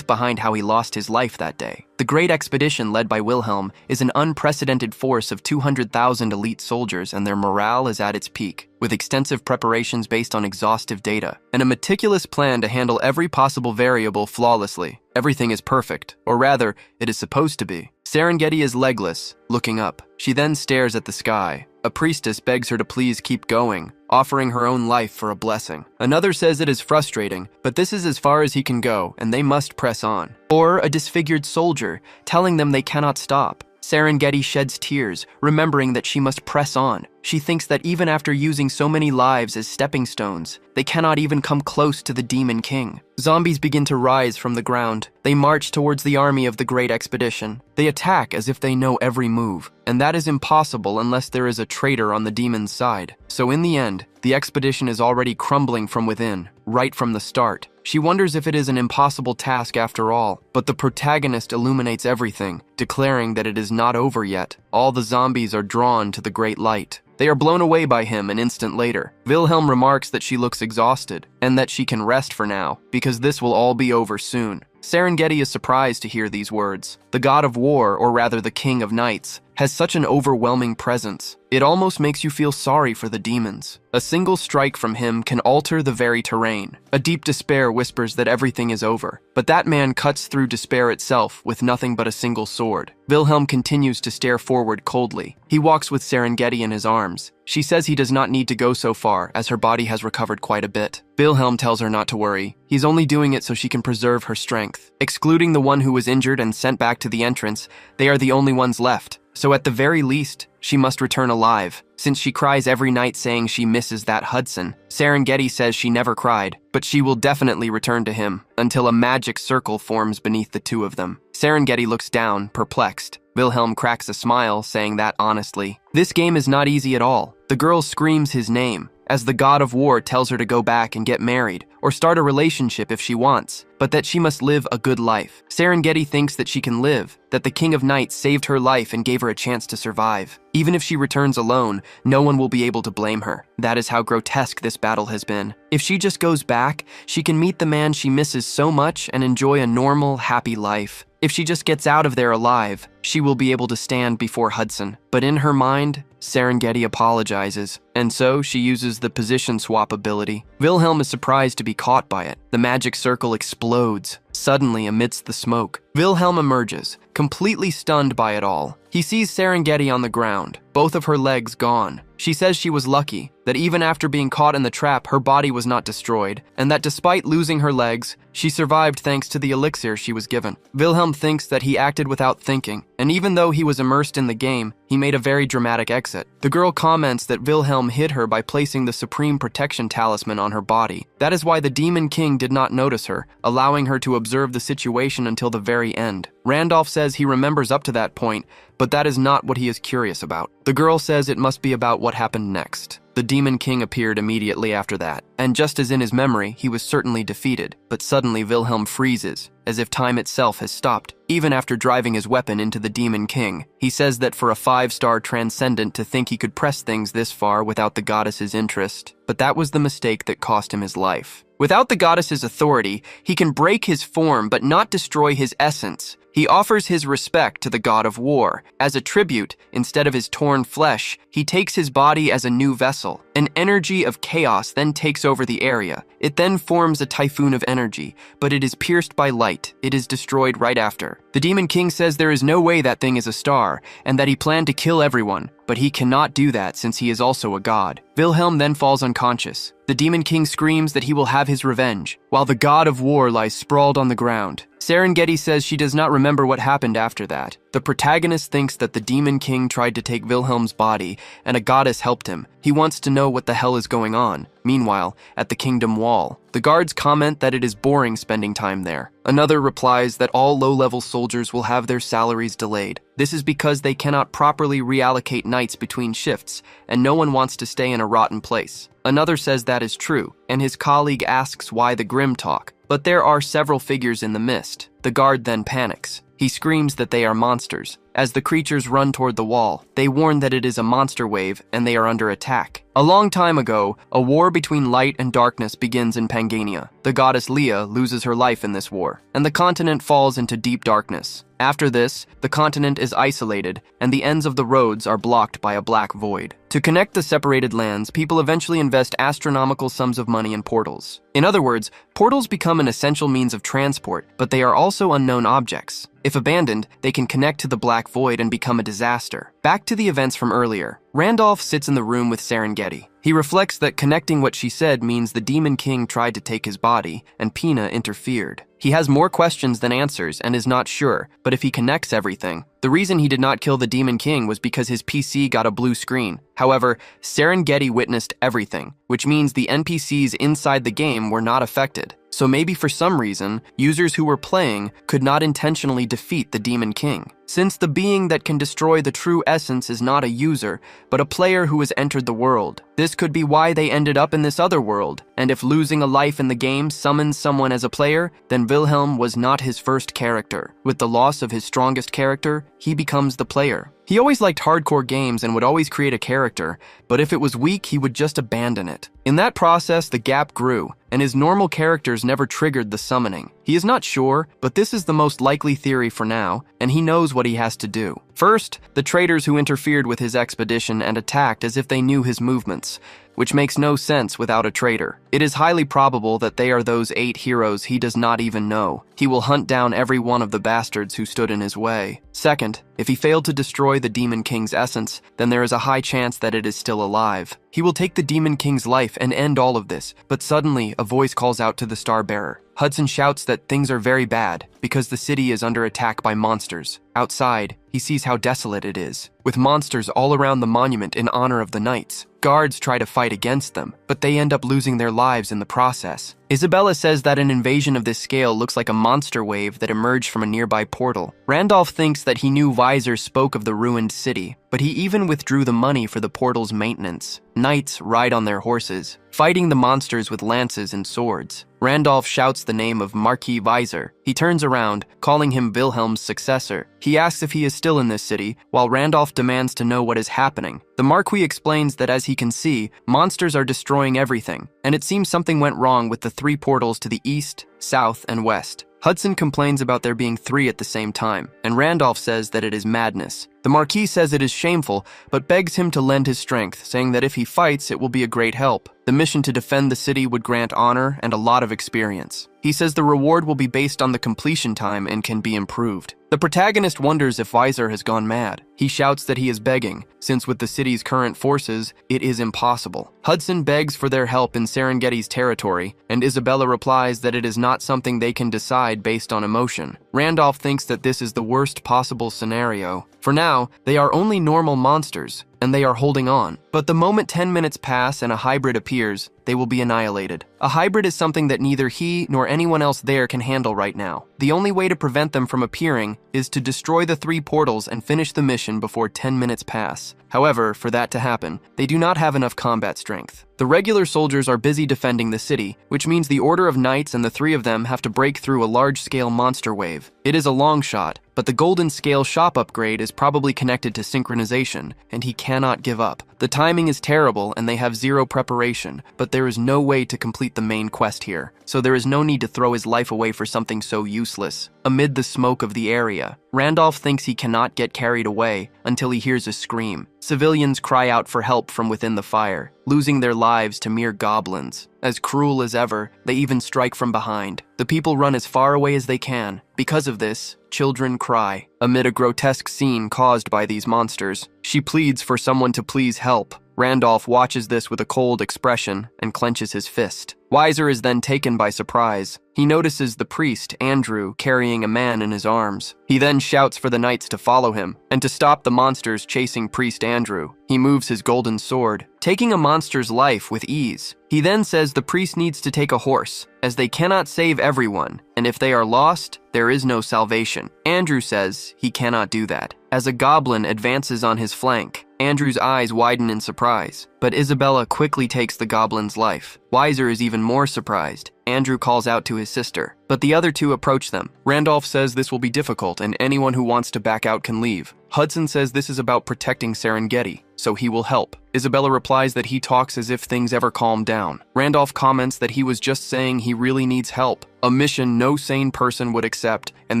behind how he lost his life that day. The Great Expedition led by Wilhelm is an unprecedented force of 200,000 elite soldiers, and their morale is at its peak, with extensive preparations based on exhaustive data, and a meticulous plan to handle every possible variable flawlessly. Everything is perfect, or rather, it is supposed to be. Serengeti is legless, looking up. She then stares at the sky. A priestess begs her to please keep going, offering her own life for a blessing. Another says it is frustrating, but this is as far as he can go, and they must press on. Or a disfigured soldier, telling them they cannot stop. Serengeti sheds tears, remembering that she must press on. She thinks that even after using so many lives as stepping stones, they cannot even come close to the Demon King. Zombies begin to rise from the ground. They march towards the army of the Great Expedition. They attack as if they know every move, and that is impossible unless there is a traitor on the demon's side. So in the end, the expedition is already crumbling from within, right from the start. She wonders if it is an impossible task after all, but the protagonist illuminates everything, declaring that it is not over yet. All the zombies are drawn to the great light. They are blown away by him an instant later. Wilhelm remarks that she looks exhausted, and that she can rest for now, because this will all be over soon. Serengeti is surprised to hear these words. The god of war, or rather the king of knights, has such an overwhelming presence. It almost makes you feel sorry for the demons. A single strike from him can alter the very terrain. A deep despair whispers that everything is over, but that man cuts through despair itself with nothing but a single sword. Wilhelm continues to stare forward coldly. He walks with Serengeti in his arms. She says he does not need to go so far, as her body has recovered quite a bit. Wilhelm tells her not to worry. He's only doing it so she can preserve her strength. Excluding the one who was injured and sent back to the entrance, they are the only ones left. So at the very least, she must return alive, since she cries every night saying she misses that Hudson. Serengeti says she never cried, but she will definitely return to him, until a magic circle forms beneath the two of them. Serengeti looks down, perplexed. Wilhelm cracks a smile, saying that honestly. This game is not easy at all. The girl screams his name, as the god of war tells her to go back and get married, or start a relationship if she wants, but that she must live a good life. Serengeti thinks that she can live, that the King of Knights saved her life and gave her a chance to survive. Even if she returns alone, no one will be able to blame her. That is how grotesque this battle has been. If she just goes back, she can meet the man she misses so much and enjoy a normal, happy life. If she just gets out of there alive, she will be able to stand before Hudson. But in her mind, Serengeti apologizes, and so she uses the position swap ability. Wilhelm is surprised to be caught by it. The magic circle explodes, Suddenly, amidst the smoke, Wilhelm emerges, completely stunned by it all. He sees Serengeti on the ground, both of her legs gone. She says she was lucky, that even after being caught in the trap, her body was not destroyed, and that despite losing her legs, she survived thanks to the elixir she was given. Wilhelm thinks that he acted without thinking, and even though he was immersed in the game, he made a very dramatic exit. The girl comments that Wilhelm hid her by placing the Supreme Protection Talisman on her body. That is why the Demon King did not notice her, allowing her to observe the situation until the very end. Randolph says he remembers up to that point, but that is not what he is curious about. The girl says it must be about what happened next. The Demon King appeared immediately after that, and just as in his memory, he was certainly defeated, but suddenly Wilhelm freezes, as if time itself has stopped. Even after driving his weapon into the Demon King, he says that for a 5-star transcendent to think he could press things this far without the goddess's interest, but that was the mistake that cost him his life. Without the goddess's authority, he can break his form but not destroy his essence. He offers his respect to the god of war. As a tribute, instead of his torn flesh, he takes his body as a new vessel. An energy of chaos then takes over the area. It then forms a typhoon of energy, but it is pierced by light. It is destroyed right after. The Demon King says there is no way that thing is a star, and that he planned to kill everyone, but he cannot do that since he is also a god. Wilhelm then falls unconscious. The Demon King screams that he will have his revenge, while the god of war lies sprawled on the ground. Serengeti says she does not remember what happened after that. The protagonist thinks that the Demon King tried to take Wilhelm's body, and a goddess helped him. He wants to know what the hell is going on. Meanwhile, at the Kingdom Wall, the guards comment that it is boring spending time there. Another replies that all low-level soldiers will have their salaries delayed. This is because they cannot properly reallocate nights between shifts, and no one wants to stay in a rotten place. Another says that is true, and his colleague asks why the grim talk. But there are several figures in the mist. The guard then panics. He screams that they are monsters. As the creatures run toward the wall, they warn that it is a monster wave and they are under attack. A long time ago, a war between light and darkness begins in Pangania. The goddess Leah loses her life in this war, and the continent falls into deep darkness. After this, the continent is isolated, and the ends of the roads are blocked by a black void. To connect the separated lands, people eventually invest astronomical sums of money in portals. In other words, portals become an essential means of transport, but they are also unknown objects. If abandoned, they can connect to the black void and become a disaster. Back to the events from earlier. Randolph sits in the room with Serengeti. He reflects that connecting what she said means the Demon King tried to take his body, and Pina interfered. He has more questions than answers and is not sure, but if he connects everything, the reason he did not kill the Demon King was because his PC got a blue screen. However, Serengeti witnessed everything, which means the NPCs inside the game were not affected. So maybe for some reason, users who were playing could not intentionally defeat the Demon King. Since the being that can destroy the true essence is not a user, but a player who has entered the world. This could be why they ended up in this other world, and if losing a life in the game summons someone as a player, then Wilhelm was not his first character. With the loss of his strongest character, he becomes the player. He always liked hardcore games and would always create a character, but if it was weak, he would just abandon it. In that process, the gap grew, and his normal characters never triggered the summoning. He is not sure, but this is the most likely theory for now, and he knows what he has to do. First, the traitors who interfered with his expedition and attacked as if they knew his movements, which makes no sense without a traitor. It is highly probable that they are those 8 heroes he does not even know. He will hunt down every one of the bastards who stood in his way. Second, if he failed to destroy the Demon King's essence, then there is a high chance that it is still alive. He will take the Demon King's life and end all of this, but suddenly a voice calls out to the Star Bearer. Hudson shouts that things are very bad because the city is under attack by monsters. Outside, he sees how desolate it is, with monsters all around the monument in honor of the knights. Guards try to fight against them, but they end up losing their lives in the process. Isabella says that an invasion of this scale looks like a monster wave that emerged from a nearby portal. Randolph thinks that he knew Weiser spoke of the ruined city, but he even withdrew the money for the portal's maintenance. Knights ride on their horses, fighting the monsters with lances and swords. Randolph shouts the name of Marquis Weiser. He turns around, calling him Wilhelm's successor. He asks if he is still in this city, while Randolph demands to know what is happening. The Marquis explains that as he can see, monsters are destroying everything, and it seems something went wrong with the 3 portals to the east, south, and west. Hudson complains about there being 3 at the same time, and Randolph says that it is madness. The Marquis says it is shameful, but begs him to lend his strength, saying that if he fights, it will be a great help. The mission to defend the city would grant honor and a lot of experience. He says the reward will be based on the completion time and can be improved. The protagonist wonders if Weiser has gone mad. He shouts that he is begging, since with the city's current forces, it is impossible. Hudson begs for their help in Serengeti's territory, and Isabella replies that it is not something they can decide based on emotion. Randolph thinks that this is the worst possible scenario. For now, they are only normal monsters, and they are holding on. But the moment 10 minutes pass and a hybrid appears, they will be annihilated. A hybrid is something that neither he nor anyone else there can handle right now. The only way to prevent them from appearing is to destroy the 3 portals and finish the mission before 10 minutes pass. However, for that to happen, they do not have enough combat strength. The regular soldiers are busy defending the city, which means the Order of Knights and the 3 of them have to break through a large-scale monster wave. It is a long shot, but the Golden Scale shop upgrade is probably connected to synchronization, and he cannot give up. The timing is terrible and they have 0 preparation, but there is no way to complete the main quest here, so there is no need to throw his life away for something so useless. Amid the smoke of the area, Randolph thinks he cannot get carried away until he hears a scream. Civilians cry out for help from within the fire, losing their lives to mere goblins. As cruel as ever, they even strike from behind. The people run as far away as they can. Because of this, children cry. Amid a grotesque scene caused by these monsters, she pleads for someone to please help. Randolph watches this with a cold expression and clenches his fist. Weiser is then taken by surprise. He notices the priest, Andrew, carrying a man in his arms. He then shouts for the knights to follow him, and to stop the monsters chasing Priest Andrew. He moves his golden sword, taking a monster's life with ease. He then says the priest needs to take a horse, as they cannot save everyone, and if they are lost, there is no salvation. Andrew says he cannot do that. As a goblin advances on his flank, Andrew's eyes widen in surprise, but Isabella quickly takes the goblin's life. Weiser is even more surprised. Andrew calls out to his sister, but the other 2 approach them. Randolph says this will be difficult and anyone who wants to back out can leave. Hudson says this is about protecting Serengeti, so he will help. Isabella replies that he talks as if things ever calm down. Randolph comments that he was just saying he really needs help, a mission no sane person would accept, and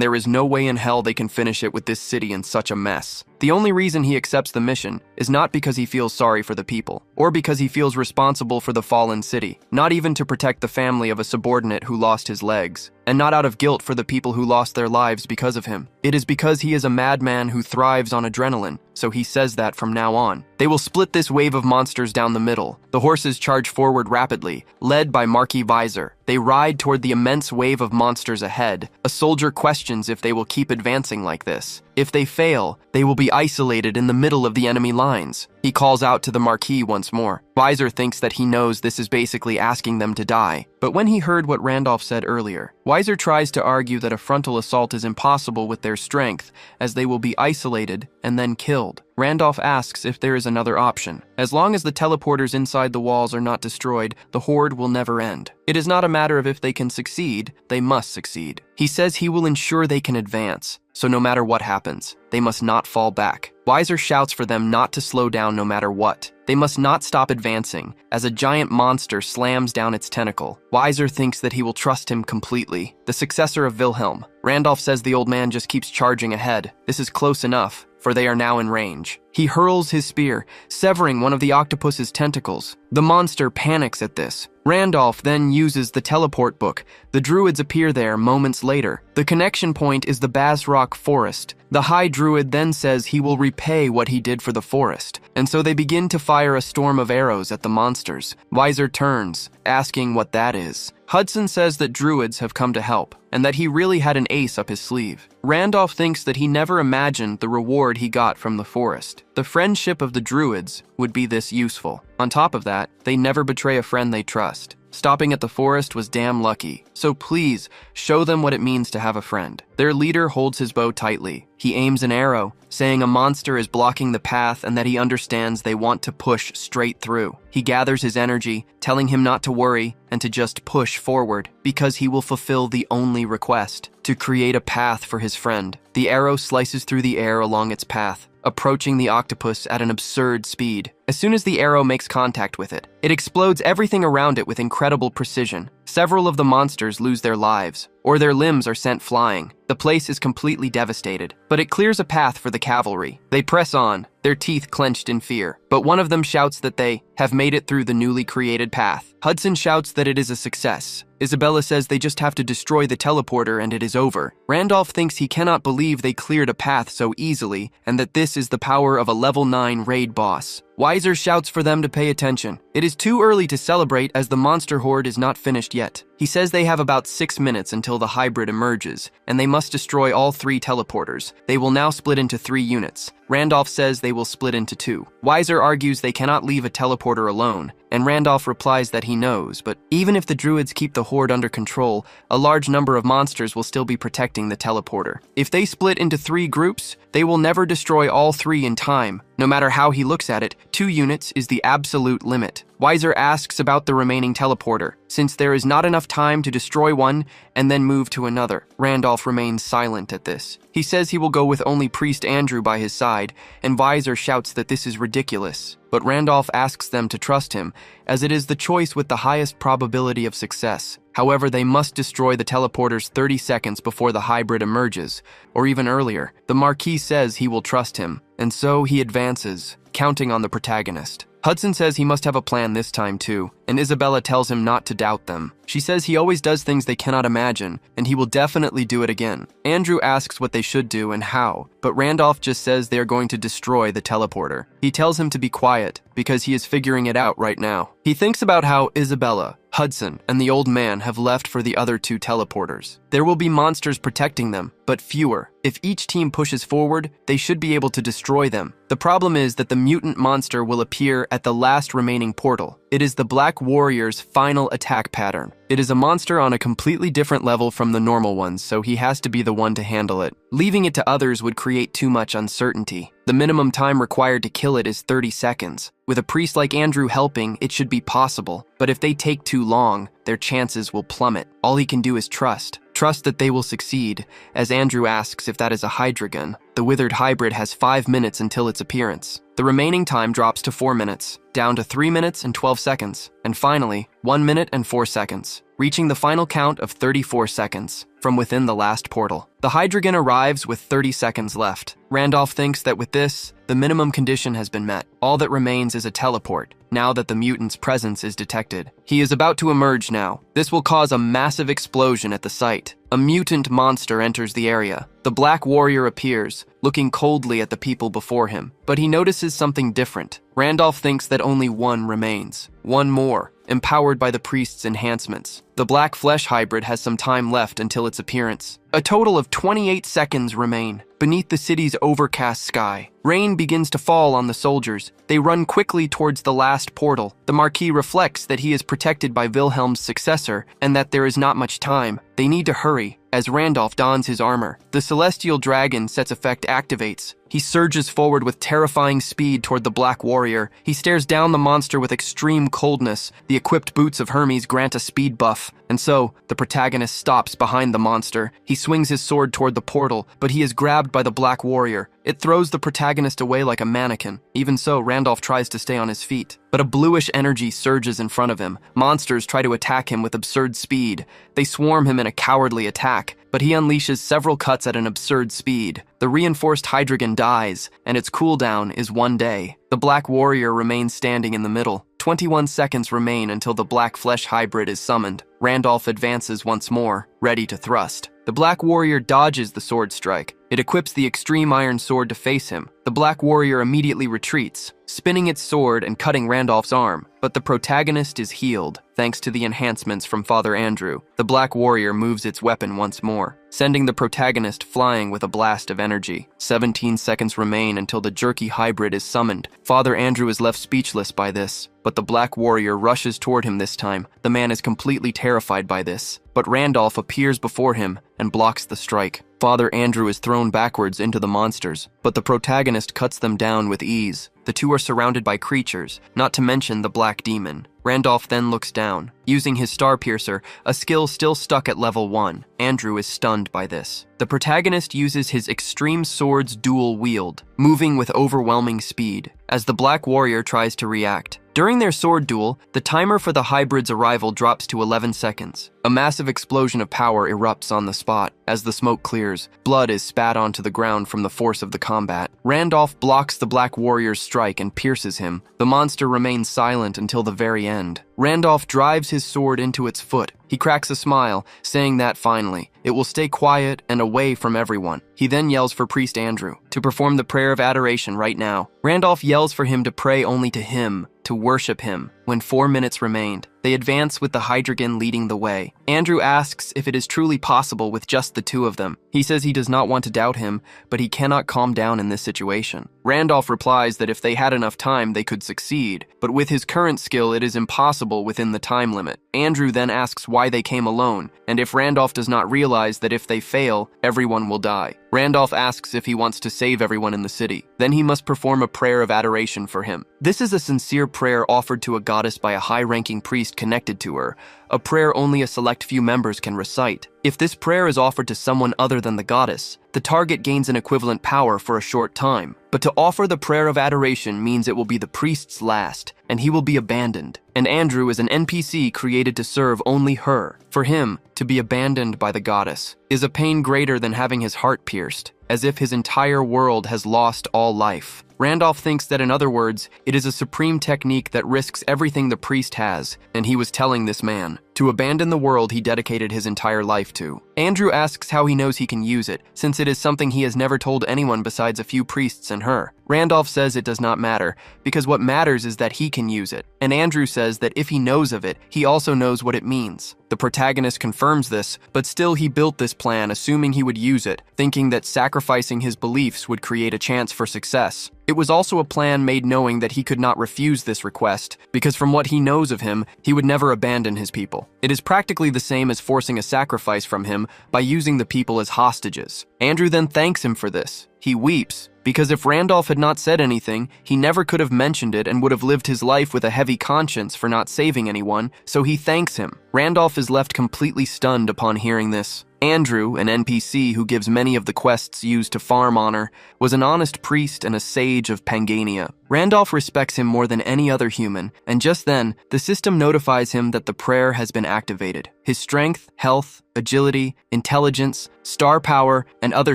there is no way in hell they can finish it with this city in such a mess. The only reason he accepts the mission is not because he feels sorry for the people, or because he feels responsible for the fallen city, not even to protect the family of a subordinate who lost his legs, and not out of guilt for the people who lost their lives because of him. It is because he is a madman who thrives on adrenaline, so he says that from now on. They will split this wave of monsters down the middle. The horses charge forward rapidly, led by Marquis Weiser. They ride toward the immense wave of monsters ahead. A soldier questions if they will keep advancing like this. If they fail, they will be isolated in the middle of the enemy lines. He calls out to the Marquis once more. Weiser thinks that he knows this is basically asking them to die. But when he heard what Randolph said earlier, Weiser tries to argue that a frontal assault is impossible with their strength, as they will be isolated and then killed. Randolph asks if there is another option. As long as the teleporters inside the walls are not destroyed, the horde will never end. It is not a matter of if they can succeed, they must succeed. He says he will ensure they can advance, so no matter what happens, they must not fall back. Weiser shouts for them not to slow down no matter what. They must not stop advancing, as a giant monster slams down its tentacle. Weiser thinks that he will trust him completely, the successor of Wilhelm. Randolph says the old man just keeps charging ahead. This is close enough, for they are now in range. He hurls his spear, severing one of the octopus's tentacles. The monster panics at this. Randolph then uses the teleport book. The druids appear there moments later. The connection point is the Basrock forest. The High Druid then says he will repay what he did for the forest, and so they begin to fire a storm of arrows at the monsters. Weiser turns, asking what that is. Hudson says that druids have come to help, and that he really had an ace up his sleeve. Randolph thinks that he never imagined the reward he got from the forest. The friendship of the druids would be this useful. On top of that, they never betray a friend they trust. Stopping at the forest was damn lucky, so please, show them what it means to have a friend. Their leader holds his bow tightly. He aims an arrow, saying a monster is blocking the path and that he understands they want to push straight through. He gathers his energy, telling him not to worry and to just push forward, because he will fulfill the only request, to create a path for his friend. The arrow slices through the air along its path, approaching the octopus at an absurd speed. As soon as the arrow makes contact with it, it explodes everything around it with incredible precision. Several of the monsters lose their lives, or their limbs are sent flying. The place is completely devastated, but it clears a path for the cavalry. They press on, their teeth clenched in fear, but one of them shouts that they have made it through the newly created path. Hudson shouts that it is a success. Isabella says they just have to destroy the teleporter and it is over. Randolph thinks he cannot believe they cleared a path so easily and that this is the power of a level 9 raid boss. Weiser shouts for them to pay attention. It is too early to celebrate as the monster horde is not finished yet. He says they have about 6 minutes until the hybrid emerges, and they must destroy all 3 teleporters. They will now split into 3 units. Randolph says they will split into 2. Weiser argues they cannot leave a teleporter alone, and Randolph replies that he knows, but even if the druids keep the horde under control, a large number of monsters will still be protecting the teleporter. If they split into 3 groups, they will never destroy all 3 in time. No matter how he looks at it, 2 units is the absolute limit. Weiser asks about the remaining teleporter, since there is not enough time to destroy one and then move to another. Randolph remains silent at this. He says he will go with only Priest Andrew by his side, and Weiser shouts that this is ridiculous. But Randolph asks them to trust him, as it is the choice with the highest probability of success. However, they must destroy the teleporters 30 seconds before the hybrid emerges, or even earlier. The Marquis says he will trust him, and so he advances, counting on the protagonist. Hudson says he must have a plan this time too, and Isabella tells him not to doubt them. She says he always does things they cannot imagine, and he will definitely do it again. Andrew asks what they should do and how, but Randolph just says they are going to destroy the teleporter. He tells him to be quiet, because he is figuring it out right now. He thinks about how Isabella, Hudson, and the old man have left for the other 2 teleporters. There will be monsters protecting them, but fewer. If each team pushes forward, they should be able to destroy them. The problem is that the mutant monster will appear at the last remaining portal. It is the Black Warrior's final attack pattern. It is a monster on a completely different level from the normal ones, so he has to be the one to handle it. Leaving it to others would create too much uncertainty. The minimum time required to kill it is 30 seconds. With a priest like Andrew helping, it should be possible, but if they take too long, their chances will plummet. All he can do is trust. Trust that they will succeed, as Andrew asks if that is a hydrogun. The withered hybrid has 5 minutes until its appearance. The remaining time drops to 4 minutes, down to 3 minutes and 12 seconds, and finally, 1 minute and 4 seconds, reaching the final count of 34 seconds from within the last portal. The hydrogen arrives with 30 seconds left. Randolph thinks that with this, the minimum condition has been met. All that remains is a teleport, now that the mutant's presence is detected. He is about to emerge now. This will cause a massive explosion at the site. A mutant monster enters the area. The Black Warrior appears, looking coldly at the people before him, but he notices something different. Randolph thinks that only one remains. One more, empowered by the priest's enhancements. The Black Flesh hybrid has some time left until its appearance. A total of 28 seconds remain. Beneath the city's overcast sky, rain begins to fall on the soldiers. They run quickly towards the last portal. The Marquis reflects that he is protected by Wilhelm's successor and that there is not much time. They need to hurry, as Randolph dons his armor. The Celestial Dragon set's effect activates. He surges forward with terrifying speed toward the Black Warrior. He stares down the monster with extreme coldness. The equipped boots of Hermes grant a speed buff, and so the protagonist stops behind the monster. He swings his sword toward the portal, but he is grabbed by the Black Warrior. It throws the protagonist away like a mannequin. Even so, Randolph tries to stay on his feet, but a bluish energy surges in front of him. Monsters try to attack him with absurd speed. They swarm him in a cowardly attack, but he unleashes several cuts at an absurd speed. The reinforced hydrogen dies, and its cooldown is 1 day. The Black Warrior remains standing in the middle. 21 seconds remain until the Black Flesh hybrid is summoned. Randolph advances once more, ready to thrust. The Black Warrior dodges the sword strike. It equips the extreme iron sword to face him. The Black Warrior immediately retreats, spinning its sword and cutting Randolph's arm, but the protagonist is healed, thanks to the enhancements from Father Andrew. The Black Warrior moves its weapon once more, sending the protagonist flying with a blast of energy. 17 seconds remain until the jerky hybrid is summoned. Father Andrew is left speechless by this, but the Black Warrior rushes toward him this time. The man is completely terrified by this, but Randolph appears before him and blocks the strike. Father Andrew is thrown backwards into the monsters, but the protagonist cuts them down with ease. The two are surrounded by creatures, not to mention the Black Demon. Randolph then looks down. Using his Star Piercer, a skill still stuck at level 1, Andrew is stunned by this. The protagonist uses his Extreme Sword's dual wield, moving with overwhelming speed. As the Black Warrior tries to react, During their sword duel, the timer for the hybrid's arrival drops to 11 seconds. A massive explosion of power erupts on the spot. As the smoke clears, blood is spat onto the ground from the force of the combat. Randolph blocks the Black Warrior's strike and pierces him. The monster remains silent until the very end. Randolph drives his sword into its foot. He cracks a smile, saying that finally, it will stay quiet and away from everyone. He then yells for Priest Andrew to perform the prayer of adoration right now. Randolph yells for him to pray only to him, to worship him. When 4 minutes remained, they advance with the Hydreigon leading the way. Andrew asks if it is truly possible with just the two of them. He says he does not want to doubt him, but he cannot calm down in this situation. Randolph replies that if they had enough time, they could succeed, but with his current skill, it is impossible within the time limit. Andrew then asks why they came alone, and if Randolph does not realize that if they fail, everyone will die. Randolph asks if he wants to save everyone in the city. Then he must perform a prayer of adoration for him. This is a sincere prayer offered to a goddess by a high-ranking priest connected to her, a prayer only a select few members can recite. If this prayer is offered to someone other than the goddess, the target gains an equivalent power for a short time. But to offer the prayer of adoration means it will be the priest's last, and he will be abandoned. And Andrew is an NPC created to serve only her. For him, to be abandoned by the goddess is a pain greater than having his heart pierced, as if his entire world has lost all life. Randolph thinks that, in other words, it is a supreme technique that risks everything the priest has, and he was telling this man to abandon the world he dedicated his entire life to. Andrew asks how he knows he can use it, since it is something he has never told anyone besides a few priests and her. Randolph says it does not matter, because what matters is that he can use it, and Andrew says that if he knows of it, he also knows what it means. The protagonist confirms this, but still he built this plan assuming he would use it, thinking that sacrificing his beliefs would create a chance for success. It was also a plan made knowing that he could not refuse this request, because from what he knows of him, he would never abandon his people. It is practically the same as forcing a sacrifice from him by using the people as hostages. Andrew then thanks him for this. He weeps, because if Randolph had not said anything, he never could have mentioned it and would have lived his life with a heavy conscience for not saving anyone, so he thanks him. Randolph is left completely stunned upon hearing this. Andrew, an NPC who gives many of the quests used to farm honor, was an honest priest and a sage of Pangania. Randolph respects him more than any other human, and just then, the system notifies him that the prayer has been activated. His strength, health, agility, intelligence, star power, and other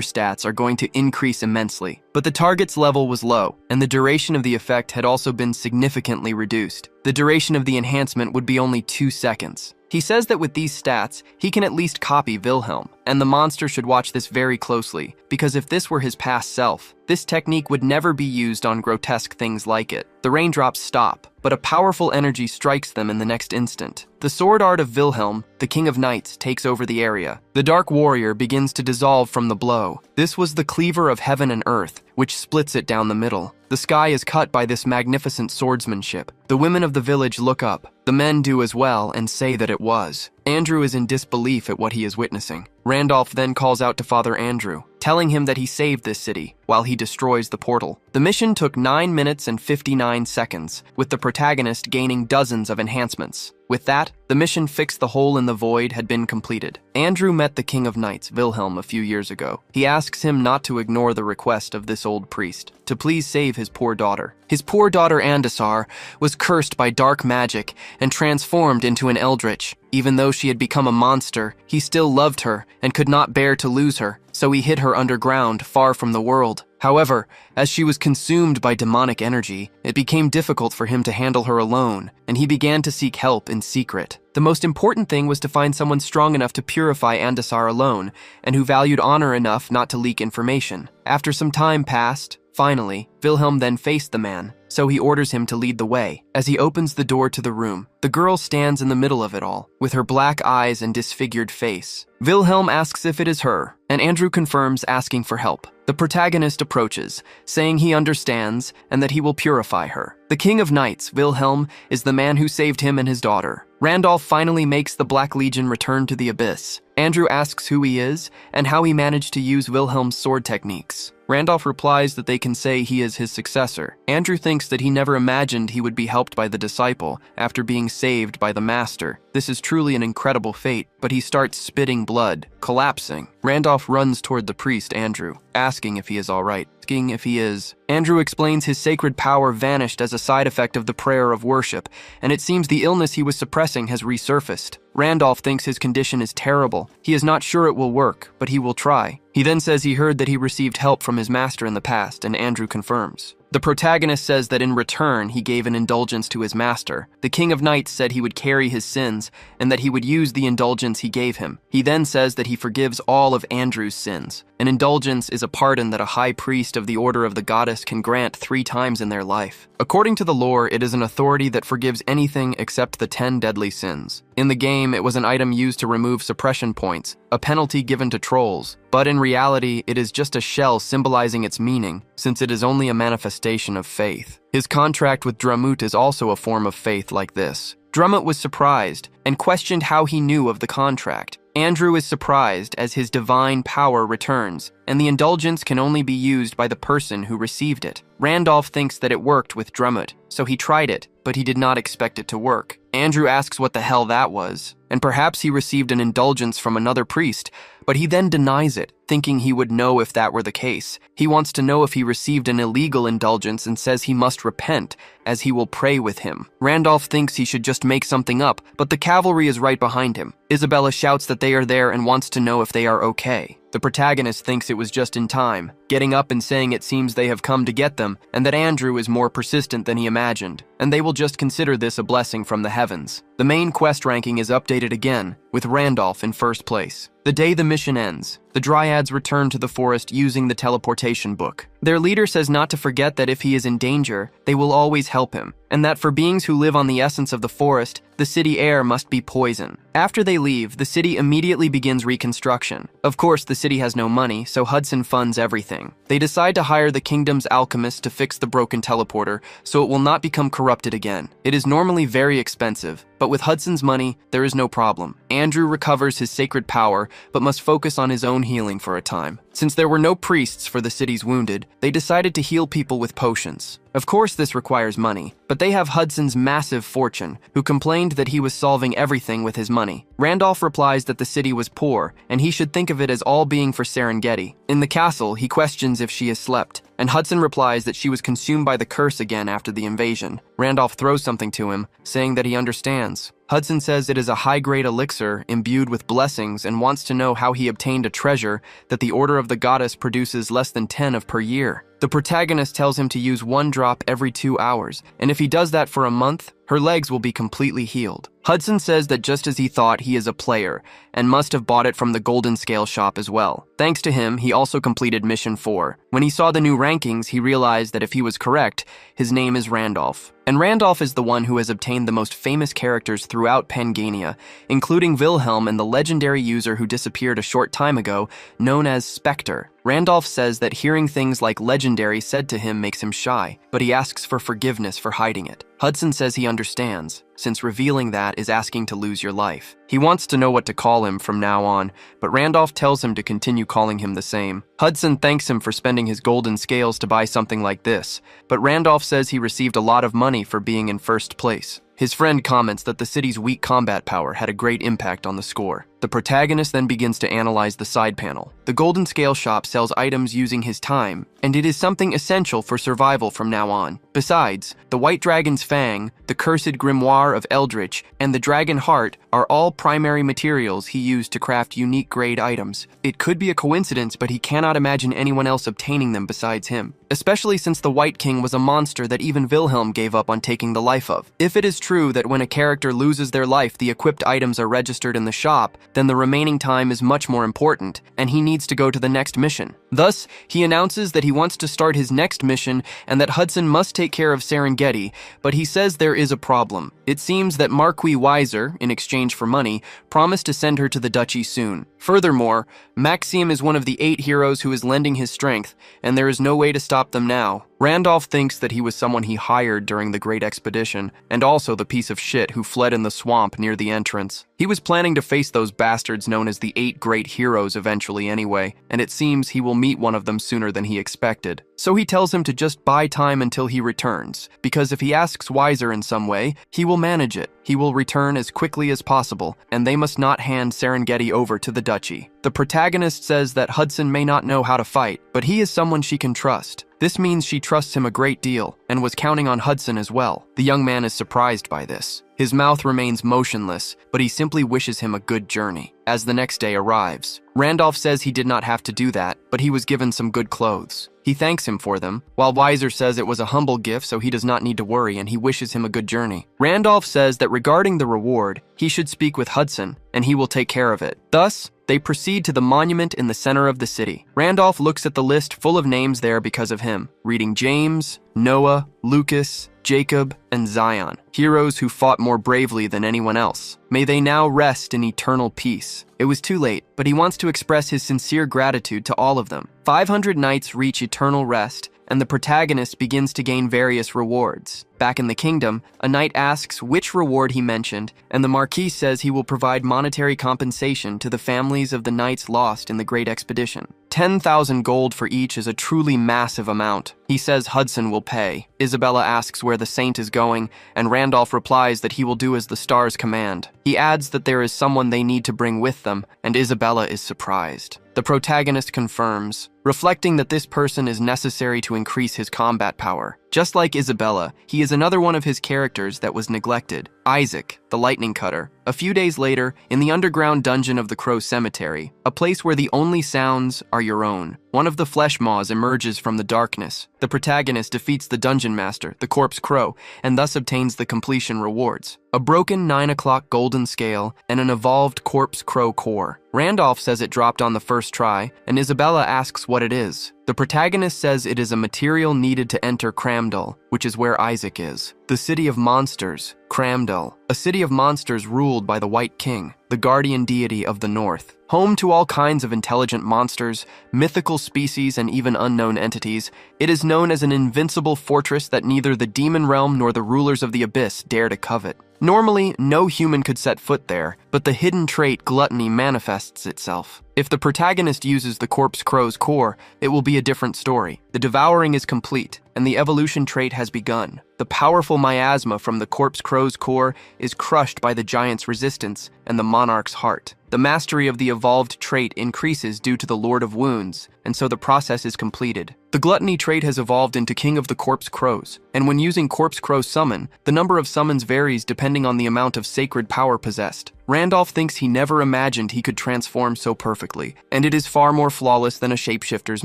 stats are going to increase immensely. But the target's level was low, and the duration of the effect had also been significantly reduced. The duration of the enhancement would be only 2 seconds. He says that with these stats, he can at least copy Wilhelm, and the monster should watch this very closely, because if this were his past self, this technique would never be used on grotesque things like it. The raindrops stop, but a powerful energy strikes them in the next instant. The sword art of Wilhelm, the King of Knights, takes over the area. The Dark Warrior begins to dissolve from the blow. This was the cleaver of heaven and earth, which splits it down the middle. The sky is cut by this magnificent swordsmanship. The women of the village look up. The men do as well and say that it was. Andrew is in disbelief at what he is witnessing. Randolph then calls out to Father Andrew, telling him that he saved this city while he destroys the portal. The mission took 9 minutes and 59 seconds, with the protagonist gaining dozens of enhancements. With that, the mission Fix the Hole in the Void had been completed. Andrew met the King of Knights, Wilhelm, a few years ago. He asks him not to ignore the request of this old priest, to please save his poor daughter. His poor daughter Andasar was cursed by dark magic and transformed into an eldritch. Even though she had become a monster, he still loved her and could not bear to lose her, so he hid her underground, far from the world. However, as she was consumed by demonic energy, it became difficult for him to handle her alone, and he began to seek help in secret. The most important thing was to find someone strong enough to purify Andasar alone, and who valued honor enough not to leak information. After some time passed, finally, Wilhelm then faced the man, so he orders him to lead the way. As he opens the door to the room, the girl stands in the middle of it all, with her black eyes and disfigured face. Wilhelm asks if it is her, and Andrew confirms, asking for help. The protagonist approaches, saying he understands and that he will purify her. The King of Knights, Wilhelm, is the man who saved him and his daughter. Randolph finally makes the Black Legion return to the Abyss. Andrew asks who he is and how he managed to use Wilhelm's sword techniques. Randolph replies that they can say he is his successor. Andrew thinks that he never imagined he would be helped by the disciple after being saved by the master. This is truly an incredible fate, but he starts spitting blood, collapsing. Randolph runs toward the priest, Andrew, asking if he is all right. asking if he is. Andrew explains his sacred power vanished as a side effect of the prayer of worship, and it seems the illness he was suppressing has resurfaced. Randolph thinks his condition is terrible. He is not sure it will work, but he will try. He then says he heard that he received help from his master in the past, and Andrew confirms. The protagonist says that in return, he gave an indulgence to his master. The King of Knights said he would carry his sins, and that he would use the indulgence he gave him. He then says that he forgives all of Andrew's sins. An indulgence is a pardon that a high priest of the Order of the Goddess can grant 3 times in their life. According to the lore, it is an authority that forgives anything except the 10 deadly sins. In the game, it was an item used to remove suppression points, a penalty given to trolls. But in reality, it is just a shell symbolizing its meaning, since it is only a manifestation of faith. His contract with Drumut is also a form of faith like this. Drumut was surprised and questioned how he knew of the contract. Andrew is surprised as his divine power returns, and the indulgence can only be used by the person who received it. Randolph thinks that it worked with Drumut, so he tried it, but he did not expect it to work. Andrew asks what the hell that was, and perhaps he received an indulgence from another priest, but he then denies it, thinking he would know if that were the case. He wants to know if he received an illegal indulgence and says he must repent, as he will pray with him. Randolph thinks he should just make something up, but the cavalry is right behind him. Isabella shouts that they are there and wants to know if they are okay. The protagonist thinks it was just in time, getting up and saying it seems they have come to get them, and that Andrew is more persistent than he imagined, and they will just consider this a blessing from the heavens. The main quest ranking is updated again, with Randolph in first place. The day the mission ends, the Dryads return to the forest using the teleportation book. Their leader says not to forget that if he is in danger, they will always help him, and that for beings who live on the essence of the forest, the city air must be poison. After they leave, the city immediately begins reconstruction. Of course, the city has no money, so Hudson funds everything. They decide to hire the kingdom's alchemist to fix the broken teleporter, so it will not become corrupted again. It is normally very expensive, but with Hudson's money, there is no problem. Andrew recovers his sacred power, but must focus on his own healing for a time. Since there were no priests for the city's wounded, they decided to heal people with potions. Of course, this requires money, but they have Hudson's massive fortune, who complained that he was solving everything with his money. Randolph replies that the city was poor, and he should think of it as all being for Serengeti. In the castle, he questions if she has slept, and Hudson replies that she was consumed by the curse again after the invasion. Randolph throws something to him, saying that he understands. Hudson says it is a high-grade elixir imbued with blessings and wants to know how he obtained a treasure that the Order of the Goddess produces less than 10 of per year. The protagonist tells him to use 1 drop every 2 hours, and if he does that for a month, her legs will be completely healed. Hudson says that just as he thought, he is a player, and must have bought it from the Golden Scale shop as well. Thanks to him, he also completed Mission 4. When he saw the new rankings, he realized that if he was correct, his name is Randolph. And Randolph is the one who has obtained the most famous characters throughout Pangania, including Wilhelm and the legendary user who disappeared a short time ago, known as Spectre. Randolph says that hearing things like legendary said to him makes him shy, but he asks for forgiveness for hiding it. Hudson says he understands, since revealing that is asking to lose your life. He wants to know what to call him from now on, but Randolph tells him to continue calling him the same. Hudson thanks him for spending his golden scales to buy something like this, but Randolph says he received a lot of money for being in first place. His friend comments that the city's weak combat power had a great impact on the score. The protagonist then begins to analyze the side panel. The Golden Scale shop sells items using his time, and it is something essential for survival from now on. Besides, the White Dragon's Fang, the Cursed Grimoire of Eldritch, and the Dragon Heart are all primary materials he used to craft unique grade items. It could be a coincidence, but he cannot imagine anyone else obtaining them besides him, especially since the White King was a monster that even Wilhelm gave up on taking the life of. If it is true that when a character loses their life, the equipped items are registered in the shop, then the remaining time is much more important, and he needs to go to the next mission. Thus, he announces that he wants to start his next mission and that Hudson must take care of Serengeti, but he says there is a problem. It seems that Marquis Weiser, in exchange for money, promised to send her to the duchy soon. Furthermore, Maxim is one of the 8 heroes who is lending his strength, and there is no way to stop them now. Randolph thinks that he was someone he hired during the Great Expedition, and also the piece of shit who fled in the swamp near the entrance. He was planning to face those bastards known as the 8 Great Heroes eventually anyway, and it seems he will meet one of them sooner than he expected. So he tells him to just buy time until he returns, because if he asks Weiser in some way, he will manage it. He will return as quickly as possible, and they must not hand Serengeti over to the duchy. The protagonist says that Hudson may not know how to fight, but he is someone she can trust. This means she trusts him a great deal, and was counting on Hudson as well. The young man is surprised by this. His mouth remains motionless, but he simply wishes him a good journey. As the next day arrives, Randolph says he did not have to do that, but he was given some good clothes. He thanks him for them, while Weiser says it was a humble gift so he does not need to worry and he wishes him a good journey. Randolph says that regarding the reward, he should speak with Hudson, and he will take care of it. Thus, they proceed to the monument in the center of the city. Randolph looks at the list full of names there because of him, reading James, Noah, Lucas, Jacob, and Zion, heroes who fought more bravely than anyone else. May they now rest in eternal peace. It was too late, but he wants to express his sincere gratitude to all of them. 500 knights reach eternal rest, and the protagonist begins to gain various rewards. Back in the kingdom, a knight asks which reward he mentioned, and the Marquis says he will provide monetary compensation to the families of the knights lost in the Great Expedition. 10,000 gold for each is a truly massive amount. He says Hudson will pay. Isabella asks where the saint is going, and Randolph replies that he will do as the stars command. He adds that there is someone they need to bring with them, and Isabella is surprised. The protagonist confirms, reflecting that this person is necessary to increase his combat power. Just like Isabella, he is another one of his characters that was neglected, Isaac, the lightning cutter. A few days later, in the underground dungeon of the Crow Cemetery, a place where the only sounds are your own, one of the flesh maws emerges from the darkness. The protagonist defeats the dungeon master, the corpse crow, and thus obtains the completion rewards: a broken 9 o'clock golden scale and an evolved corpse crow core. Randolph says it dropped on the first try, and Isabella asks what it is. The protagonist says it is a material needed to enter Cramdell, which is where Isaac is. The city of monsters, Cramdell, a city of monsters ruled by the White King, the guardian deity of the North. Home to all kinds of intelligent monsters, mythical species, and even unknown entities, it is known as an invincible fortress that neither the demon realm nor the rulers of the abyss dare to covet. Normally, no human could set foot there, but the hidden trait gluttony manifests itself. If the protagonist uses the corpse crow's core, it will be a different story. The devouring is complete, and the evolution trait has begun. The powerful miasma from the corpse crow's core is crushed by the giant's resistance and the monarch's heart. The mastery of the evolved trait increases due to the Lord of Wounds, and so the process is completed. The gluttony trait has evolved into King of the Corpse Crows, and when using Corpse Crow Summon, the number of summons varies depending on the amount of sacred power possessed. Randolph thinks he never imagined he could transform so perfectly, and it is far more flawless than a shapeshifter's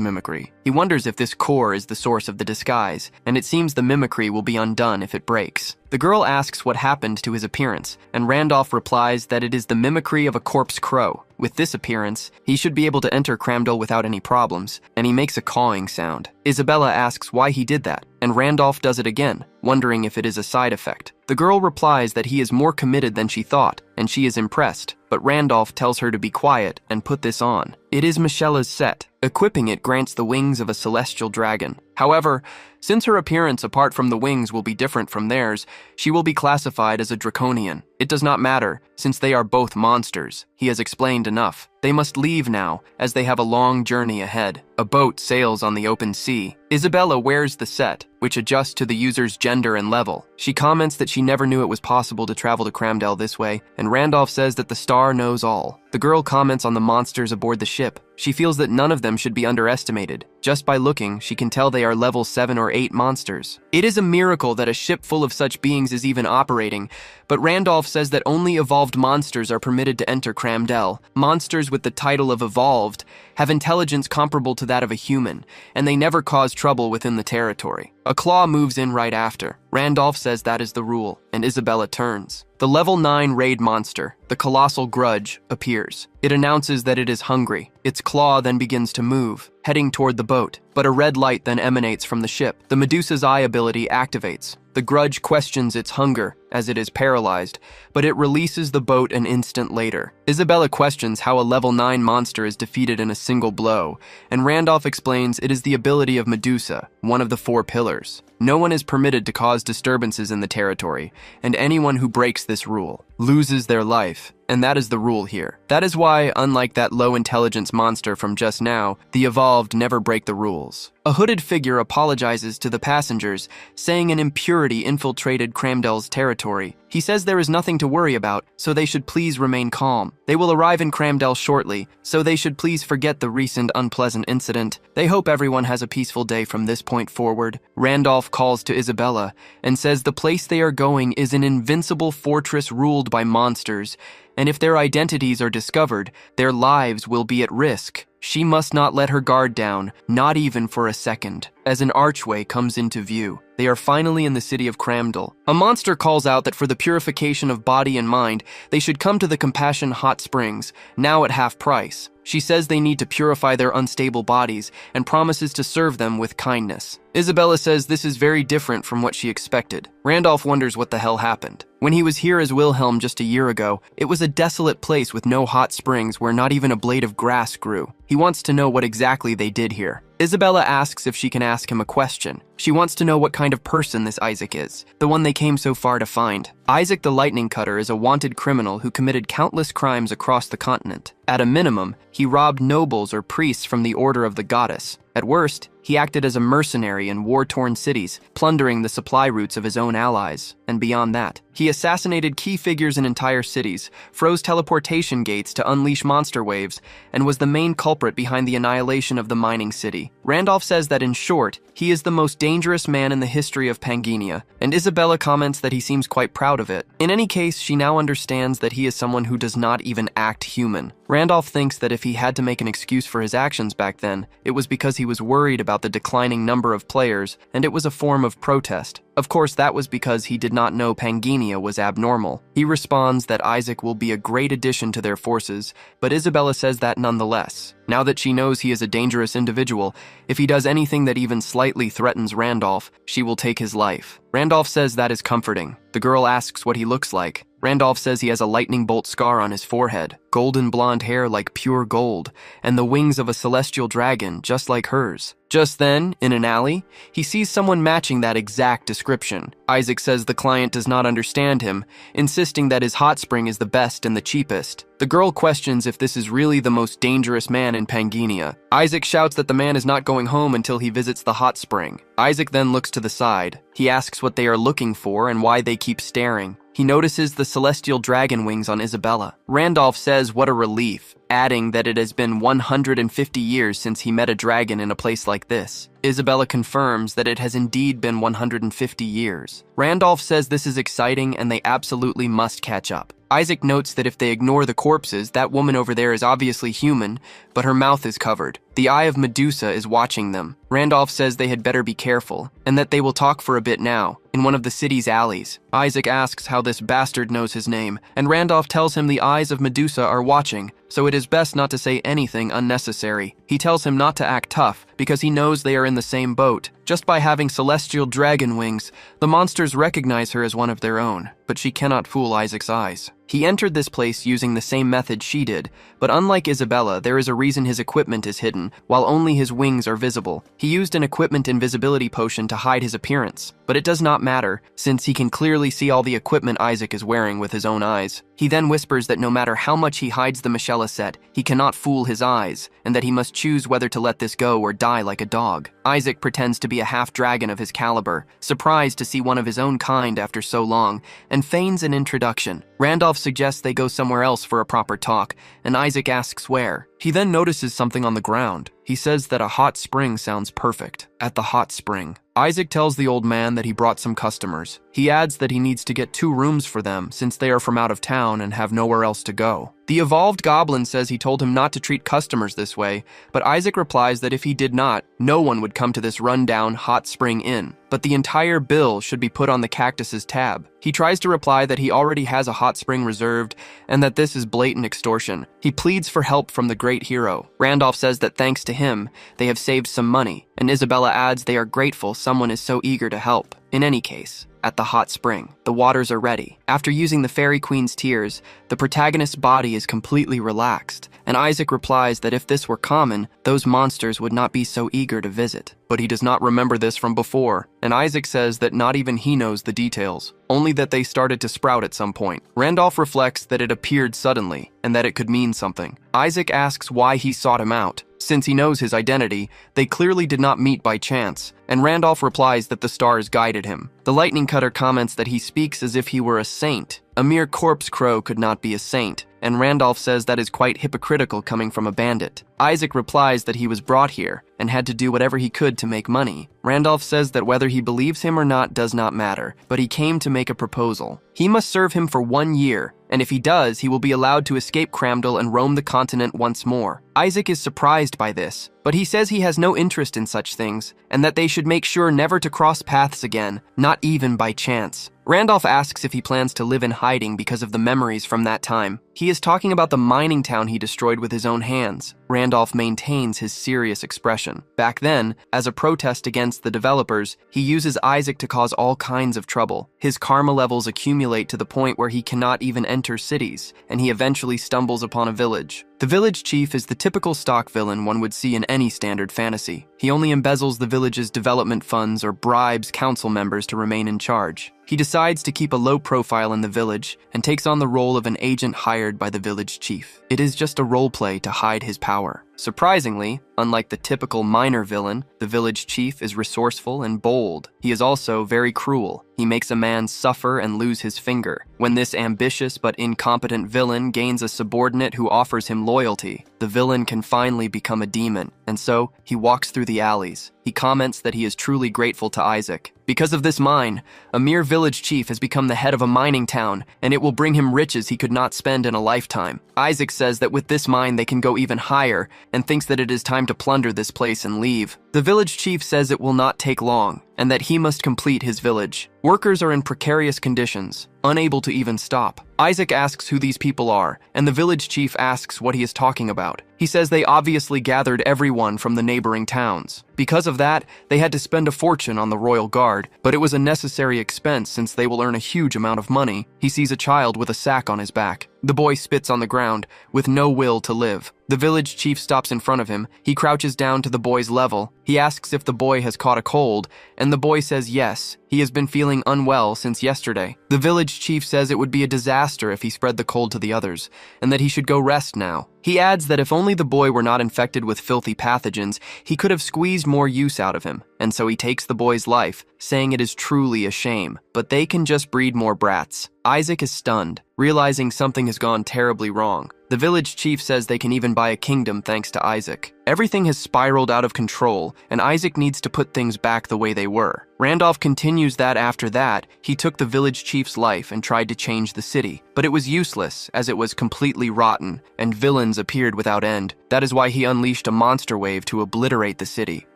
mimicry. He wonders if this core is the source of the disguise, and it seems the mimicry will be undone if it breaks. The girl asks what happened to his appearance, and Randolph replies that it is the mimicry of a corpse crow. With this appearance, he should be able to enter Cramdell without any problems, and he makes a cawing sound. Isabella asks why he did that, and Randolph does it again, wondering if it is a side effect. The girl replies that he is more committed than she thought, and she is impressed, but Randolph tells her to be quiet and put this on. It is Michella's set. Equipping it grants the wings of a celestial dragon. However, since her appearance apart from the wings will be different from theirs, she will be classified as a draconian. It does not matter, since they are both monsters. He has explained enough. They must leave now, as they have a long journey ahead. A boat sails on the open sea. Isabella wears the set, which adjusts to the user's gender and level. She comments that she never knew it was possible to travel to Cramdell this way, and Randolph says that the star knows all. The girl comments on the monsters aboard the ship. She feels that none of them should be underestimated. Just by looking, she can tell they are level 7 or 8 monsters. It is a miracle that a ship full of such beings is even operating, but Randolph says that only evolved monsters are permitted to enter Cramdell. Monsters with the title of evolved have intelligence comparable to that of a human, and they never cause trouble within the territory. A claw moves in right after. Randolph says that is the rule, and Isabella turns. The level 9 raid monster, the colossal grudge, appears. It announces that it is hungry. Its claw then begins to move, heading toward the boat, but a red light then emanates from the ship. The Medusa's Eye ability activates. The grudge questions its hunger, as it is paralyzed, but it releases the boat an instant later. Isabella questions how a level 9 monster is defeated in a single blow, and Randolph explains it is the ability of Medusa, one of the 4 pillars. No one is permitted to cause disturbances in the territory, and anyone who breaks this rule loses their life, and that is the rule here. That is why, unlike that low-intelligence monster from just now, the evolved never break the rules. A hooded figure apologizes to the passengers, saying an impurity infiltrated Cramdell's territory laboratory. He says there is nothing to worry about, so they should please remain calm. They will arrive in Cramdell shortly, so they should please forget the recent unpleasant incident. They hope everyone has a peaceful day from this point forward. Randolph calls to Isabella and says the place they are going is an invincible fortress ruled by monsters, and if their identities are discovered, their lives will be at risk. She must not let her guard down, not even for a second. As an archway comes into view, they are finally in the city of Cramdell. A monster calls out that for the purification of body and mind, they should come to the Compassion Hot Springs, now at half price. She says they need to purify their unstable bodies and promises to serve them with kindness. Isabella says this is very different from what she expected. Randolph wonders what the hell happened. When he was here as Wilhelm just a year ago, it was a desolate place with no hot springs where not even a blade of grass grew. He wants to know what exactly they did here. Isabella asks if she can ask him a question. She wants to know what kind of person this Isaac is, the one they came so far to find. Isaac the Lightning Cutter is a wanted criminal who committed countless crimes across the continent. At a minimum, he robbed nobles or priests from the Order of the Goddess. At worst, he acted as a mercenary in war-torn cities, plundering the supply routes of his own allies. And beyond that, he assassinated key figures in entire cities, froze teleportation gates to unleash monster waves, and was the main culprit behind the annihilation of the mining city. Randolph says that in short, he is the most dangerous man in the history of Pangenia, and Isabella comments that he seems quite proud of it. In any case, she now understands that he is someone who does not even act human. Randolph thinks that if he had to make an excuse for his actions back then, it was because he was worried about the declining number of players, and it was a form of protest. Of course, that was because he did not know Pangenia was abnormal. He responds that Isaac will be a great addition to their forces, but Isabella says that nonetheless. Now that she knows he is a dangerous individual, if he does anything that even slightly threatens Randolph, she will take his life. Randolph says that is comforting. The girl asks what he looks like. Randolph says he has a lightning bolt scar on his forehead, golden blonde hair like pure gold, and the wings of a celestial dragon just like hers. Just then, in an alley, he sees someone matching that exact description. Isaac says the client does not understand him, insisting that his hot spring is the best and the cheapest. The girl questions if this is really the most dangerous man in Pangenia. Isaac shouts that the man is not going home until he visits the hot spring. Isaac then looks to the side. He asks what they are looking for and why they keep staring. He notices the celestial dragon wings on Isabella. Randolph says what a relief, adding that it has been 150 years since he met a dragon in a place like this. Isabella confirms that it has indeed been 150 years. Randolph says this is exciting and they absolutely must catch up. Isaac notes that if they ignore the corpses, that woman over there is obviously human, but her mouth is covered. The eye of Medusa is watching them. Randolph says they had better be careful, and that they will talk for a bit now, in one of the city's alleys. Isaac asks how this bastard knows his name, and Randolph tells him the eyes of Medusa are watching, so it is best not to say anything unnecessary. He tells him not to act tough, because he knows they are in the same boat. Just by having celestial dragon wings, the monsters recognize her as one of their own, but she cannot fool Isaac's eyes. He entered this place using the same method she did, but unlike Isabella, there is a reason his equipment is hidden, while only his wings are visible. He used an equipment invisibility potion to hide his appearance, but it does not matter, since he can clearly see all the equipment Isaac is wearing with his own eyes. He then whispers that no matter how much he hides the Michela set, he cannot fool his eyes, and that he must choose whether to let this go or die like a dog. Isaac pretends to be a half-dragon of his caliber, surprised to see one of his own kind after so long, and feigns an introduction. Randolph suggests they go somewhere else for a proper talk, and Isaac asks where. He then notices something on the ground. He says that a hot spring sounds perfect. At the hot spring, Isaac tells the old man that he brought some customers. He adds that he needs to get 2 rooms for them since they are from out of town and have nowhere else to go. The evolved goblin says he told him not to treat customers this way, but Isaac replies that if he did not, no one would come to this rundown hot spring inn, but the entire bill should be put on the cactus's tab. He tries to reply that he already has a hot spring reserved and that this is blatant extortion. He pleads for help from the great hero. Randolph says that thanks to him, they have saved some money, and Isabella adds they are grateful someone is so eager to help. In any case, at the hot spring, the waters are ready. After using the Fairy Queen's tears, the protagonist's body is completely relaxed, and Isaac replies that if this were common, those monsters would not be so eager to visit. But he does not remember this from before, and Isaac says that not even he knows the details, only that they started to sprout at some point. Randolph reflects that it appeared suddenly, and that it could mean something. Isaac asks why he sought him out. Since he knows his identity, they clearly did not meet by chance, and Randolph replies that the stars guided him. The lightning cutter comments that he speaks as if he were a saint. A mere corpse crow could not be a saint, and Randolph says that is quite hypocritical coming from a bandit. Isaac replies that he was brought here and had to do whatever he could to make money. Randolph says that whether he believes him or not does not matter, but he came to make a proposal. He must serve him for 1 year, and if he does, he will be allowed to escape Cramdal and roam the continent once more. Isaac is surprised by this, but he says he has no interest in such things, and that they should make sure never to cross paths again, not even by chance. Randolph asks if he plans to live in hiding because of the memories from that time. He is talking about the mining town he destroyed with his own hands. Randolph maintains his serious expression. Back then, as a protest against the developers, he uses Isaac to cause all kinds of trouble. His karma levels accumulate to the point where he cannot even enter cities, and he eventually stumbles upon a village. The village chief is the typical stock villain one would see in any standard fantasy. He only embezzles the village's development funds or bribes council members to remain in charge. He decides to keep a low profile in the village and takes on the role of an agent hired by the village chief. It is just a role play to hide his power. Surprisingly, unlike the typical minor villain, the village chief is resourceful and bold. He is also very cruel. He makes a man suffer and lose his finger. When this ambitious but incompetent villain gains a subordinate who offers him loyalty, the villain can finally become a demon, and so he walks through the alleys. He comments that he is truly grateful to Isaac. Because of this mine, a mere village chief has become the head of a mining town, and it will bring him riches he could not spend in a lifetime. Isaac says that with this mine they can go even higher, and thinks that it is time to plunder this place and leave. The village chief says it will not take long, and that he must complete his village. Workers are in precarious conditions, unable to even stop. Isaac asks who these people are, and the village chief asks what he is talking about. He says they obviously gathered everyone from the neighboring towns. Because of that, they had to spend a fortune on the royal guard, but it was a necessary expense since they will earn a huge amount of money. He sees a child with a sack on his back. The boy spits on the ground, with no will to live. The village chief stops in front of him. He crouches down to the boy's level. He asks if the boy has caught a cold, and the boy says yes. He has been feeling unwell since yesterday. The village chief says it would be a disaster if he spread the cold to the others, and that he should go rest now. He adds that if only the boy were not infected with filthy pathogens, he could have squeezed more use out of him, and so he takes the boy's life, saying it is truly a shame, but they can just breed more brats. Isaac is stunned, realizing something has gone terribly wrong. The village chief says they can even buy a kingdom thanks to Isaac. Everything has spiraled out of control, and Isaac needs to put things back the way they were. Randolph continues that after that, he took the village chief's life and tried to change the city, but it was useless as it was completely rotten, and villains appeared without end. That is why he unleashed a monster wave to obliterate the city.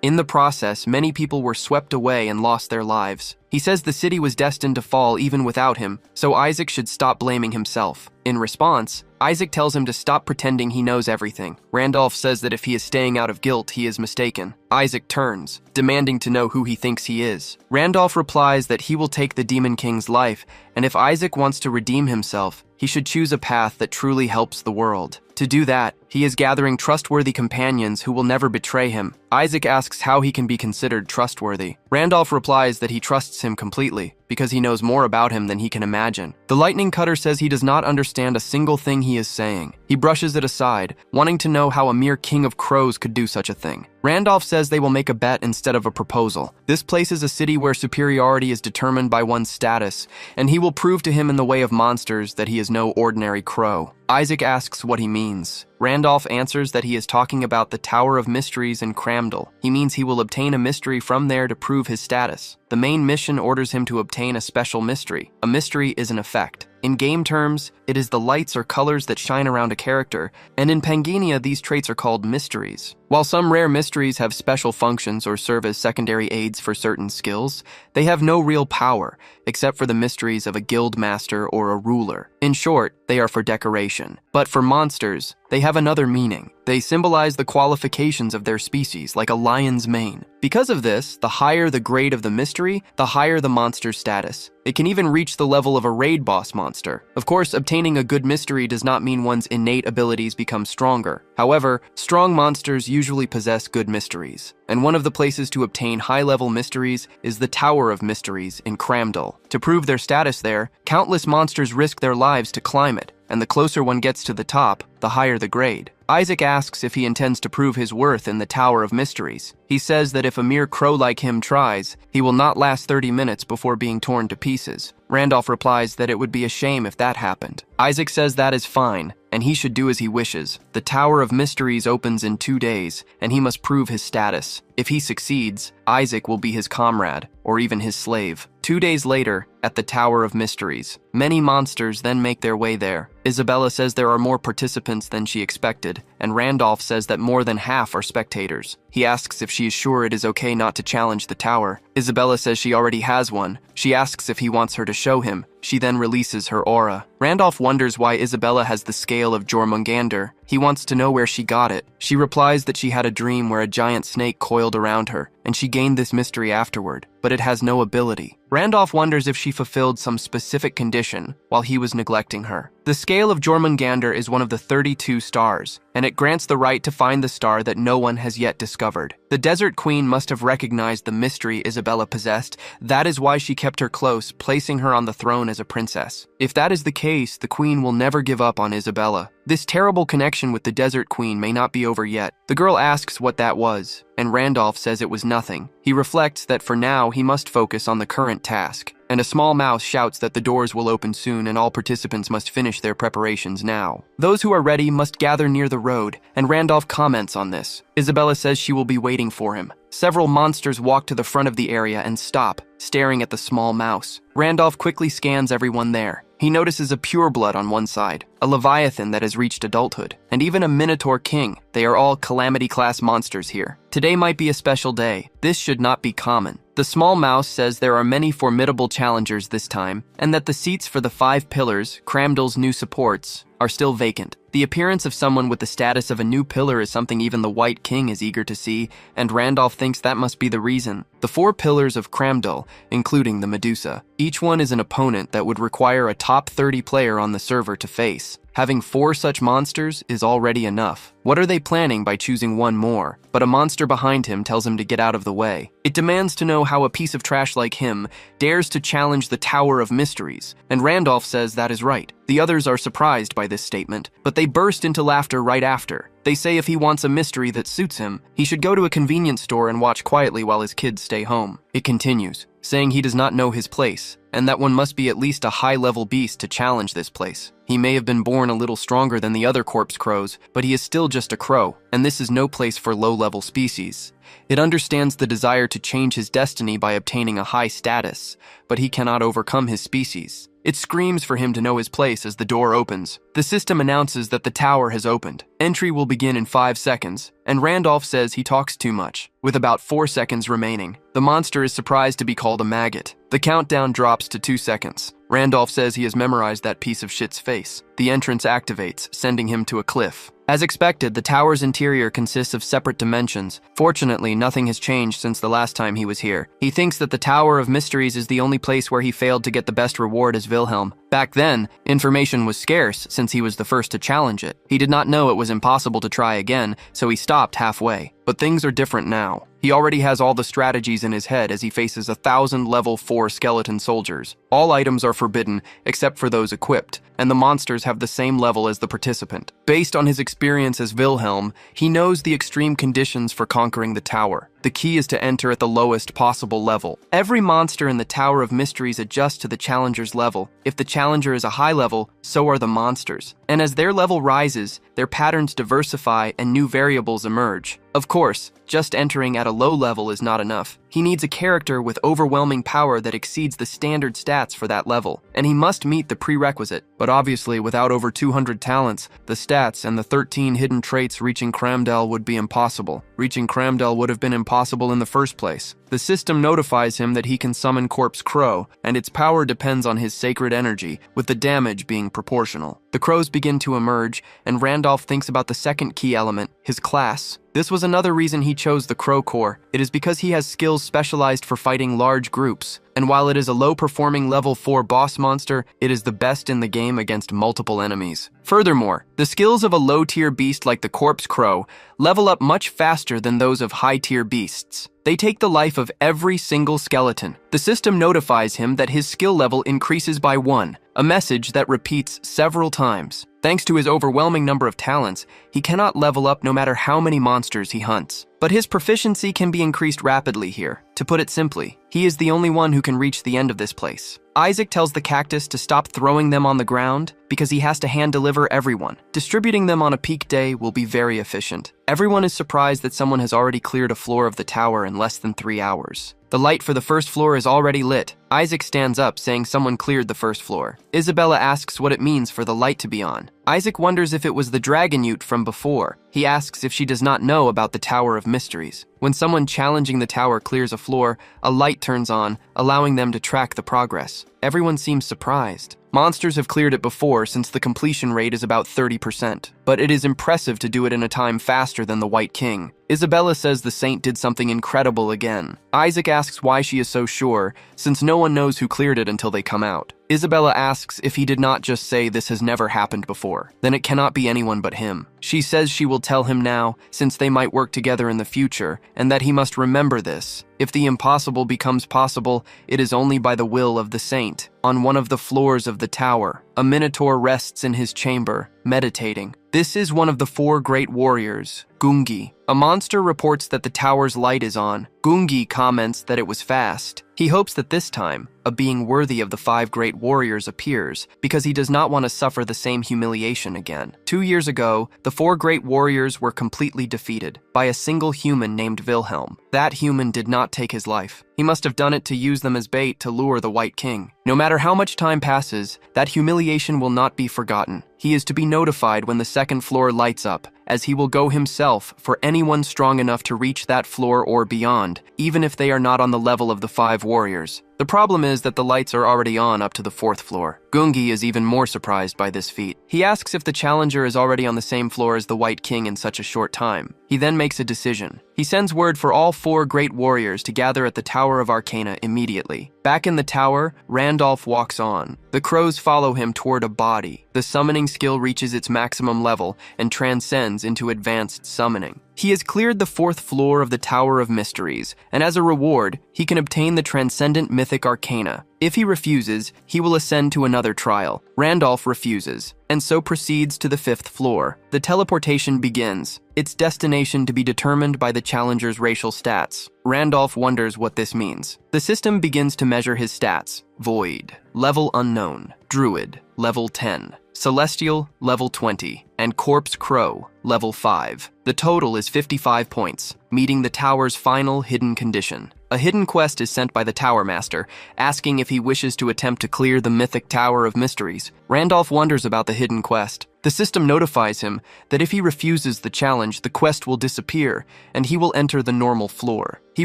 In the process, many people were swept away and lost their lives. He says the city was destined to fall even without him, so Isaac should stop blaming himself. In response, Isaac tells him to stop pretending he knows everything. Randolph says that if he is staying out of guilt, he is mistaken. Isaac turns, demanding to know who he thinks he is. Randolph replies that he will take the Demon King's life, and if Isaac wants to redeem himself, he should choose a path that truly helps the world. To do that, he is gathering trustworthy companions who will never betray him. Isaac asks how he can be considered trustworthy. Randolph replies that he trusts him completely, because he knows more about him than he can imagine. The lightning cutter says he does not understand a single thing he is saying. He brushes it aside, wanting to know how a mere king of crows could do such a thing. Randolph says they will make a bet instead of a proposal. This place is a city where superiority is determined by one's status, and he will prove to him in the way of monsters that he is no ordinary crow. Isaac asks what he means. Randolph answers that he is talking about the Tower of Mysteries in Cramdal. He means he will obtain a mystery from there to prove his status. The main mission orders him to obtain a special mystery. A mystery is an effect. In game terms, it is the lights or colors that shine around a character, and in Pangania these traits are called mysteries. While some rare mysteries have special functions or serve as secondary aids for certain skills, they have no real power, except for the mysteries of a guild master or a ruler. In short, they are for decoration. But for monsters, they have have another meaning. They symbolize the qualifications of their species, like a lion's mane. Because of this, the higher the grade of the mystery, the higher the monster's status. It can even reach the level of a raid boss monster. Of course, obtaining a good mystery does not mean one's innate abilities become stronger. However, strong monsters usually possess good mysteries. And one of the places to obtain high-level mysteries is the Tower of Mysteries in Cramdal. To prove their status there, countless monsters risk their lives to climb it, and the closer one gets to the top, the higher the grade. Isaac asks if he intends to prove his worth in the Tower of Mysteries. He says that if a mere crow like him tries, he will not last 30 minutes before being torn to pieces. Randolph replies that it would be a shame if that happened. Isaac says that is fine, and he should do as he wishes. The Tower of Mysteries opens in 2 days, and he must prove his status. If he succeeds, Isaac will be his comrade, or even his slave. 2 days later, at the Tower of Mysteries, many monsters then make their way there. Isabella says there are more participants than she expected, and Randolph says that more than half are spectators. He asks if she is sure it is okay not to challenge the tower. Isabella says she already has one. She asks if he wants her to show him. She then releases her aura. Randolph wonders why Isabella has the scale of Jormungandr. He wants to know where she got it. She replies that she had a dream where a giant snake coiled around her, and she gained this mystery afterward, but it has no ability. Randolph wonders if she fulfilled some specific condition while he was neglecting her. The scale of Jormungandr is one of the 32 stars, and it grants the right to find the star that no one has yet discovered. The Desert Queen must have recognized the mystery Isabella possessed. That is why she kept her close, placing her on the throne as a princess. If that is the case, the Queen will never give up on Isabella. This terrible connection with the Desert Queen may not be over yet. The girl asks what that was, and Randolph says it was nothing. He reflects that for now he must focus on the current task, and a small mouse shouts that the doors will open soon and all participants must finish their preparations now. Those who are ready must gather near the road, and Randolph comments on this. Isabella says she will be waiting for him. Several monsters walk to the front of the area and stop, staring at the small mouse. Randolph quickly scans everyone there. He notices a pureblood on one side, a leviathan that has reached adulthood, and even a minotaur king. They are all calamity-class monsters here. Today might be a special day. This should not be common. The small mouse says there are many formidable challengers this time, and that the seats for the 5 pillars, Cramdal's new supports, are still vacant. The appearance of someone with the status of a new pillar is something even the White King is eager to see, and Randolph thinks that must be the reason. The 4 pillars of Cramdal, including the Medusa, each one is an opponent that would require a top 30 player on the server to face. Having 4 such monsters is already enough. What are they planning by choosing one more? But a monster behind him tells him to get out of the way. It demands to know how a piece of trash like him dares to challenge the Tower of Mysteries, and Randolph says that is right. The others are surprised by this statement, but they burst into laughter right after. They say if he wants a mystery that suits him, he should go to a convenience store and watch quietly while his kids stay home. It continues, saying he does not know his place, and that one must be at least a high-level beast to challenge this place. He may have been born a little stronger than the other corpse crows, but he is still just a crow, and this is no place for low-level species. It understands the desire to change his destiny by obtaining a high status, but he cannot overcome his species. It screams for him to know his place as the door opens. The system announces that the tower has opened. Entry will begin in 5 seconds, and Randolph says he talks too much. With about 4 seconds remaining, the monster is surprised to be called a maggot. The countdown drops to 2 seconds. Randolph says he has memorized that piece of shit's face. The entrance activates, sending him to a cliff. As expected, the tower's interior consists of separate dimensions. Fortunately, nothing has changed since the last time he was here. He thinks that the Tower of Mysteries is the only place where he failed to get the best reward as Wilhelm. Back then, information was scarce since he was the first to challenge it. He did not know it was impossible to try again, so he stopped halfway. But things are different now. He already has all the strategies in his head as he faces 1,000 level 4 skeleton soldiers. All items are forbidden except for those equipped, and the monsters have the same level as the participant. Based on his experience as Wilhelm, he knows the extreme conditions for conquering the tower. The key is to enter at the lowest possible level. Every monster in the Tower of Mysteries adjusts to the challenger's level. If the challenger is a high level, so are the monsters. And as their level rises, their patterns diversify and new variables emerge. Of course, just entering at a low level is not enough. He needs a character with overwhelming power that exceeds the standard stats for that level, and he must meet the prerequisite. But obviously, without over 200 talents, the stats and the 13 hidden traits reaching Cramdal would be impossible. Reaching Cramdal would have been impossible in the first place. The system notifies him that he can summon Corpse Crow, and its power depends on his sacred energy, with the damage being proportional. The crows begin to emerge, and Randolph thinks about the second key element, his class. This was another reason he chose the Crow Corps. It is because he has skills specialized for fighting large groups, and while it is a low-performing level 4 boss monster, it is the best in the game against multiple enemies. Furthermore, the skills of a low-tier beast like the Corpse Crow level up much faster than those of high-tier beasts. They take the life of every single skeleton. The system notifies him that his skill level increases by 1, a message that repeats several times. Thanks to his overwhelming number of talents, he cannot level up no matter how many monsters he hunts. But his proficiency can be increased rapidly here. To put it simply, he is the only one who can reach the end of this place. Isaac tells the cactus to stop throwing them on the ground because he has to hand-deliver everyone. Distributing them on a peak day will be very efficient. Everyone is surprised that someone has already cleared a floor of the tower in less than 3 hours. The light for the first floor is already lit. Isaac stands up, saying someone cleared the first floor. Isabella asks what it means for the light to be on. Isaac wonders if it was the dragon ute from before. He asks if she does not know about the Tower of Mysteries. When someone challenging the tower clears a floor, a light turns on, allowing them to track the progress. Everyone seems surprised. Monsters have cleared it before since the completion rate is about 30%, but it is impressive to do it in a time faster than the White King. Isabella says the saint did something incredible again. Isaac asks why she is so sure, since no one knows who cleared it until they come out. Isabella asks if he did not just say this has never happened before, then it cannot be anyone but him. She says she will tell him now, since they might work together in the future, and that he must remember this. If the impossible becomes possible, it is only by the will of the saint. On one of the floors of the tower, a minotaur rests in his chamber, meditating. This is one of the 4 great warriors, Gungi. A monster reports that the tower's light is on. Gungi comments that it was fast. He hopes that this time, a being worthy of the 5 great warriors appears, because he does not want to suffer the same humiliation again. 2 years ago, the 4 great warriors were completely defeated by a single human named Wilhelm. That human did not take his life. He must have done it to use them as bait to lure the White King. No matter how much time passes, that humiliation will not be forgotten. He is to be notified when the second floor lights up, as he will go himself for anyone strong enough to reach that floor or beyond, even if they are not on the level of the 5 warriors. The problem is that the lights are already on up to the 4th floor. Gungi is even more surprised by this feat. He asks if the challenger is already on the same floor as the White King in such a short time. He then makes a decision. He sends word for all 4 great warriors to gather at the Tower of Arcana immediately. Back in the tower, Randolph walks on. The crows follow him toward a body. The summoning skill reaches its maximum level and transcends into advanced summoning. He has cleared the 4th floor of the Tower of Mysteries, and as a reward, he can obtain the Transcendent Mythic Arcana. If he refuses, he will ascend to another trial. Randolph refuses, and so proceeds to the 5th floor. The teleportation begins, its destination to be determined by the challenger's racial stats. Randolph wonders what this means. The system begins to measure his stats. Void, level unknown. Druid, level 10. Celestial, level 20. And Corpse Crow, level 5. The total is 55 points, meeting the tower's final hidden condition. A hidden quest is sent by the Tower Master, asking if he wishes to attempt to clear the mythic Tower of Mysteries. Randolph wonders about the hidden quest. The system notifies him that if he refuses the challenge, the quest will disappear, and he will enter the normal floor. He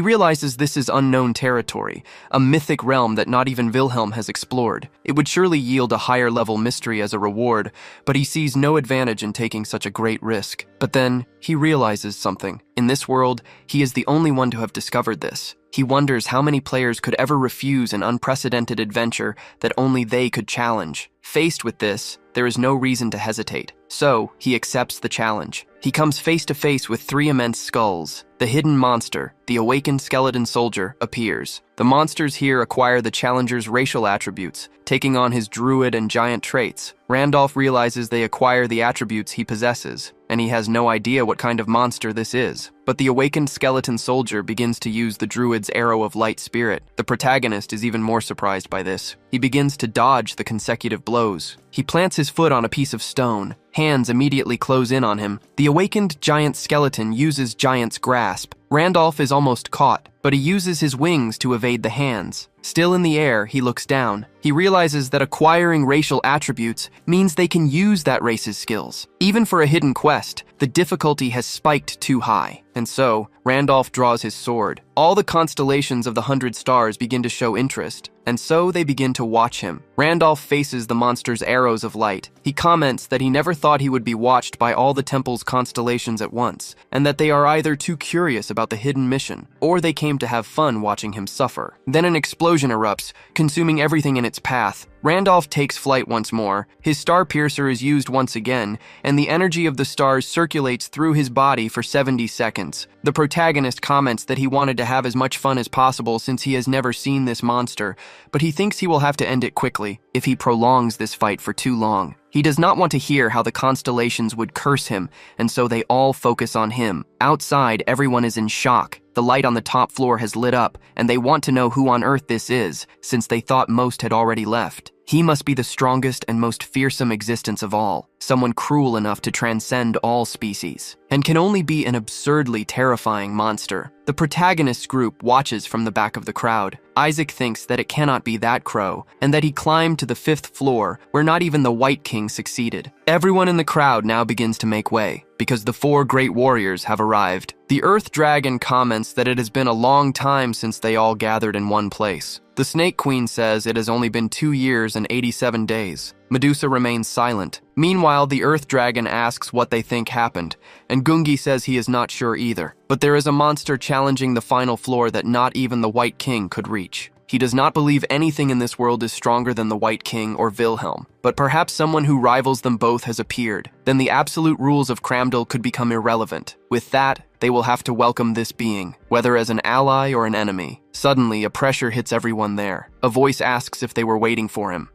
realizes this is unknown territory, a mythic realm that not even Wilhelm has explored. It would surely yield a higher level mystery as a reward, but he sees no advantage in taking such a great risk. But then, he realizes something. In this world, he is the only one to have discovered this. He wonders how many players could ever refuse an unprecedented adventure that only they could challenge. Faced with this, there is no reason to hesitate. So, he accepts the challenge. He comes face to face with 3 immense skulls. The hidden monster, the awakened skeleton soldier, appears. The monsters here acquire the challenger's racial attributes, taking on his druid and giant traits. Randolph realizes they acquire the attributes he possesses, and he has no idea what kind of monster this is. But the awakened skeleton soldier begins to use the druid's arrow of light spirit. The protagonist is even more surprised by this. He begins to dodge the consecutive blows. He plants his foot on a piece of stone. Hands immediately close in on him. The awakened giant skeleton uses Giant's Grasp. Randolph is almost caught, but he uses his wings to evade the hands. Still in the air, he looks down. He realizes that acquiring racial attributes means they can use that race's skills. Even for a hidden quest, the difficulty has spiked too high. And so, Randolph draws his sword. All the constellations of the 100 stars begin to show interest. and so they begin to watch him. Randolph faces the monster's arrows of light. He comments that he never thought he would be watched by all the temple's constellations at once, and that they are either too curious about the hidden mission, or they came to have fun watching him suffer. Then an explosion erupts, consuming everything in its path. Randolph takes flight once more, his star piercer is used once again, and the energy of the stars circulates through his body for 70 seconds. The protagonist comments that he wanted to have as much fun as possible since he has never seen this monster, but he thinks he will have to end it quickly if he prolongs this fight for too long. He does not want to hear how the constellations would curse him, and so they all focus on him. Outside, everyone is in shock. The light on the top floor has lit up, and they want to know who on earth this is, since they thought most had already left. He must be the strongest and most fearsome existence of all, someone cruel enough to transcend all species, and can only be an absurdly terrifying monster. The protagonist's group watches from the back of the crowd. Isaac thinks that it cannot be that crow, and that he climbed to the 5th floor, where not even the White King succeeded. Everyone in the crowd now begins to make way, because the 4 great warriors have arrived. The Earth Dragon comments that it has been a long time since they all gathered in one place. The Snake Queen says it has only been 2 years and 87 days. Medusa remains silent. Meanwhile, the Earth Dragon asks what they think happened, and Gungi says he is not sure either. But there is a monster challenging the final floor that not even the White King could reach. He does not believe anything in this world is stronger than the White King or Wilhelm, but perhaps someone who rivals them both has appeared. Then the absolute rules of Cramdal could become irrelevant. With that, they will have to welcome this being, whether as an ally or an enemy. Suddenly, a pressure hits everyone there. A voice asks if they were waiting for him,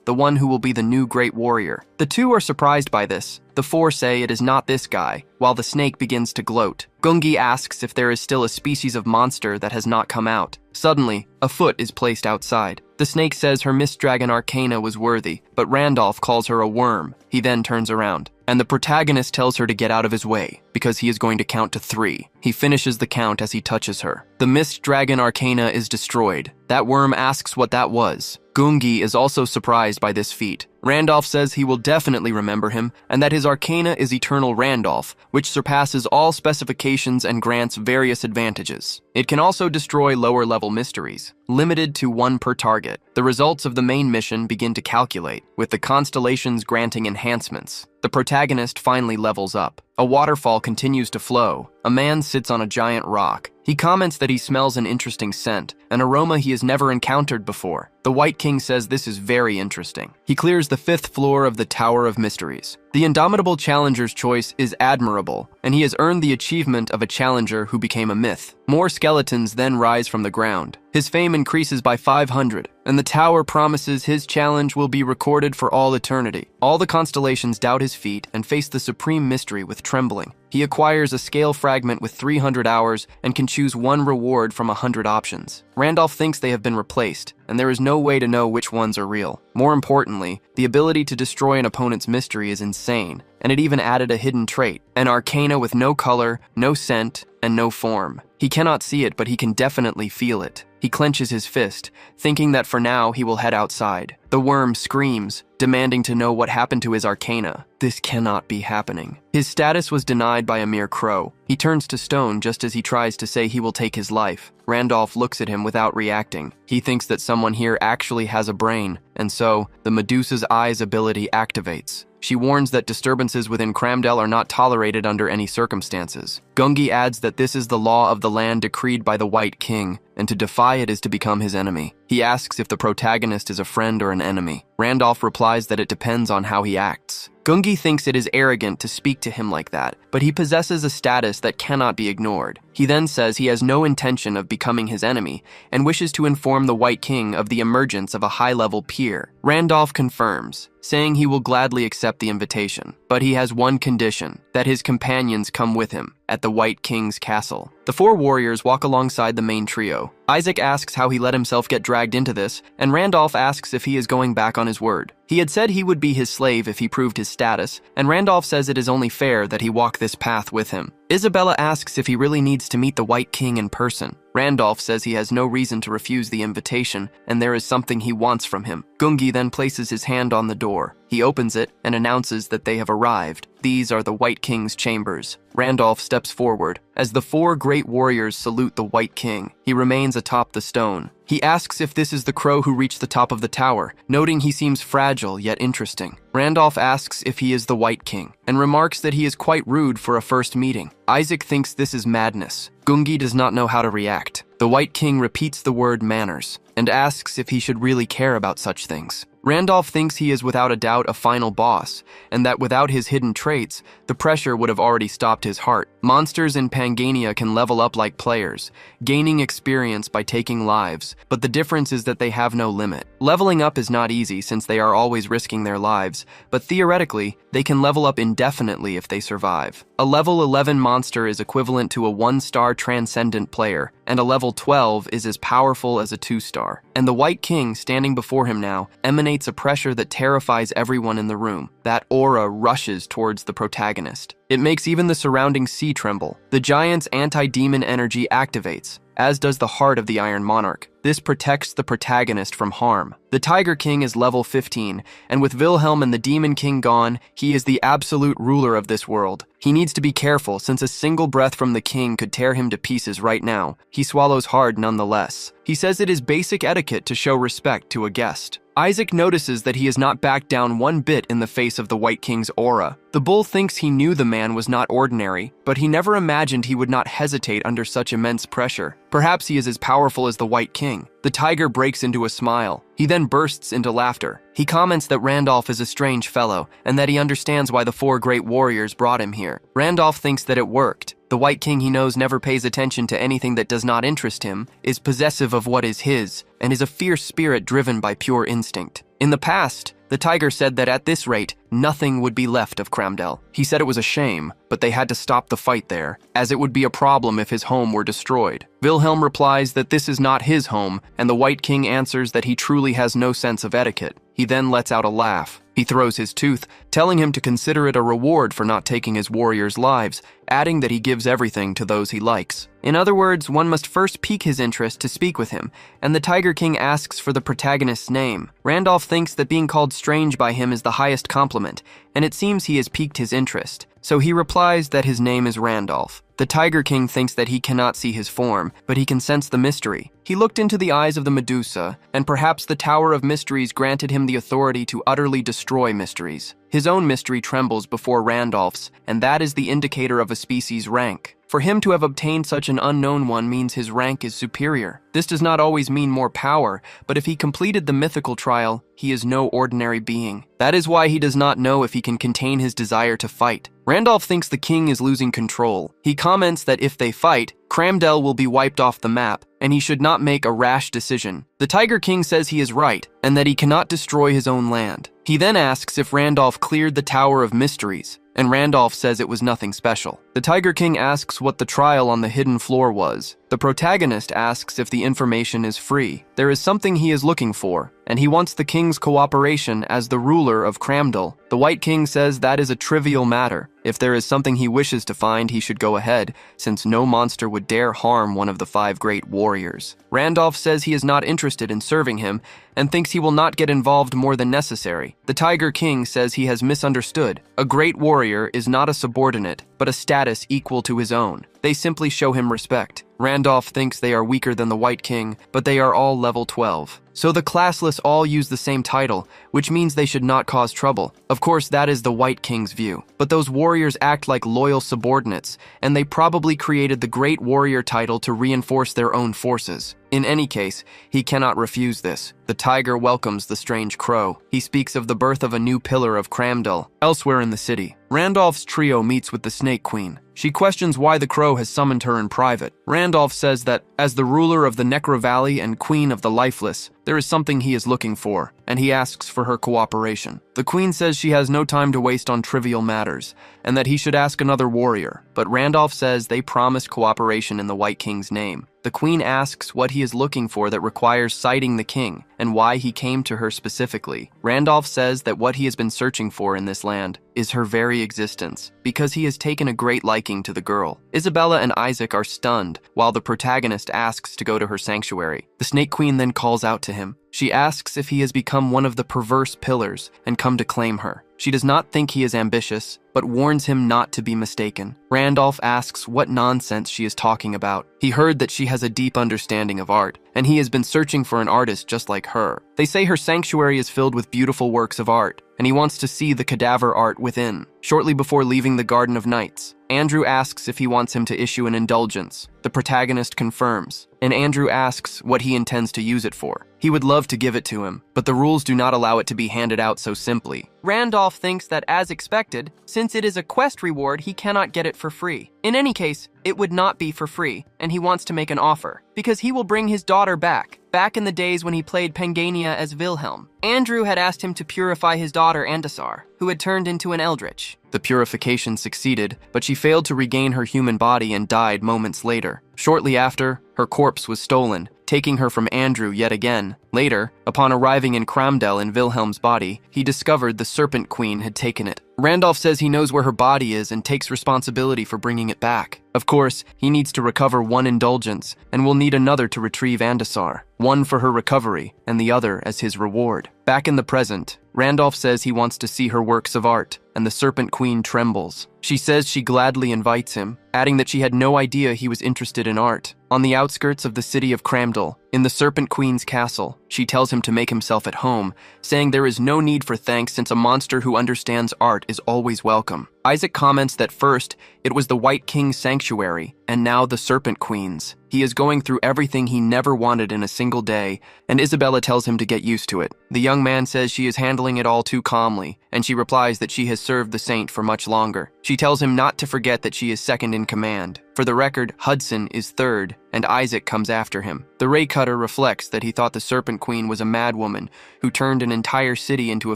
the one who will be the new great warrior. The 2 are surprised by this. The 4 say it is not this guy, while the snake begins to gloat. Gungi asks if there is still a species of monster that has not come out. Suddenly, a foot is placed outside. The snake says her Mist Dragon Arcana was worthy, but Randolph calls her a worm. He then turns around, and the protagonist tells her to get out of his way, because he is going to count to 3. He finishes the count as he touches her. The Mist Dragon Arcana is destroyed. That worm asks what that was. Gungi is also surprised by this feat. Randolph says he will definitely remember him, and that his Arcana is Eternal Randolph, which surpasses all specifications and grants various advantages. It can also destroy lower-level mysteries, limited to 1 per target. The results of the main mission begin to calculate, with the constellations granting enhancements. The protagonist finally levels up. A waterfall continues to flow. A man sits on a giant rock. He comments that he smells an interesting scent, an aroma he has never encountered before. The White King says this is very interesting. He clears the 5th floor of the Tower of Mysteries. The indomitable challenger's choice is admirable, and he has earned the achievement of a challenger who became a myth. More skeletons then rise from the ground. His fame increases by 500, and the tower promises his challenge will be recorded for all eternity. All the constellations doubt his feat and face the supreme mystery with trembling. He acquires a scale fragment with 300 hours and can choose 1 reward from 100 options. Randolph thinks they have been replaced, and there is no way to know which ones are real. More importantly, the ability to destroy an opponent's mystery is insane, and it even added a hidden trait, an arcana with no color, no scent, and no form. He cannot see it, but he can definitely feel it. He clenches his fist, thinking that for now he will head outside. The worm screams, demanding to know what happened to his arcana. This cannot be happening. His status was denied by a mere crow. He turns to stone just as he tries to say he will take his life. Randolph looks at him without reacting. He thinks that someone here actually has a brain, and so the Medusa's eyes ability activates. She warns that disturbances within Cramdal are not tolerated under any circumstances. Gungi adds that this is the law of the land decreed by the White King, and to defy it is to become his enemy. He asks if the protagonist is a friend or an enemy. Randolph replies that it depends on how he acts. Gungi thinks it is arrogant to speak to him like that, but he possesses a status that cannot be ignored. He then says he has no intention of becoming his enemy and wishes to inform the White King of the emergence of a high-level peer. Randolph confirms, saying he will gladly accept the invitation, but he has one condition, that his companions come with him at the White King's castle. The 4 warriors walk alongside the main trio. Isaac asks how he let himself get dragged into this, and Randolph asks if he is going back on his word. He had said he would be his slave if he proved his status, and Randolph says it is only fair that he walk this path with him. Isabella asks if he really needs to meet the White King in person. Randolph says he has no reason to refuse the invitation, and there is something he wants from him. Gungi then places his hand on the door. He opens it and announces that they have arrived. These are the White King's chambers. Randolph steps forward. As the 4 great warriors salute the White King, He remains atop the stone. He asks if this is the crow who reached the top of the tower, noting he seems fragile yet interesting. Randolph asks if he is the White King, and remarks that he is quite rude for a first meeting. Isaac thinks this is madness. Gungi does not know how to react. The White King repeats the word manners, and asks if he should really care about such things. Randolph thinks he is without a doubt a final boss, and that without his hidden traits, the pressure would have already stopped his heart. Monsters in Pangania can level up like players, gaining experience by taking lives, but the difference is that they have no limit. Leveling up is not easy since they are always risking their lives, but theoretically, they can level up indefinitely if they survive. A level 11 monster is equivalent to a 1-star transcendent player, and a level 12 is as powerful as a 2-star. And the White King standing before him now emanates a pressure that terrifies everyone in the room. That aura rushes towards the protagonist. It makes even the surrounding sea tremble. The giant's anti-demon energy activates, as does the heart of the Iron Monarch. This protects the protagonist from harm. The Tiger King is level 15, and with Wilhelm and the Demon King gone, he is the absolute ruler of this world. He needs to be careful since a single breath from the king could tear him to pieces right now. He swallows hard nonetheless. He says it is basic etiquette to show respect to a guest. Isaac notices that he has not backed down one bit in the face of the White King's aura. The bull thinks he knew the man was not ordinary, but he never imagined he would not hesitate under such immense pressure. Perhaps he is as powerful as the White King. The tiger breaks into a smile. He then bursts into laughter. He comments that Randolph is a strange fellow, and that he understands why the 4 great warriors brought him here. Randolph thinks that it worked. The White King he knows never pays attention to anything that does not interest him, is possessive of what is his, and is a fierce spirit driven by pure instinct. In the past, the tiger said that at this rate, nothing would be left of Cramdell. He said it was a shame, but they had to stop the fight there, as it would be a problem if his home were destroyed. Wilhelm replies that this is not his home, and the White King answers that he truly has no sense of etiquette. He then lets out a laugh. He throws his tooth, telling him to consider it a reward for not taking his warriors' lives, adding that he gives everything to those he likes. In other words, one must first pique his interest to speak with him, and the Tiger King asks for the protagonist's name. Randolph thinks that being called strange by him is the highest compliment, and it seems he has piqued his interest, so he replies that his name is Randolph. The Tiger King thinks that he cannot see his form, but he can sense the mystery. He looked into the eyes of the Medusa, and perhaps the Tower of Mysteries granted him the authority to utterly destroy mysteries. His own mystery trembles before Randolph's, and that is the indicator of a species' rank. For him to have obtained such an unknown one means his rank is superior. This does not always mean more power, but if he completed the mythical trial, he is no ordinary being. That is why he does not know if he can contain his desire to fight. Randolph thinks the king is losing control. He comments that if they fight, Cramdell will be wiped off the map, and he should not make a rash decision. The Tiger King says he is right, and that he cannot destroy his own land. He then asks if Randolph cleared the Tower of Mysteries, and Randolph says it was nothing special. The Tiger King asks what the trial on the hidden floor was. The protagonist asks if the information is free. There is something he is looking for, and he wants the king's cooperation as the ruler of Cramdell. The White King says that is a trivial matter. If there is something he wishes to find, he should go ahead, since no monster would dare harm one of the 5 great warriors. Randolph says he is not interested in serving him, and thinks he will not get involved more than necessary. The Tiger King says he has misunderstood. A great warrior is not a subordinate, but a status equal to his own. They simply show him respect. Randolph thinks they are weaker than the White King, but they are all level 12. So the classless all use the same title, which means they should not cause trouble. Of course, that is the White King's view. But those warriors act like loyal subordinates, and they probably created the Great Warrior title to reinforce their own forces. In any case, he cannot refuse this. The tiger welcomes the strange crow. He speaks of the birth of a new pillar of Cramdell. Elsewhere in the city, Randolph's trio meets with the Snake Queen. She questions why the crow has summoned her in private. Randolph says that, as the ruler of the Necro Valley and queen of the lifeless, there is something he is looking for, and he asks for her cooperation. The queen says she has no time to waste on trivial matters, and that he should ask another warrior, but Randolph says they promised cooperation in the White King's name. The queen asks what he is looking for that requires citing the king, and why he came to her specifically. Randolph says that what he has been searching for in this land is her very existence, because he has taken a great liking to the girl. Isabella and Isaac are stunned, while the protagonist asks to go to her sanctuary. The Snake Queen then calls out to him, She asks if he has become one of the perverse pillars and come to claim her. She does not think he is ambitious, but warns him not to be mistaken. Randolph asks what nonsense she is talking about. He heard that she has a deep understanding of art, and he has been searching for an artist just like her. They say her sanctuary is filled with beautiful works of art, and he wants to see the cadaver art within. Shortly before leaving the Garden of Nights, Andrew asks if he wants him to issue an indulgence. The protagonist confirms, and Andrew asks what he intends to use it for. He would love to give it to him, but the rules do not allow it to be handed out so simply. Randolph thinks that, as expected, since it is a quest reward, he cannot get it for free. In any case, it would not be for free, and he wants to make an offer, because he will bring his daughter back in the days when he played Pangania as Wilhelm. Andrew had asked him to purify his daughter Andasar, who had turned into an eldritch. The purification succeeded, but she failed to regain her human body and died moments later. Shortly after, her corpse was stolen, taking her from Andrew yet again. Later, upon arriving in Cramdell in Wilhelm's body, he discovered the Serpent Queen had taken it. Randolph says he knows where her body is and takes responsibility for bringing it back. Of course, he needs to recover one indulgence and will need another to retrieve Andasar, one for her recovery and the other as his reward. Back in the present, Randolph says he wants to see her works of art, and the Serpent Queen trembles. She says she gladly invites him, adding that she had no idea he was interested in art. On the outskirts of the city of Cramdell, in the Serpent Queen's castle, she tells him to make himself at home, saying there is no need for thanks since a monster who understands art is always welcome. Isaac comments that first, it was the White King's sanctuary, and now the Serpent Queen's. He is going through everything he never wanted in a single day, and Isabella tells him to get used to it. The young man says she is handling it all too calmly, and she replies that she has served the saint for much longer. She tells him not to forget that she is second in command. For the record, Hudson is third, and Isaac comes after him. The Ray Cutter reflects that he thought the Serpent Queen was a madwoman who turned an entire city into a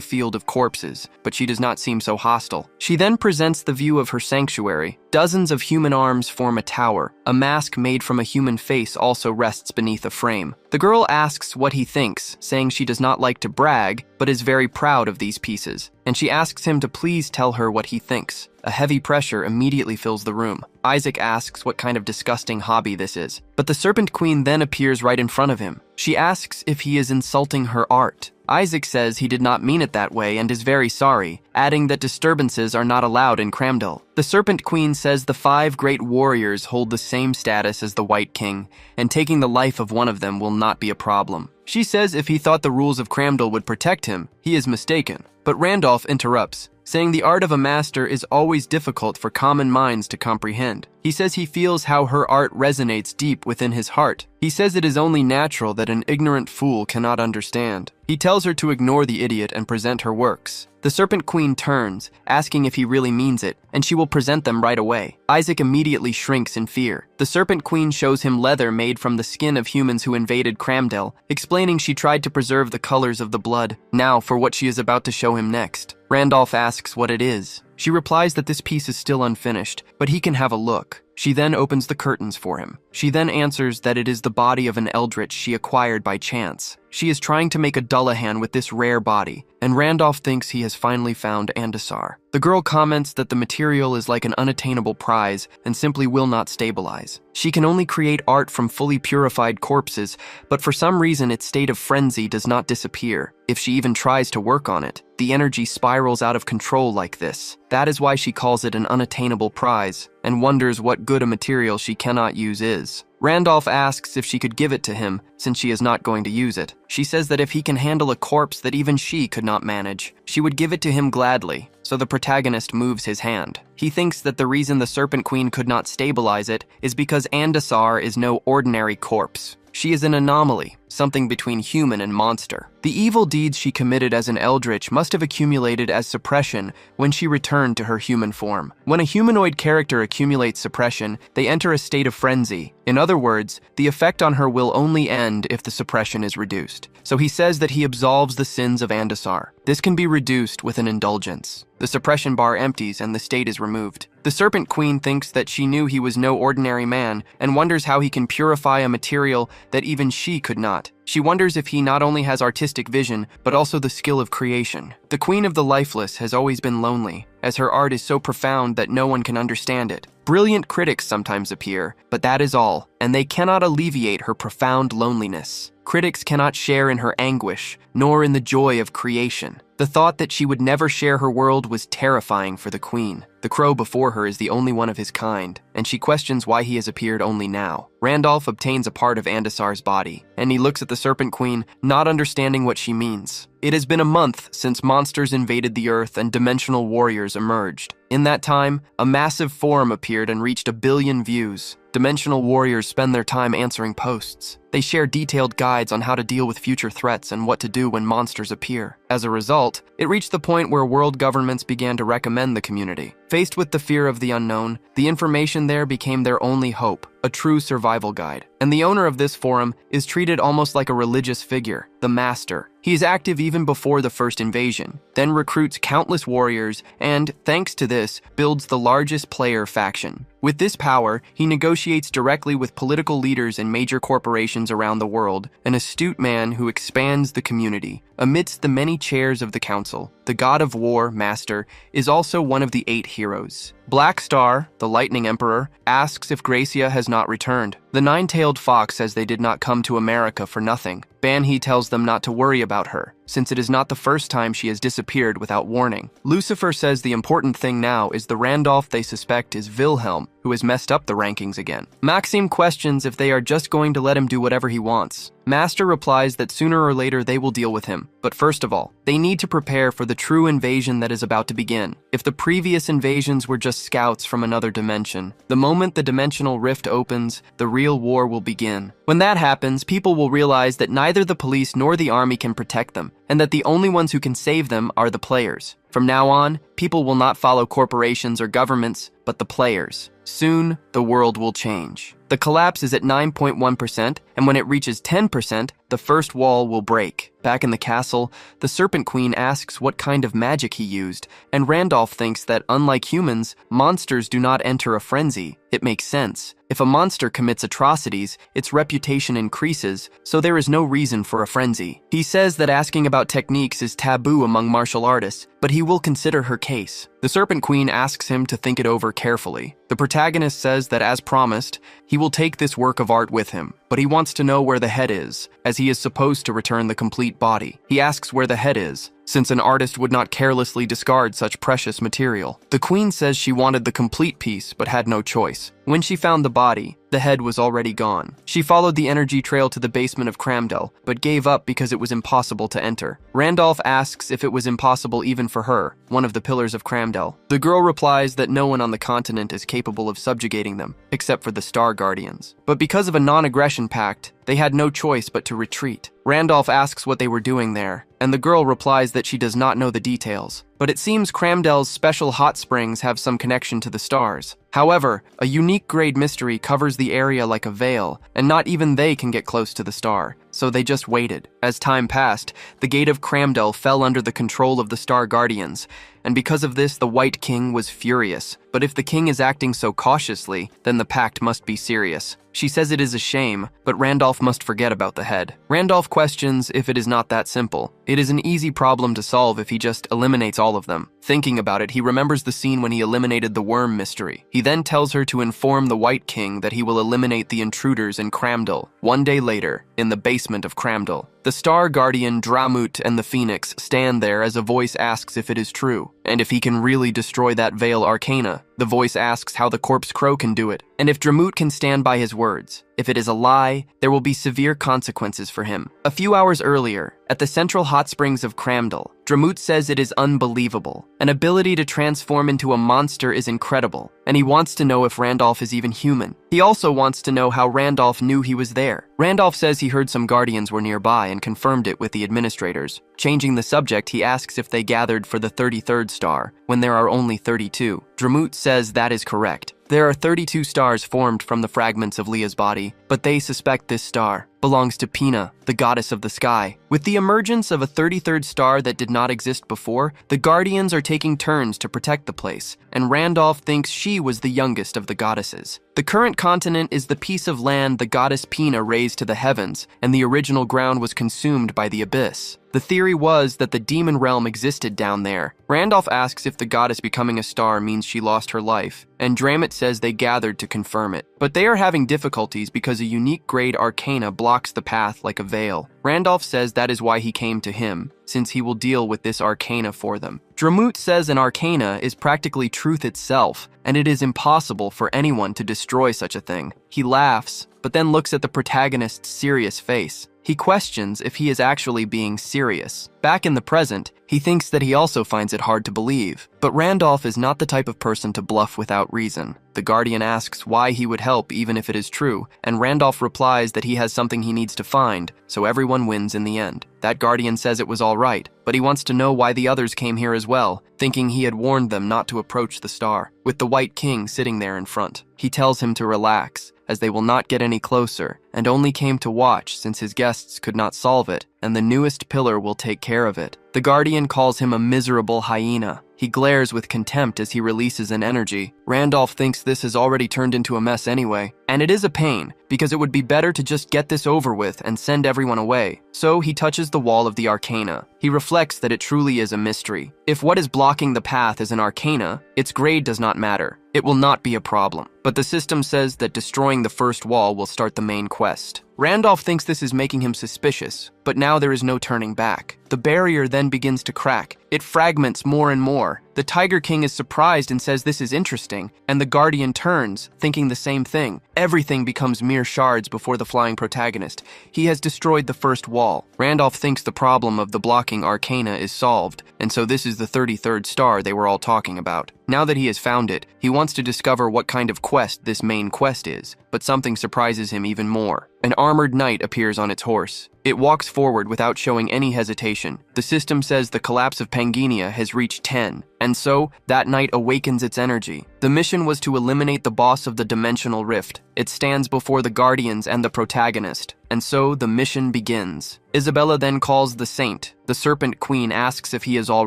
field of corpses, but she does not seem so hostile. She then presents the view of her sanctuary. Dozens of human arms form a tower. A mask made from a human face also rests beneath a frame. The girl asks what he thinks, saying she does not like to brag, but is very proud of these pieces, and she asks him to please tell her what he thinks. A heavy pressure immediately fills the room. Isaac asks what kind of disgusting hobby this is, but the Serpent Queen then appears right in front of him. She asks if he is insulting her art. Isaac says he did not mean it that way and is very sorry, adding that disturbances are not allowed in Cramdell. The Serpent Queen says the 5 great warriors hold the same status as the White King, and taking the life of one of them will not be a problem. She says if he thought the rules of Cramdell would protect him, he is mistaken. But Randolph interrupts, saying the art of a master is always difficult for common minds to comprehend. He says he feels how her art resonates deep within his heart. He says it is only natural that an ignorant fool cannot understand. He tells her to ignore the idiot and present her works. The Serpent Queen turns, asking if he really means it, and she will present them right away. Isaac immediately shrinks in fear. The Serpent Queen shows him leather made from the skin of humans who invaded Cramdell, explaining she tried to preserve the colors of the blood. Now for what she is about to show him next. Randolph asks what it is. She replies that this piece is still unfinished, but he can have a look. She then opens the curtains for him. She then answers that it is the body of an eldritch she acquired by chance. She is trying to make a Dullahan with this rare body, and Randolph thinks he has finally found Andasar. The girl comments that the material is like an unattainable prize and simply will not stabilize. She can only create art from fully purified corpses, but for some reason its state of frenzy does not disappear. If she even tries to work on it, the energy spirals out of control like this. That is why she calls it an unattainable prize, and wonders what good a material she cannot use is. Randolph asks if she could give it to him, since she is not going to use it. She says that if he can handle a corpse that even she could not manage, she would give it to him gladly, so the protagonist moves his hand. He thinks that the reason the Serpent Queen could not stabilize it is because Andasar is no ordinary corpse. She is an anomaly, something between human and monster. The evil deeds she committed as an eldritch must have accumulated as suppression when she returned to her human form. When a humanoid character accumulates suppression, they enter a state of frenzy. In other words, the effect on her will only end if the suppression is reduced. So he says that he absolves the sins of Andasar. This can be reduced with an indulgence. The suppression bar empties and the state is removed. The Serpent Queen thinks that she knew he was no ordinary man and wonders how he can purify a material that even she could not. not. She wonders if he not only has artistic vision, but also the skill of creation. The Queen of the Lifeless has always been lonely, as her art is so profound that no one can understand it. Brilliant critics sometimes appear, but that is all, and they cannot alleviate her profound loneliness. Critics cannot share in her anguish, nor in the joy of creation. The thought that she would never share her world was terrifying for the queen. The crow before her is the only one of his kind, and she questions why he has appeared only now. Randolph obtains a part of Andasar's body, and he looks at the Serpent Queen, not understanding what she means. It has been a month since monsters invaded the Earth and dimensional warriors emerged. In that time, a massive forum appeared and reached 1 billion views. Dimensional warriors spend their time answering posts. They share detailed guides on how to deal with future threats and what to do when monsters appear. As a result, it reached the point where world governments began to recommend the community. Faced with the fear of the unknown, the information there became their only hope, a true survival guide. And the owner of this forum is treated almost like a religious figure, the Master. He is active even before the first invasion, then recruits countless warriors and, thanks to this, builds the largest player faction. With this power, he negotiates directly with political leaders and major corporations around the world, an astute man who expands the community. Amidst the many chairs of the council, the god of war, Master, is also one of the 8 heroes. Black Star, the Lightning Emperor, asks if Gracia has not returned. The Nine-Tailed Fox says they did not come to America for nothing. Banhee tells them not to worry about her, since it is not the first time she has disappeared without warning. Lucifer says the important thing now is the Randolph they suspect is Wilhelm, who has messed up the rankings again. Maxime questions if they are just going to let him do whatever he wants. Master replies that sooner or later they will deal with him, but first of all, they need to prepare for the true invasion that is about to begin. If the previous invasions were just scouts from another dimension, the moment the dimensional rift opens, the real war will begin. When that happens, people will realize that neither the police nor the army can protect them, and that the only ones who can save them are the players. From now on, people will not follow corporations or governments, but the players. Soon, the world will change. The collapse is at 9.1%, and when it reaches 10%, the first wall will break. Back in the castle, the Serpent Queen asks what kind of magic he used, and Randolph thinks that, unlike humans, monsters do not enter a frenzy. It makes sense. If a monster commits atrocities, its reputation increases, so there is no reason for a frenzy. He says that asking about techniques is taboo among martial artists, but he will consider her case. The Serpent Queen asks him to think it over carefully. The protagonist says that, as promised, he will take this work of art with him, but he wants to know where the head is, as he is supposed to return the complete body. He asks where the head is, since an artist would not carelessly discard such precious material. The queen says she wanted the complete piece, but had no choice. When she found the body, the head was already gone. She followed the energy trail to the basement of Cramdell, but gave up because it was impossible to enter. Randolph asks if it was impossible even for her, one of the pillars of Cramdell. The girl replies that no one on the continent is capable of subjugating them, except for the Star Guardians. But because of a non-aggression pact, they had no choice but to retreat. Randolph asks what they were doing there, and the girl replies that she does not know the details. But it seems Cramdell's special hot springs have some connection to the stars. However, a unique grade mystery covers the area like a veil, and not even they can get close to the star, so they just waited. As time passed, the gate of Cramdell fell under the control of the Star Guardians, and because of this, the White King was furious. But if the king is acting so cautiously, then the pact must be serious. She says it is a shame, but Randolph must forget about the head. Randolph questions if it is not that simple. It is an easy problem to solve if he just eliminates all of them. Thinking about it, he remembers the scene when he eliminated the worm mystery. He then tells her to inform the White King that he will eliminate the intruders in Cramdell. One day later, in the basement of Cramdell, the Star Guardian Dramut and the Phoenix stand there as a voice asks if it is true, and if he can really destroy that Veil Arcana. The voice asks how the Corpse Crow can do it, and if Dramut can stand by his words. If it is a lie, there will be severe consequences for him. A few hours earlier, at the central hot springs of Cramdell, Dramut says it is unbelievable. An ability to transform into a monster is incredible, and he wants to know if Randolph is even human. He also wants to know how Randolph knew he was there. Randolph says he heard some guardians were nearby and confirmed it with the administrators. Changing the subject, he asks if they gathered for the 33rd star, when there are only 32. Dramut says that is correct. There are 32 stars formed from the fragments of Leah's body, but they suspect this star belongs to Pina, the goddess of the sky. With the emergence of a 33rd star that did not exist before, the Guardians are taking turns to protect the place, and Randolph thinks she was the youngest of the goddesses. The current continent is the piece of land the goddess Pina raised to the heavens, and the original ground was consumed by the abyss. The theory was that the demon realm existed down there. Randolph asks if the goddess becoming a star means she lost her life, and Dramit says they gathered to confirm it. But they are having difficulties because a unique grade arcana blocks the path like a veil. Randolph says that is why he came to him, since he will deal with this arcana for them. Dramut says an arcana is practically truth itself, and it is impossible for anyone to destroy such a thing. He laughs, but then looks at the protagonist's serious face. He questions if he is actually being serious. Back in the present, he thinks that he also finds it hard to believe. But Randolph is not the type of person to bluff without reason. The Guardian asks why he would help even if it is true, and Randolph replies that he has something he needs to find, so everyone wins in the end. That Guardian says it was all right, but he wants to know why the others came here as well, thinking he had warned them not to approach the star, with the White King sitting there in front. He tells him to relax, as they will not get any closer, and only came to watch since his guests could not solve it, and the newest pillar will take care of it. The Guardian calls him a miserable hyena. He glares with contempt as he releases an energy. Randolph thinks this has already turned into a mess anyway, and it is a pain, because it would be better to just get this over with and send everyone away. So he touches the wall of the arcana. He reflects that it truly is a mystery. If what is blocking the path is an arcana, its grade does not matter. It will not be a problem. But the system says that destroying the first wall will start the main quest. Randolph thinks this is making him suspicious, but now there is no turning back. The barrier then begins to crack. It fragments more and more. The Tiger King is surprised and says this is interesting, and the Guardian turns, thinking the same thing. Everything becomes mere shards before the flying protagonist. He has destroyed the first wall. Randolph thinks the problem of the blocking arcana is solved, and so this is the 33rd star they were all talking about. Now that he has found it, he wants to discover what kind of quest this main quest is, but something surprises him even more. An armored knight appears on its horse. It walks forward without showing any hesitation. The system says the collapse of Pangania has reached 10, and so that knight awakens its energy. The mission was to eliminate the boss of the dimensional rift. It stands before the Guardians and the protagonist, and so the mission begins. Isabella then calls the Saint. The Serpent Queen asks if he is all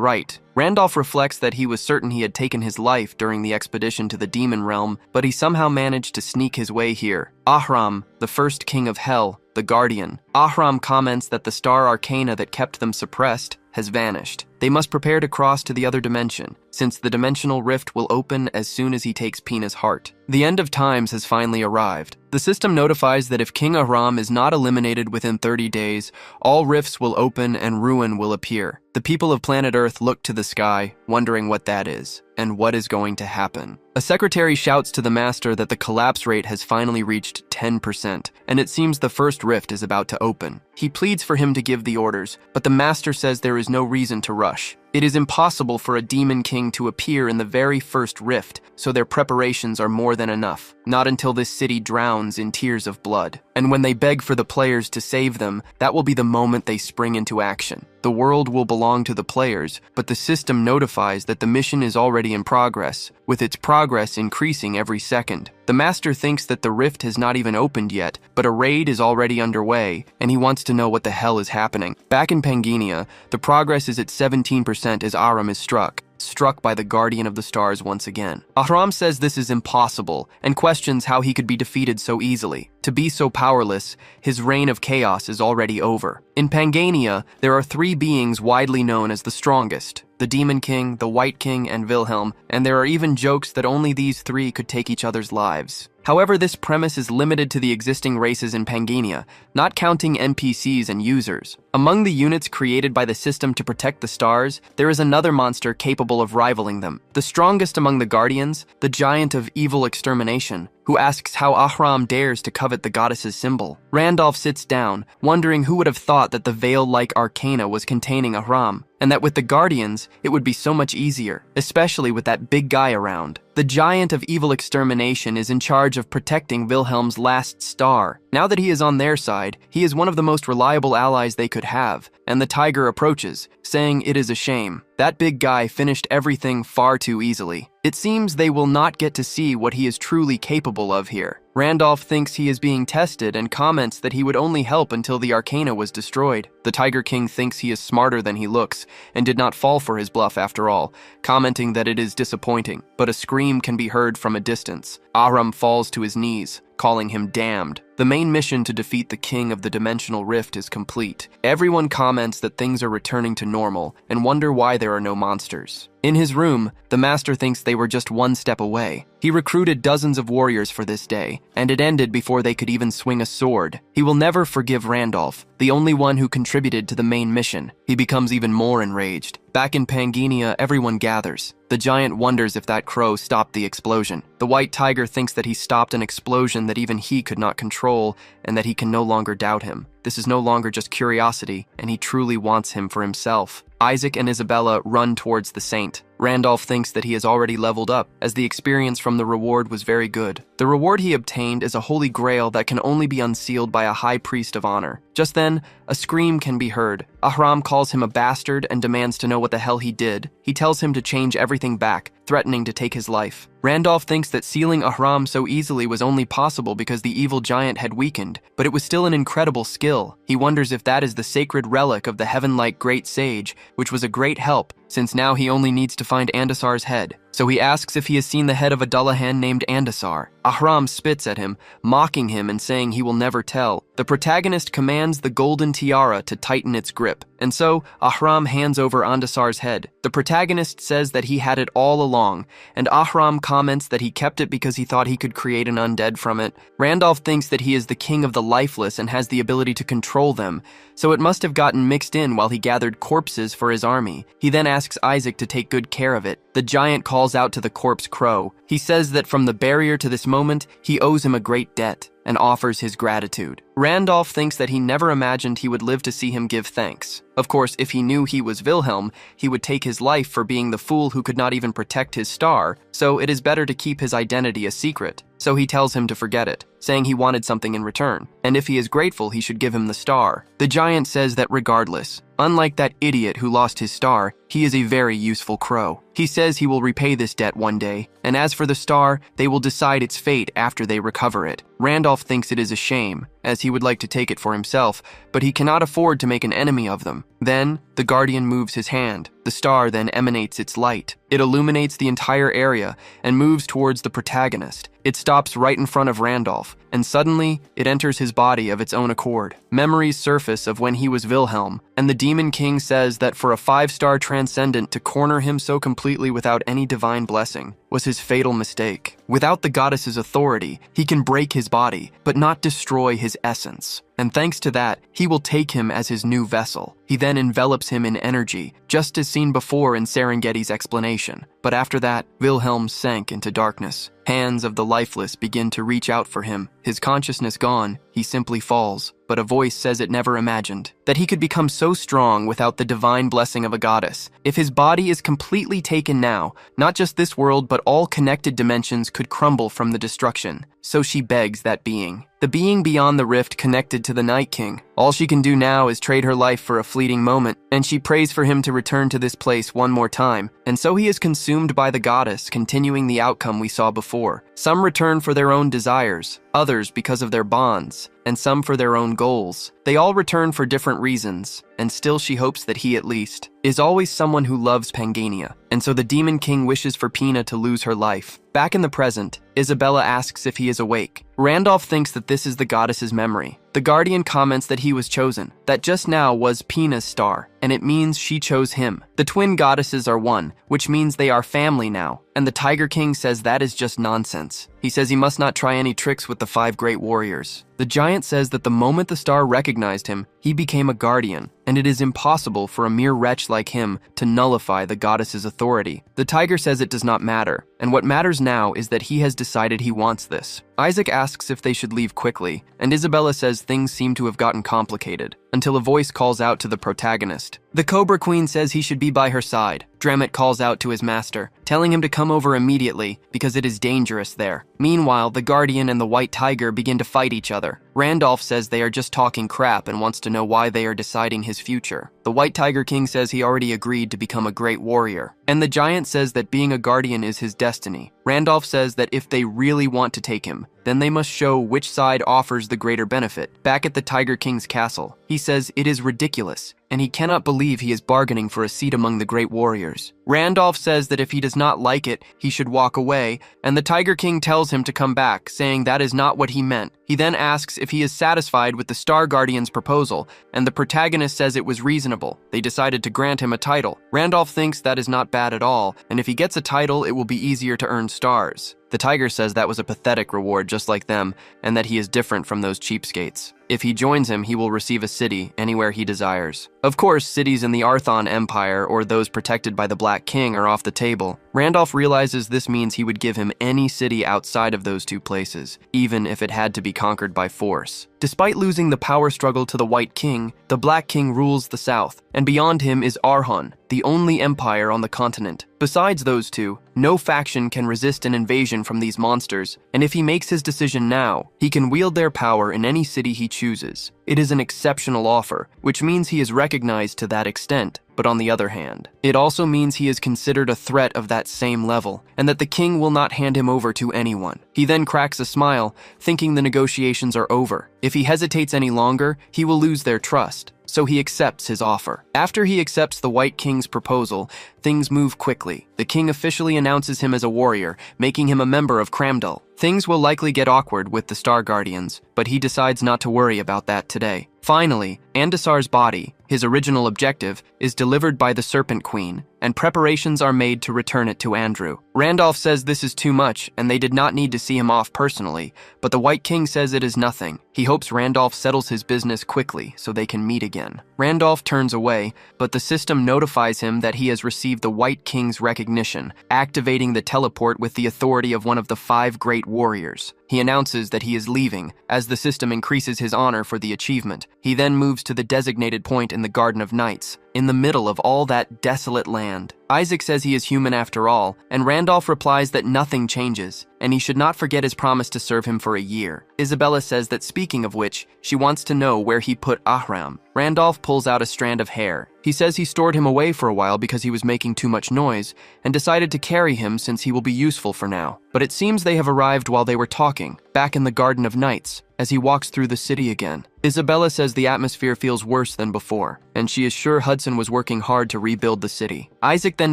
right. Randolph reflects that he was certain he had taken his life during the expedition to the demon realm, but he somehow managed to sneak his way here. Ahram, the first king of hell, the Guardian. Ahram comments that the star arcana that kept them suppressed has vanished. They must prepare to cross to the other dimension, since the dimensional rift will open as soon as he takes Pina's heart. The end of times has finally arrived. The system notifies that if King Ahram is not eliminated within 30 days, all rifts will open and ruin will appear. The people of planet Earth look to the sky, wondering what that is, and what is going to happen. A secretary shouts to the master that the collapse rate has finally reached 10%, and it seems the first rift is about to open. He pleads for him to give the orders, but the master says there is no reason to rush. It is impossible for a demon king to appear in the very first rift, so their preparations are more than enough. Not until this city drowns in tears of blood. And when they beg for the players to save them, that will be the moment they spring into action. The world will belong to the players, but the system notifies that the mission is already in progress, with its progress increasing every second. The master thinks that the rift has not even opened yet, but a raid is already underway, and he wants to know what the hell is happening. Back in Pangania, the progress is at 17% as Aram is struck by the Guardian of the Stars once again. Ahram says this is impossible, and questions how he could be defeated so easily. To be so powerless, his reign of chaos is already over. In Pangania, there are 3 beings widely known as the strongest: the Demon King, the White King, and Wilhelm, and there are even jokes that only these 3 could take each other's lives. However, this premise is limited to the existing races in Pangania, not counting NPCs and users. Among the units created by the system to protect the stars, there is another monster capable of rivaling them. The strongest among the Guardians, the Giant of Evil Extermination, who asks how Ahram dares to covet the goddess's symbol. Randolph sits down, wondering who would have thought that the veil-like arcana was containing Ahram, and that with the Guardians, it would be so much easier, especially with that big guy around. The Giant of Evil Extermination is in charge of protecting Wilhelm's last star. Now that he is on their side, he is one of the most reliable allies they could have, and the tiger approaches, saying it is a shame. That big guy finished everything far too easily. It seems they will not get to see what he is truly capable of here. Randolph thinks he is being tested and comments that he would only help until the Arcana was destroyed. The Tiger King thinks he is smarter than he looks and did not fall for his bluff after all, commenting that it is disappointing, but a scream can be heard from a distance. Ahram falls to his knees, calling him damned. The main mission to defeat the King of the Dimensional Rift is complete. Everyone comments that things are returning to normal and wonder why there are no monsters. In his room, the Master thinks they were just one step away. He recruited dozens of warriors for this day, and it ended before they could even swing a sword. He will never forgive Randolph, the only one who contributed to the main mission. He becomes even more enraged. Back in Pangania, everyone gathers. The giant wonders if that crow stopped the explosion. The white tiger thinks that he stopped an explosion that even he could not control, and that he can no longer doubt him. This is no longer just curiosity, and he truly wants him for himself. Isaac and Isabella run towards the saint. Randolph thinks that he has already leveled up, as the experience from the reward was very good. The reward he obtained is a holy grail that can only be unsealed by a high priest of honor. Just then, a scream can be heard. Ahram calls him a bastard and demands to know what the hell he did. He tells him to change everything back, threatening to take his life. Randolph thinks that sealing Ahram so easily was only possible because the evil giant had weakened, but it was still an incredible skill. He wonders if that is the sacred relic of the heaven-like great sage, which was a great help, since now he only needs to find Andasar's head. So he asks if he has seen the head of a Dullahan named Andasar. Ahram spits at him, mocking him and saying he will never tell. The protagonist commands the golden tiara to tighten its grip, and so Ahram hands over Andasar's head. The protagonist says that he had it all along, and Ahram comments that he kept it because he thought he could create an undead from it. Randolph thinks that he is the king of the lifeless and has the ability to control them, so it must have gotten mixed in while he gathered corpses for his army. He then asks Isaac to take good care of it. The giant calls out to the corpse crow. He says that from the barrier to this moment, he owes him a great debt, and offers his gratitude. Randolph thinks that he never imagined he would live to see him give thanks. Of course, if he knew he was Wilhelm, he would take his life for being the fool who could not even protect his star, so it is better to keep his identity a secret. So he tells him to forget it, saying he wanted something in return, and if he is grateful, he should give him the star. The giant says that regardless, unlike that idiot who lost his star, he is a very useful crow. He says he will repay this debt one day, and as for the star, they will decide its fate after they recover it. Randolph thinks it is a shame, as he would like to take it for himself, but he cannot afford to make an enemy of them. Then, the guardian moves his hand. The star then emanates its light. It illuminates the entire area and moves towards the protagonist. It stops right in front of Randolph, and suddenly, it enters his body of its own accord. Memories surface of when he was Wilhelm, and the Demon King says that for a 5-star transcendent to corner him so completely without any divine blessing was his fatal mistake. Without the goddess's authority, he can break his body, but not destroy his essence. And thanks to that, he will take him as his new vessel. He then envelops him in energy, just as seen before in Serengeti's explanation. But after that, Wilhelm sank into darkness. Hands of the lifeless begin to reach out for him. His consciousness gone, he simply falls. But a voice says it never imagined that he could become so strong without the divine blessing of a goddess. If his body is completely taken now, not just this world but all connected dimensions could crumble from the destruction. So she begs that being. The being beyond the rift connected to the Night King. All she can do now is trade her life for a fleeting moment, and she prays for him to return to this place one more time. And so he is consumed by the goddess, continuing the outcome we saw before. Some return for their own desires, others because of their bonds, and some for their own goals. They all return for different reasons, and still she hopes that he, at least, is always someone who loves Pangania. And so the Demon King wishes for Pina to lose her life. Back in the present, Isabella asks if he is awake. Randolph thinks that this is the goddess's memory. The Guardian comments that he was chosen, that just now was Pina's star, and it means she chose him. The twin goddesses are one, which means they are family now, and the Tiger King says that is just nonsense. He says he must not try any tricks with the 5 great warriors. The giant says that the moment the star recognized him, he became a guardian, and it is impossible for a mere wretch like him to nullify the goddess's authority. The tiger says it does not matter, and what matters now is that he has decided he wants this. Isaac asks if they should leave quickly, and Isabella says things seem to have gotten complicated, until a voice calls out to the protagonist. The Cobra Queen says he should be by her side. Dramet calls out to his master, telling him to come over immediately because it is dangerous there. Meanwhile, the Guardian and the White Tiger begin to fight each other. Randolph says they are just talking crap and wants to know why they are deciding his future. The White Tiger King says he already agreed to become a great warrior, and the giant says that being a guardian is his destiny. Randolph says that if they really want to take him, then they must show which side offers the greater benefit. Back at the Tiger King's castle, he says it is ridiculous, and he cannot believe he is bargaining for a seat among the great warriors. Randolph says that if he does not like it, he should walk away, and the Tiger King tells him to come back, saying that is not what he meant. He then asks if he is satisfied with the Star Guardian's proposal, and the protagonist says it was reasonable. They decided to grant him a title. Randolph thinks that is not bad at all, and if he gets a title, it will be easier to earn stars. The tiger says that was a pathetic reward just like them, and that he is different from those cheapskates. If he joins him, he will receive a city anywhere he desires. Of course, cities in the Arthon Empire or those protected by the Black King are off the table. Randolph realizes this means he would give him any city outside of those two places, even if it had to be conquered by force. Despite losing the power struggle to the White King, the Black King rules the south, and beyond him is Arhon, the only empire on the continent. Besides those two, no faction can resist an invasion from these monsters, and if he makes his decision now, he can wield their power in any city he chooses. It is an exceptional offer, which means he is recognized to that extent. But on the other hand, it also means he is considered a threat of that same level, and that the king will not hand him over to anyone. He then cracks a smile, thinking the negotiations are over. If he hesitates any longer, he will lose their trust. So he accepts his offer. After he accepts the White King's proposal, things move quickly. The king officially announces him as a warrior, making him a member of Cramdal. Things will likely get awkward with the Star Guardians, but he decides not to worry about that today. Finally, Andasar's body, his original objective, is delivered by the Serpent Queen, and preparations are made to return it to Andrew. Randolph says this is too much, and they did not need to see him off personally, but the White King says it is nothing. He hopes Randolph settles his business quickly so they can meet again. Randolph turns away, but the system notifies him that he has received the White King's recognition, activating the teleport with the authority of one of the 5 great warriors. He announces that he is leaving, as the system increases his honor for the achievement. He then moves to the designated point in the Garden of Knights, in the middle of all that desolate land. Isaac says he is human after all, and Randolph replies that nothing changes, and he should not forget his promise to serve him for a year. Isabella says that speaking of which, she wants to know where he put Ahram. Randolph pulls out a strand of hair. He says he stored him away for a while because he was making too much noise, and decided to carry him since he will be useful for now. But it seems they have arrived while they were talking, back in the Garden of Knights, as he walks through the city again. Isabella says the atmosphere feels worse than before, and she is sure Hudson was working hard to rebuild the city. Isaac then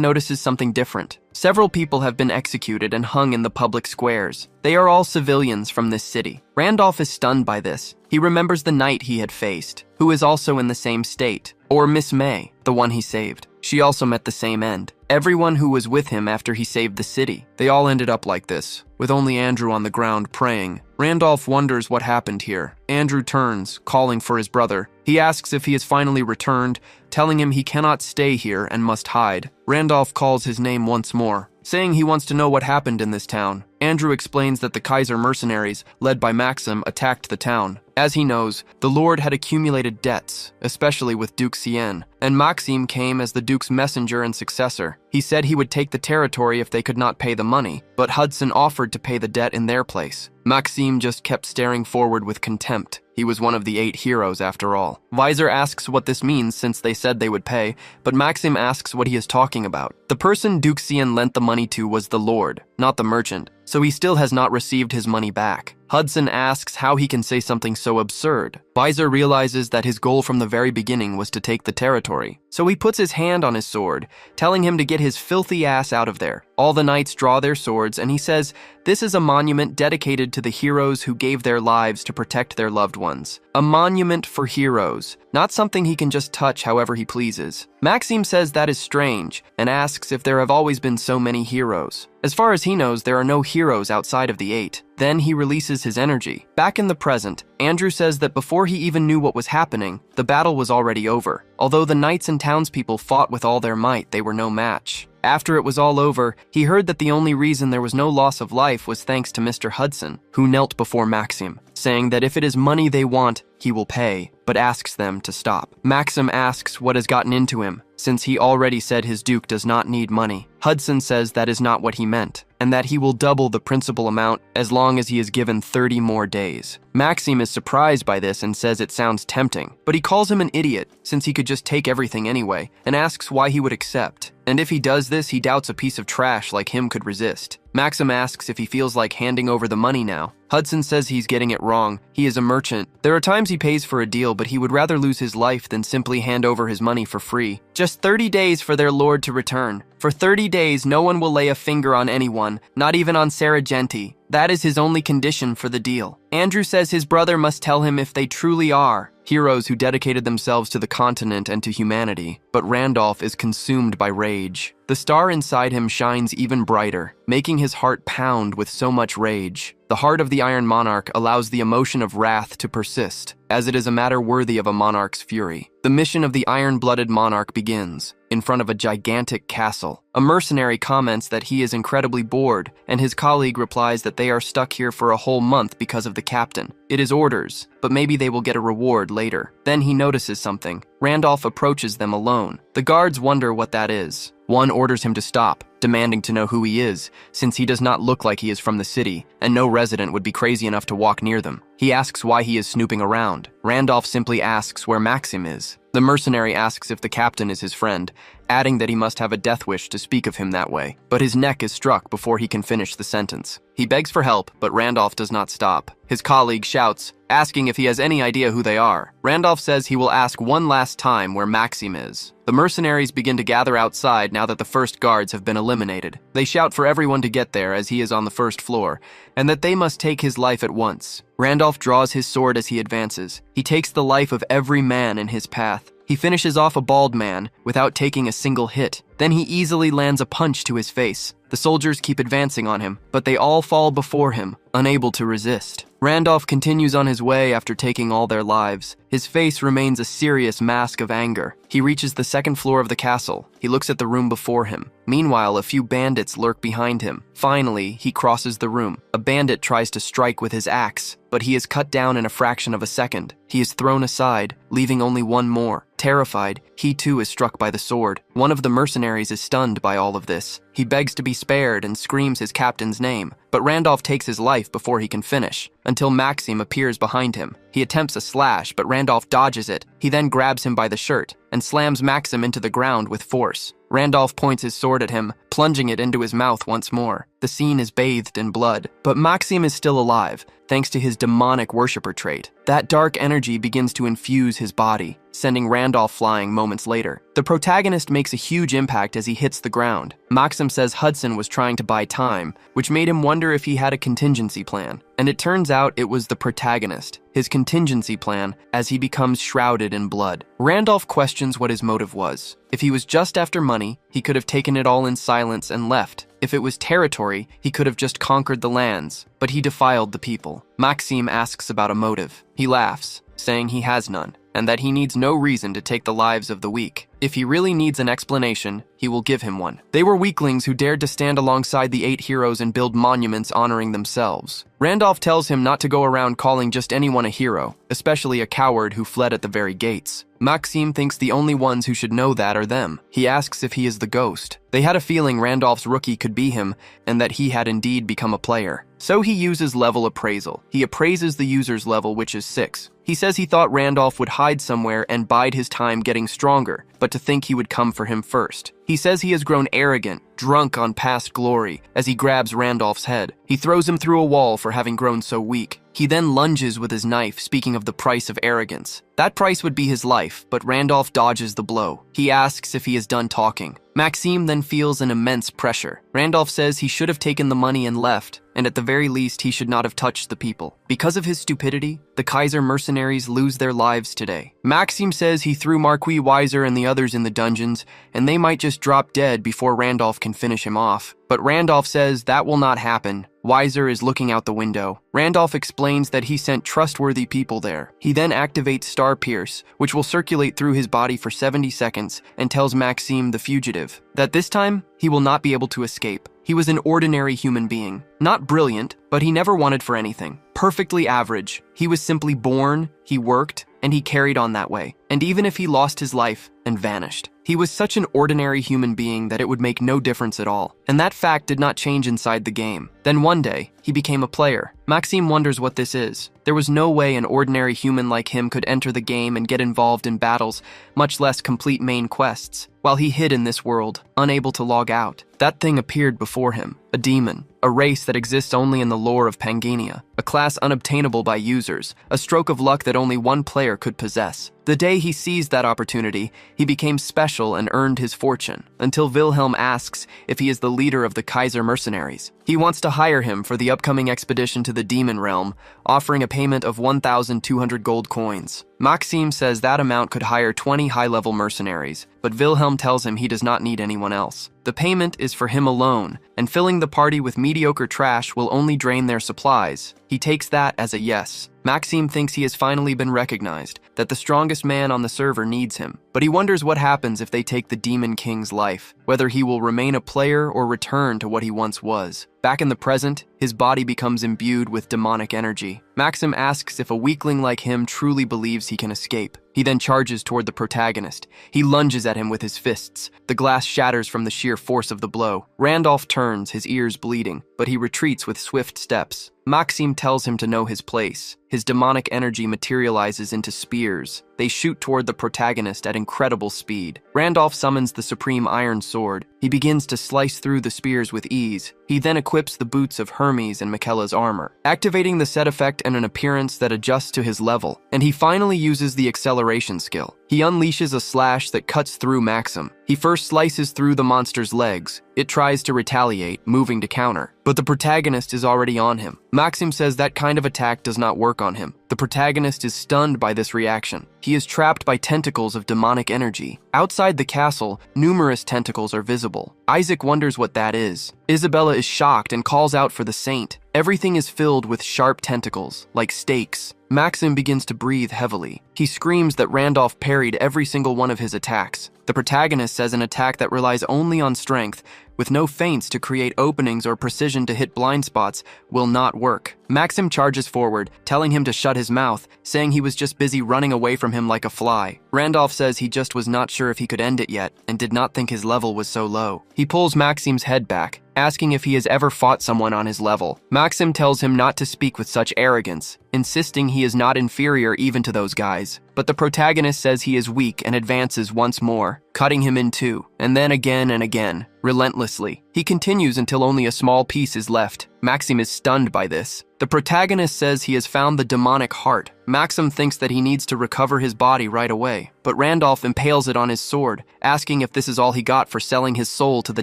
notices something different. Several people have been executed and hung in the public squares. They are all civilians from this city. Randolph is stunned by this. He remembers the knight he had faced, who is also in the same state, or Miss May, the one he saved. She also met the same end. Everyone who was with him after he saved the city. They all ended up like this, with only Andrew on the ground praying. Randolph wonders what happened here. Andrew turns, calling for his brother. He asks if he has finally returned, telling him he cannot stay here and must hide. Randolph calls his name once more, saying he wants to know what happened in this town. Andrew explains that the Kaiser mercenaries, led by Maxim, attacked the town. As he knows, the Lord had accumulated debts, especially with Duke Cien, and Maxim came as the Duke's messenger and successor. He said he would take the territory if they could not pay the money, but Hudson offered to pay the debt in their place. Maxim just kept staring forward with contempt. He was one of the 8 heroes after all. Visor asks what this means since they said they would pay, but Maxim asks what he is talking about. The person Duke Cien lent the money to was the Lord, not the merchant, so he still has not received his money back. Hudson asks how he can say something so absurd. Visor realizes that his goal from the very beginning was to take the territory, so he puts his hand on his sword, telling him to get his filthy ass out of there. All the knights draw their swords, and he says this is a monument dedicated to the heroes who gave their lives to protect their loved ones. A monument for heroes, not something he can just touch however he pleases. Maxim says that is strange, and asks if there have always been so many heroes. As far as he knows, there are no heroes outside of the 8. Then he releases his energy. Back in the present, Andrew says that before he even knew what was happening, the battle was already over. Although the knights and townspeople fought with all their might, they were no match. After it was all over, he heard that the only reason there was no loss of life was thanks to Mr. Hudson, who knelt before Maxim, saying that if it is money they want, he will pay, but asks them to stop. Maxim asks what has gotten into him, since he already said his duke does not need money. Hudson says that is not what he meant, and that he will double the principal amount as long as he is given 30 more days. Maxim is surprised by this and says it sounds tempting, but he calls him an idiot, since he could just take everything anyway, and asks why he would accept. And if he does this, he doubts a piece of trash like him could resist. Maxim asks if he feels like handing over the money now. Hudson says he's getting it wrong. He is a merchant. There are times he pays for a deal, but he would rather lose his life than simply hand over his money for free. Just 30 days for their lord to return. For 30 days, no one will lay a finger on anyone, not even on Sarah Genti. That is his only condition for the deal. Andrew says his brother must tell him if they truly are heroes who dedicated themselves to the continent and to humanity, but Randolph is consumed by rage. The star inside him shines even brighter, making his heart pound with so much rage. The heart of the Iron Monarch allows the emotion of wrath to persist, as it is a matter worthy of a monarch's fury. The mission of the iron-blooded monarch begins, in front of a gigantic castle. A mercenary comments that he is incredibly bored, and his colleague replies that they are stuck here for a whole month because of the captain. It is orders, but maybe they will get a reward later. Then he notices something. Randolph approaches them alone. The guards wonder what that is. One orders him to stop, demanding to know who he is, since he does not look like he is from the city, and no resident would be crazy enough to walk near them. He asks why he is snooping around. Randolph simply asks where Maxim is. The mercenary asks if the captain is his friend, adding that he must have a death wish to speak of him that way. But his neck is struck before he can finish the sentence. He begs for help, but Randolph does not stop. His colleague shouts, asking if he has any idea who they are. Randolph says he will ask one last time where Maxim is. The mercenaries begin to gather outside now that the first guards have been eliminated. They shout for everyone to get there as he is on the first floor, and that they must take his life at once. Randolph draws his sword as he advances. He takes the life of every man in his path. He finishes off a bald man without taking a single hit. Then he easily lands a punch to his face. The soldiers keep advancing on him, but they all fall before him, unable to resist. Randolph continues on his way after taking all their lives. His face remains a serious mask of anger. He reaches the second floor of the castle. He looks at the room before him. Meanwhile, a few bandits lurk behind him. Finally, he crosses the room. A bandit tries to strike with his axe, but he is cut down in a fraction of a second. He is thrown aside, leaving only one more. Terrified, he too is struck by the sword. One of the mercenaries is stunned by all of this. He begs to be spared and screams his captain's name, but Randolph takes his life before he can finish, until Maxim appears behind him. He attempts a slash, but Randolph dodges it. He then grabs him by the shirt and slams Maxim into the ground with force. Randolph points his sword at him, plunging it into his mouth once more. The scene is bathed in blood, but Maxim is still alive, thanks to his demonic worshipper trait. That dark energy begins to infuse his body, sending Randolph flying moments later. The protagonist makes a huge impact as he hits the ground. Maxim says Hudson was trying to buy time, which made him wonder if he had a contingency plan. And it turns out it was the protagonist, his contingency plan, as he becomes shrouded in blood. Randolph questions what his motive was. If he was just after money, he could have taken it all in silence and left. If it was territory, he could have just conquered the lands, but he defiled the people. Maxim asks about a motive. He laughs, saying he has none, and that he needs no reason to take the lives of the weak. If he really needs an explanation, he will give him one. They were weaklings who dared to stand alongside the 8 heroes and build monuments honoring themselves. Randolph tells him not to go around calling just anyone a hero, especially a coward who fled at the very gates. Maxim thinks the only ones who should know that are them. He asks if he is the ghost. They had a feeling Randolph's rookie could be him, and that he had indeed become a player. So he uses level appraisal. He appraises the user's level, which is 6. He says he thought Randolph would hide somewhere and bide his time getting stronger, but to think he would come for him first. He says he has grown arrogant, drunk on past glory, as he grabs Randolph's head. He throws him through a wall for having grown so weak. He then lunges with his knife, speaking of the price of arrogance. That price would be his life, but Randolph dodges the blow. He asks if he is done talking. Maxim then feels an immense pressure. Randolph says he should have taken the money and left, and at the very least he should not have touched the people. Because of his stupidity, the Kaiser mercenaries lose their lives today. Maxim says he threw Marquis Weiser and the others in the dungeons, and they might just drop dead before Randolph can finish him off. But Randolph says that will not happen. Weiser is looking out the window. Randolph explains that he sent trustworthy people there. He then activates Star Pierce, which will circulate through his body for 70 seconds, and tells Maxime, the fugitive, that this time he will not be able to escape. He was an ordinary human being. Not brilliant, but he never wanted for anything. Perfectly average. He was simply born, he worked, and he carried on that way. And even if he lost his life and vanished, he was such an ordinary human being that it would make no difference at all. And that fact did not change inside the game. Then one day, he became a player. Maxime wonders what this is. There was no way an ordinary human like him could enter the game and get involved in battles, much less complete main quests, while he hid in this world, unable to log out. That thing appeared before him, a demon, a race that exists only in the lore of Pangania, a class unobtainable by users, a stroke of luck that only one player could possess. The day he seized that opportunity, he became special and earned his fortune, until Wilhelm asks if he is the leader of the Kaiser mercenaries. He wants to hire him for the upcoming expedition to the Demon Realm, offering a payment of 1,200 gold coins. Maxime says that amount could hire 20 high-level mercenaries, but Wilhelm tells him he does not need anyone else. The payment is for him alone, and filling the party with mediocre trash will only drain their supplies. He takes that as a yes. Maxime thinks he has finally been recognized, that the strongest man on the server needs him, but he wonders what happens if they take the Demon King's life, whether he will remain a player or return to what he once was. Back in the present, his body becomes imbued with demonic energy. Maxim asks if a weakling like him truly believes he can escape. He then charges toward the protagonist. He lunges at him with his fists. The glass shatters from the sheer force of the blow. Randolph turns, his ears bleeding, but he retreats with swift steps. Maxime tells him to know his place. His demonic energy materializes into spears. They shoot toward the protagonist at incredible speed. Randolph summons the Supreme Iron Sword. He begins to slice through the spears with ease. He then equips the boots of Hermes and Michaela's armor, activating the set effect and an appearance that adjusts to his level, and he finally uses the acceleration skill. He unleashes a slash that cuts through Maxim. He first slices through the monster's legs. It tries to retaliate, moving to counter, but the protagonist is already on him. Maxim says that kind of attack does not work on him. The protagonist is stunned by this reaction. He is trapped by tentacles of demonic energy. Outside the castle, numerous tentacles are visible. Isaac wonders what that is. Isabella is shocked and calls out for the saint. Everything is filled with sharp tentacles, like stakes. Maxim begins to breathe heavily. He screams that Randolph parried every single one of his attacks. The protagonist says an attack that relies only on strength, with no feints to create openings or precision to hit blind spots, will not work. Maxim charges forward, telling him to shut his mouth, saying he was just busy running away from him like a fly. Randolph says he just was not sure if he could end it yet, and did not think his level was so low. He pulls Maxim's head back, asking if he has ever fought someone on his level. Maxim tells him not to speak with such arrogance, insisting he is not inferior even to those guys. But the protagonist says he is weak and advances once more, cutting him in two, and then again and again, relentlessly. He continues until only a small piece is left. Maxim is stunned by this. The protagonist says he has found the demonic heart. Maxim thinks that he needs to recover his body right away, but Randolph impales it on his sword, asking if this is all he got for selling his soul to the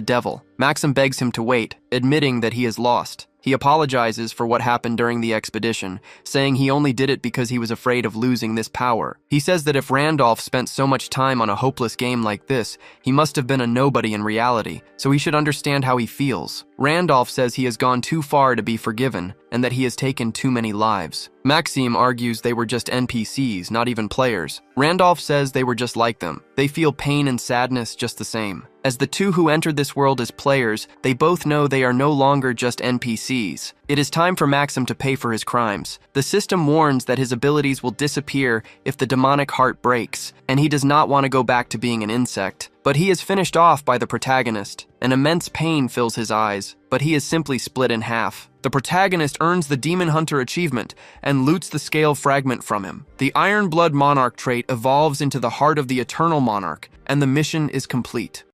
devil. Maxim begs him to wait, admitting that he is lost. He apologizes for what happened during the expedition, saying he only did it because he was afraid of losing this power. He says that if Randolph spent so much time on a hopeless game like this, he must have been a nobody in reality, so he should understand how he feels. Randolph says he has gone too far to be forgiven, and that he has taken too many lives. Maxime argues they were just NPCs, not even players. Randolph says they were just like them. They feel pain and sadness just the same. As the two who entered this world as players, they both know they are no longer just NPCs. It is time for Maxim to pay for his crimes. The system warns that his abilities will disappear if the demonic heart breaks, and he does not want to go back to being an insect. But he is finished off by the protagonist. An immense pain fills his eyes, but he is simply split in half. The protagonist earns the Demon Hunter achievement and loots the scale fragment from him. The Iron Blood Monarch trait evolves into the heart of the Eternal Monarch, and the mission is complete.